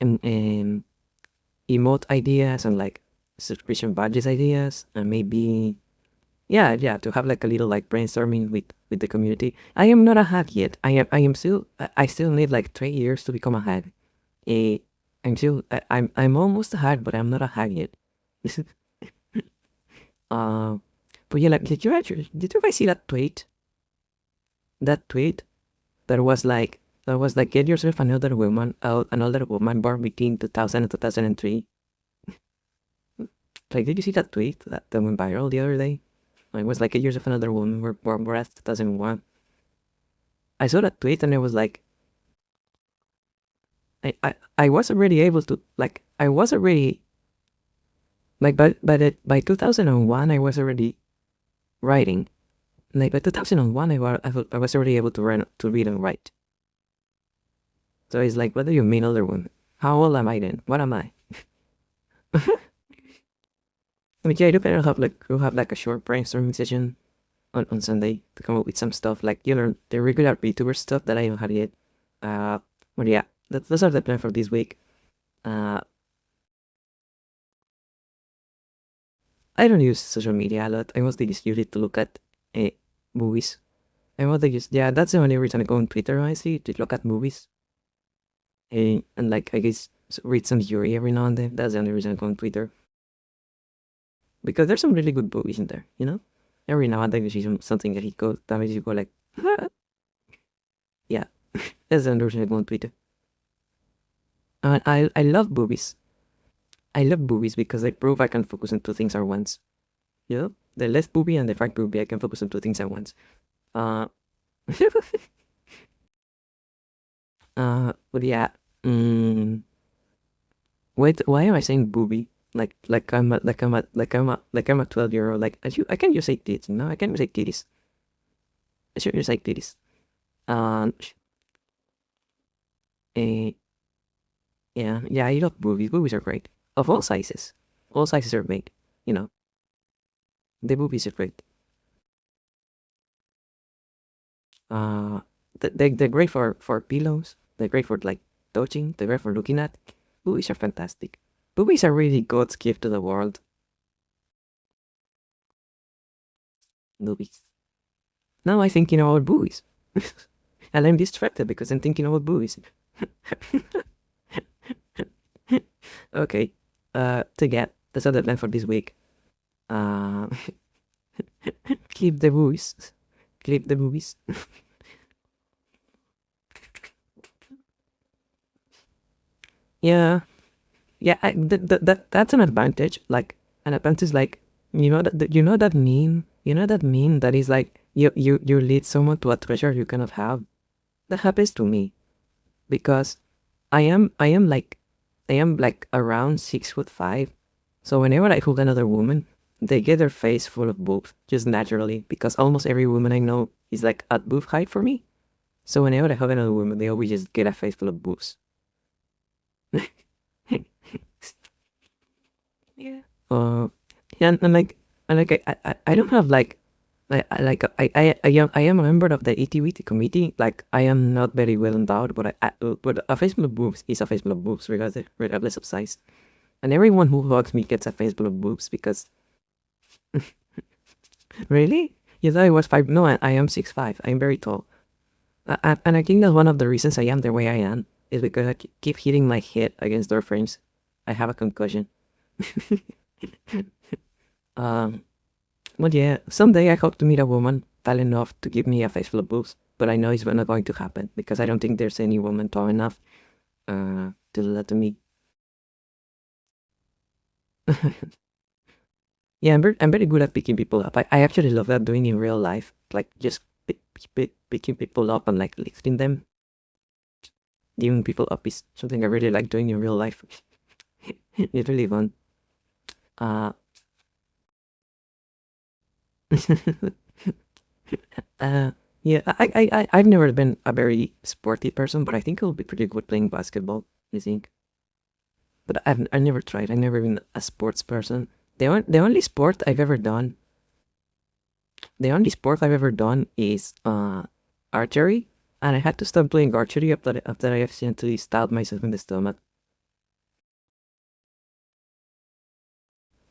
emote ideas and like subscription badges ideas, and maybe yeah, to have like a little like brainstorming with the community. I am not a hack yet. I still need like 3 years to become a hack. I'm almost a hack, but I'm not a hack yet. But yeah, like did you guys see that tweet? That tweet that was like get yourself another woman born between 2000 and 2003. Like, did you see that tweet that went viral the other day? It was like 8 years of another woman were born breast 2001. I saw that tweet and I was like, I was already able to like I was already like by 2001 I was already writing. Like by 2001 I was already able to read and write. So it's like, what do you mean older woman? How old am I then? What am I? I mean, yeah, I do better have like a short brainstorming session on Sunday to come up with some stuff, like, you know, the regular VTuber stuff that I don't have yet. But yeah, those are the plans for this week. I don't use social media a lot. I mostly just use it to look at movies. I mostly just, yeah, that's the only reason I go on Twitter, honestly, to look at movies. And like, I guess, read some Yuri every now and then. That's the only reason I go on Twitter. Because there's some really good movies in there, you know? Every now and then you see something that makes you go like, yeah, that's the only reason I go on Twitter. And I love movies. I love movies because they prove I can focus on two things at once. You know? The left movie and the right movie, I can focus on two things at once. But yeah, wait, why am I saying booby? Like I'm a 12-year-old. Like I can't just say tits. No, I can't say titties. I should just say titties. Yeah, I love boobies. Boobies are great. Of all sizes. All sizes are great. You know. The boobies are great. They're great for pillows. They're great for like touching. They're great for looking at. Boobies are fantastic. Boobies are really God's gift to the world. Boobies. Now I'm thinking about boobies. And I'm distracted because I'm thinking about boobies. Okay. That's all the plan for this week. Keep the boobies. Keep the boobies. Yeah. Yeah, that's an advantage. Like, an advantage, like, you know that meme? You know that meme that is like, you lead someone to a treasure you cannot have? That happens to me. because I am like around 6'5", so whenever I hug another woman, they get their face full of boobs just naturally because almost every woman I know is like at boob height for me. So whenever I hug another woman, they always just get a face full of boobs. Yeah. Yeah, I don't have like I am a member of the itty committee. Like I am not very well endowed, but a face full of boobs is a face full of boobs regardless of size. And everyone who hugs me gets a face full of boobs because really? You thought I was 5? No, I am 6'5". I'm very tall. And I think that's one of the reasons I am the way I am is because I keep hitting my head against door frames. I have a concussion. But yeah, someday I hope to meet a woman tall enough to give me a face full of boobs. But I know it's not going to happen because I don't think there's any woman tall enough to do that to me. Yeah, I'm very good at picking people up. I actually love that doing in real life. Like just picking people up and like lifting them. Giving people up is something I really like doing in real life. It's really fun. Yeah, I've never been a very sporty person, but I think I'll be pretty good playing basketball, I think. But I never tried. I've never been a sports person. The only sport I've ever done, is archery, and I had to stop playing archery after I accidentally stabbed myself in the stomach.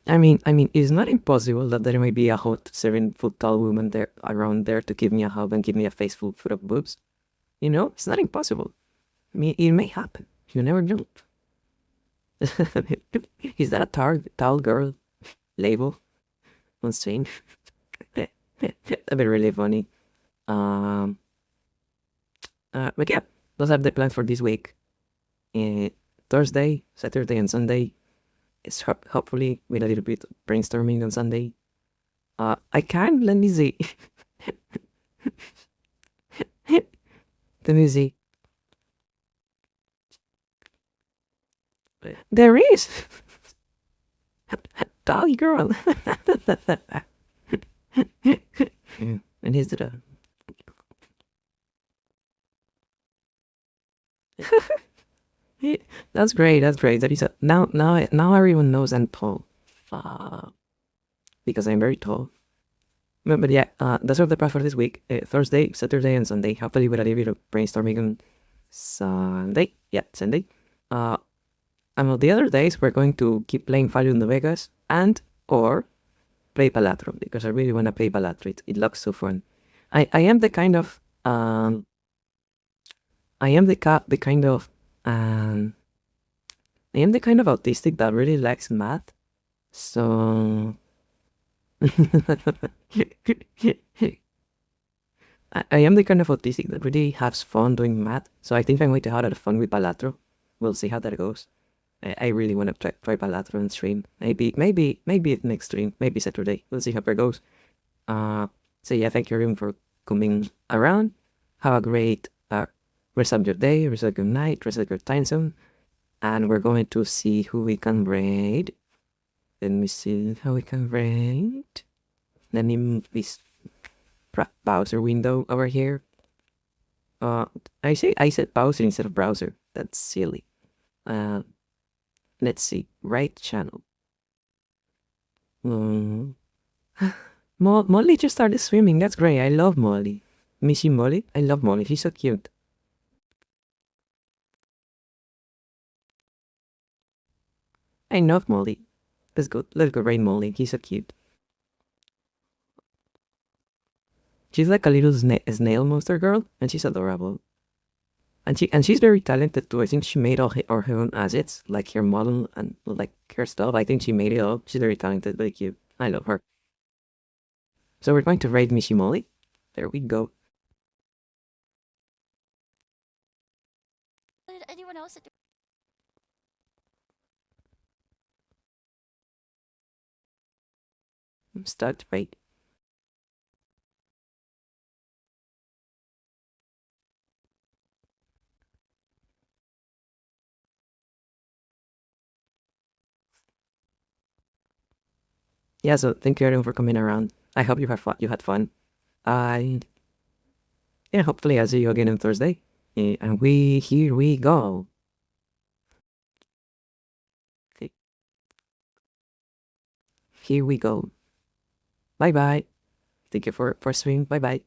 I mean, it's not impossible that there may be a hot 7 foot tall woman there around there to give me a hug and give me a face full of boobs. You know, it's not impossible. I mean, it may happen. You never know. Is that a tall girl label on screen? That'd be really funny. But yeah, those are the plans for this week. Thursday, Saturday, and Sunday. It's hopefully with a little bit of brainstorming on Sunday. I can. Let me see. Let me see. There is. Tall girl. And here's the. That's great. That's great. That is now everyone knows I'm tall. Because I'm very tall. But yeah, that's all the plan for this week. Thursday, Saturday, and Sunday. Hopefully with a little bit of brainstorming on Sunday. Yeah, Sunday. And on the other days, we're going to keep playing Fallout New Vegas or play Palatro because I really want to play Palatro. It looks so fun. I am the kind of autistic that really likes math. So I am the kind of autistic that really has fun doing math. So I think I'm going to have a lot of fun with Palatro. We'll see how that goes. I really want to try Palatro and stream. Maybe next stream. Maybe Saturday. We'll see how it goes. So yeah, thank you everyone for coming around. Have a great rest of your day, rest of your night, rest of your time zone. And we're going to see who we can raid. Let me see how we can raid. Let me move this browser window over here. I said browser instead of browser. That's silly. Let's see. Right channel. Molly just started swimming. That's great. I love Molly. Miss you, Molly? I love Molly. She's so cute. I love Molly. Let's go raid Molly. He's so cute. She's like a little snail monster girl, and she's adorable. And she's very talented too. I think she made all her own assets, like her model and like her stuff. I think she made it all. She's very talented, very cute. I love her. So we're going to raid Missy Molly. There we go. Did anyone else? Start raid. yeah, so thank you everyone for coming around. I hope you had fun. I yeah, hopefully I'll see you again on Thursday. And here we go. Okay. Here we go. Bye bye. Thank you for streaming. Bye bye.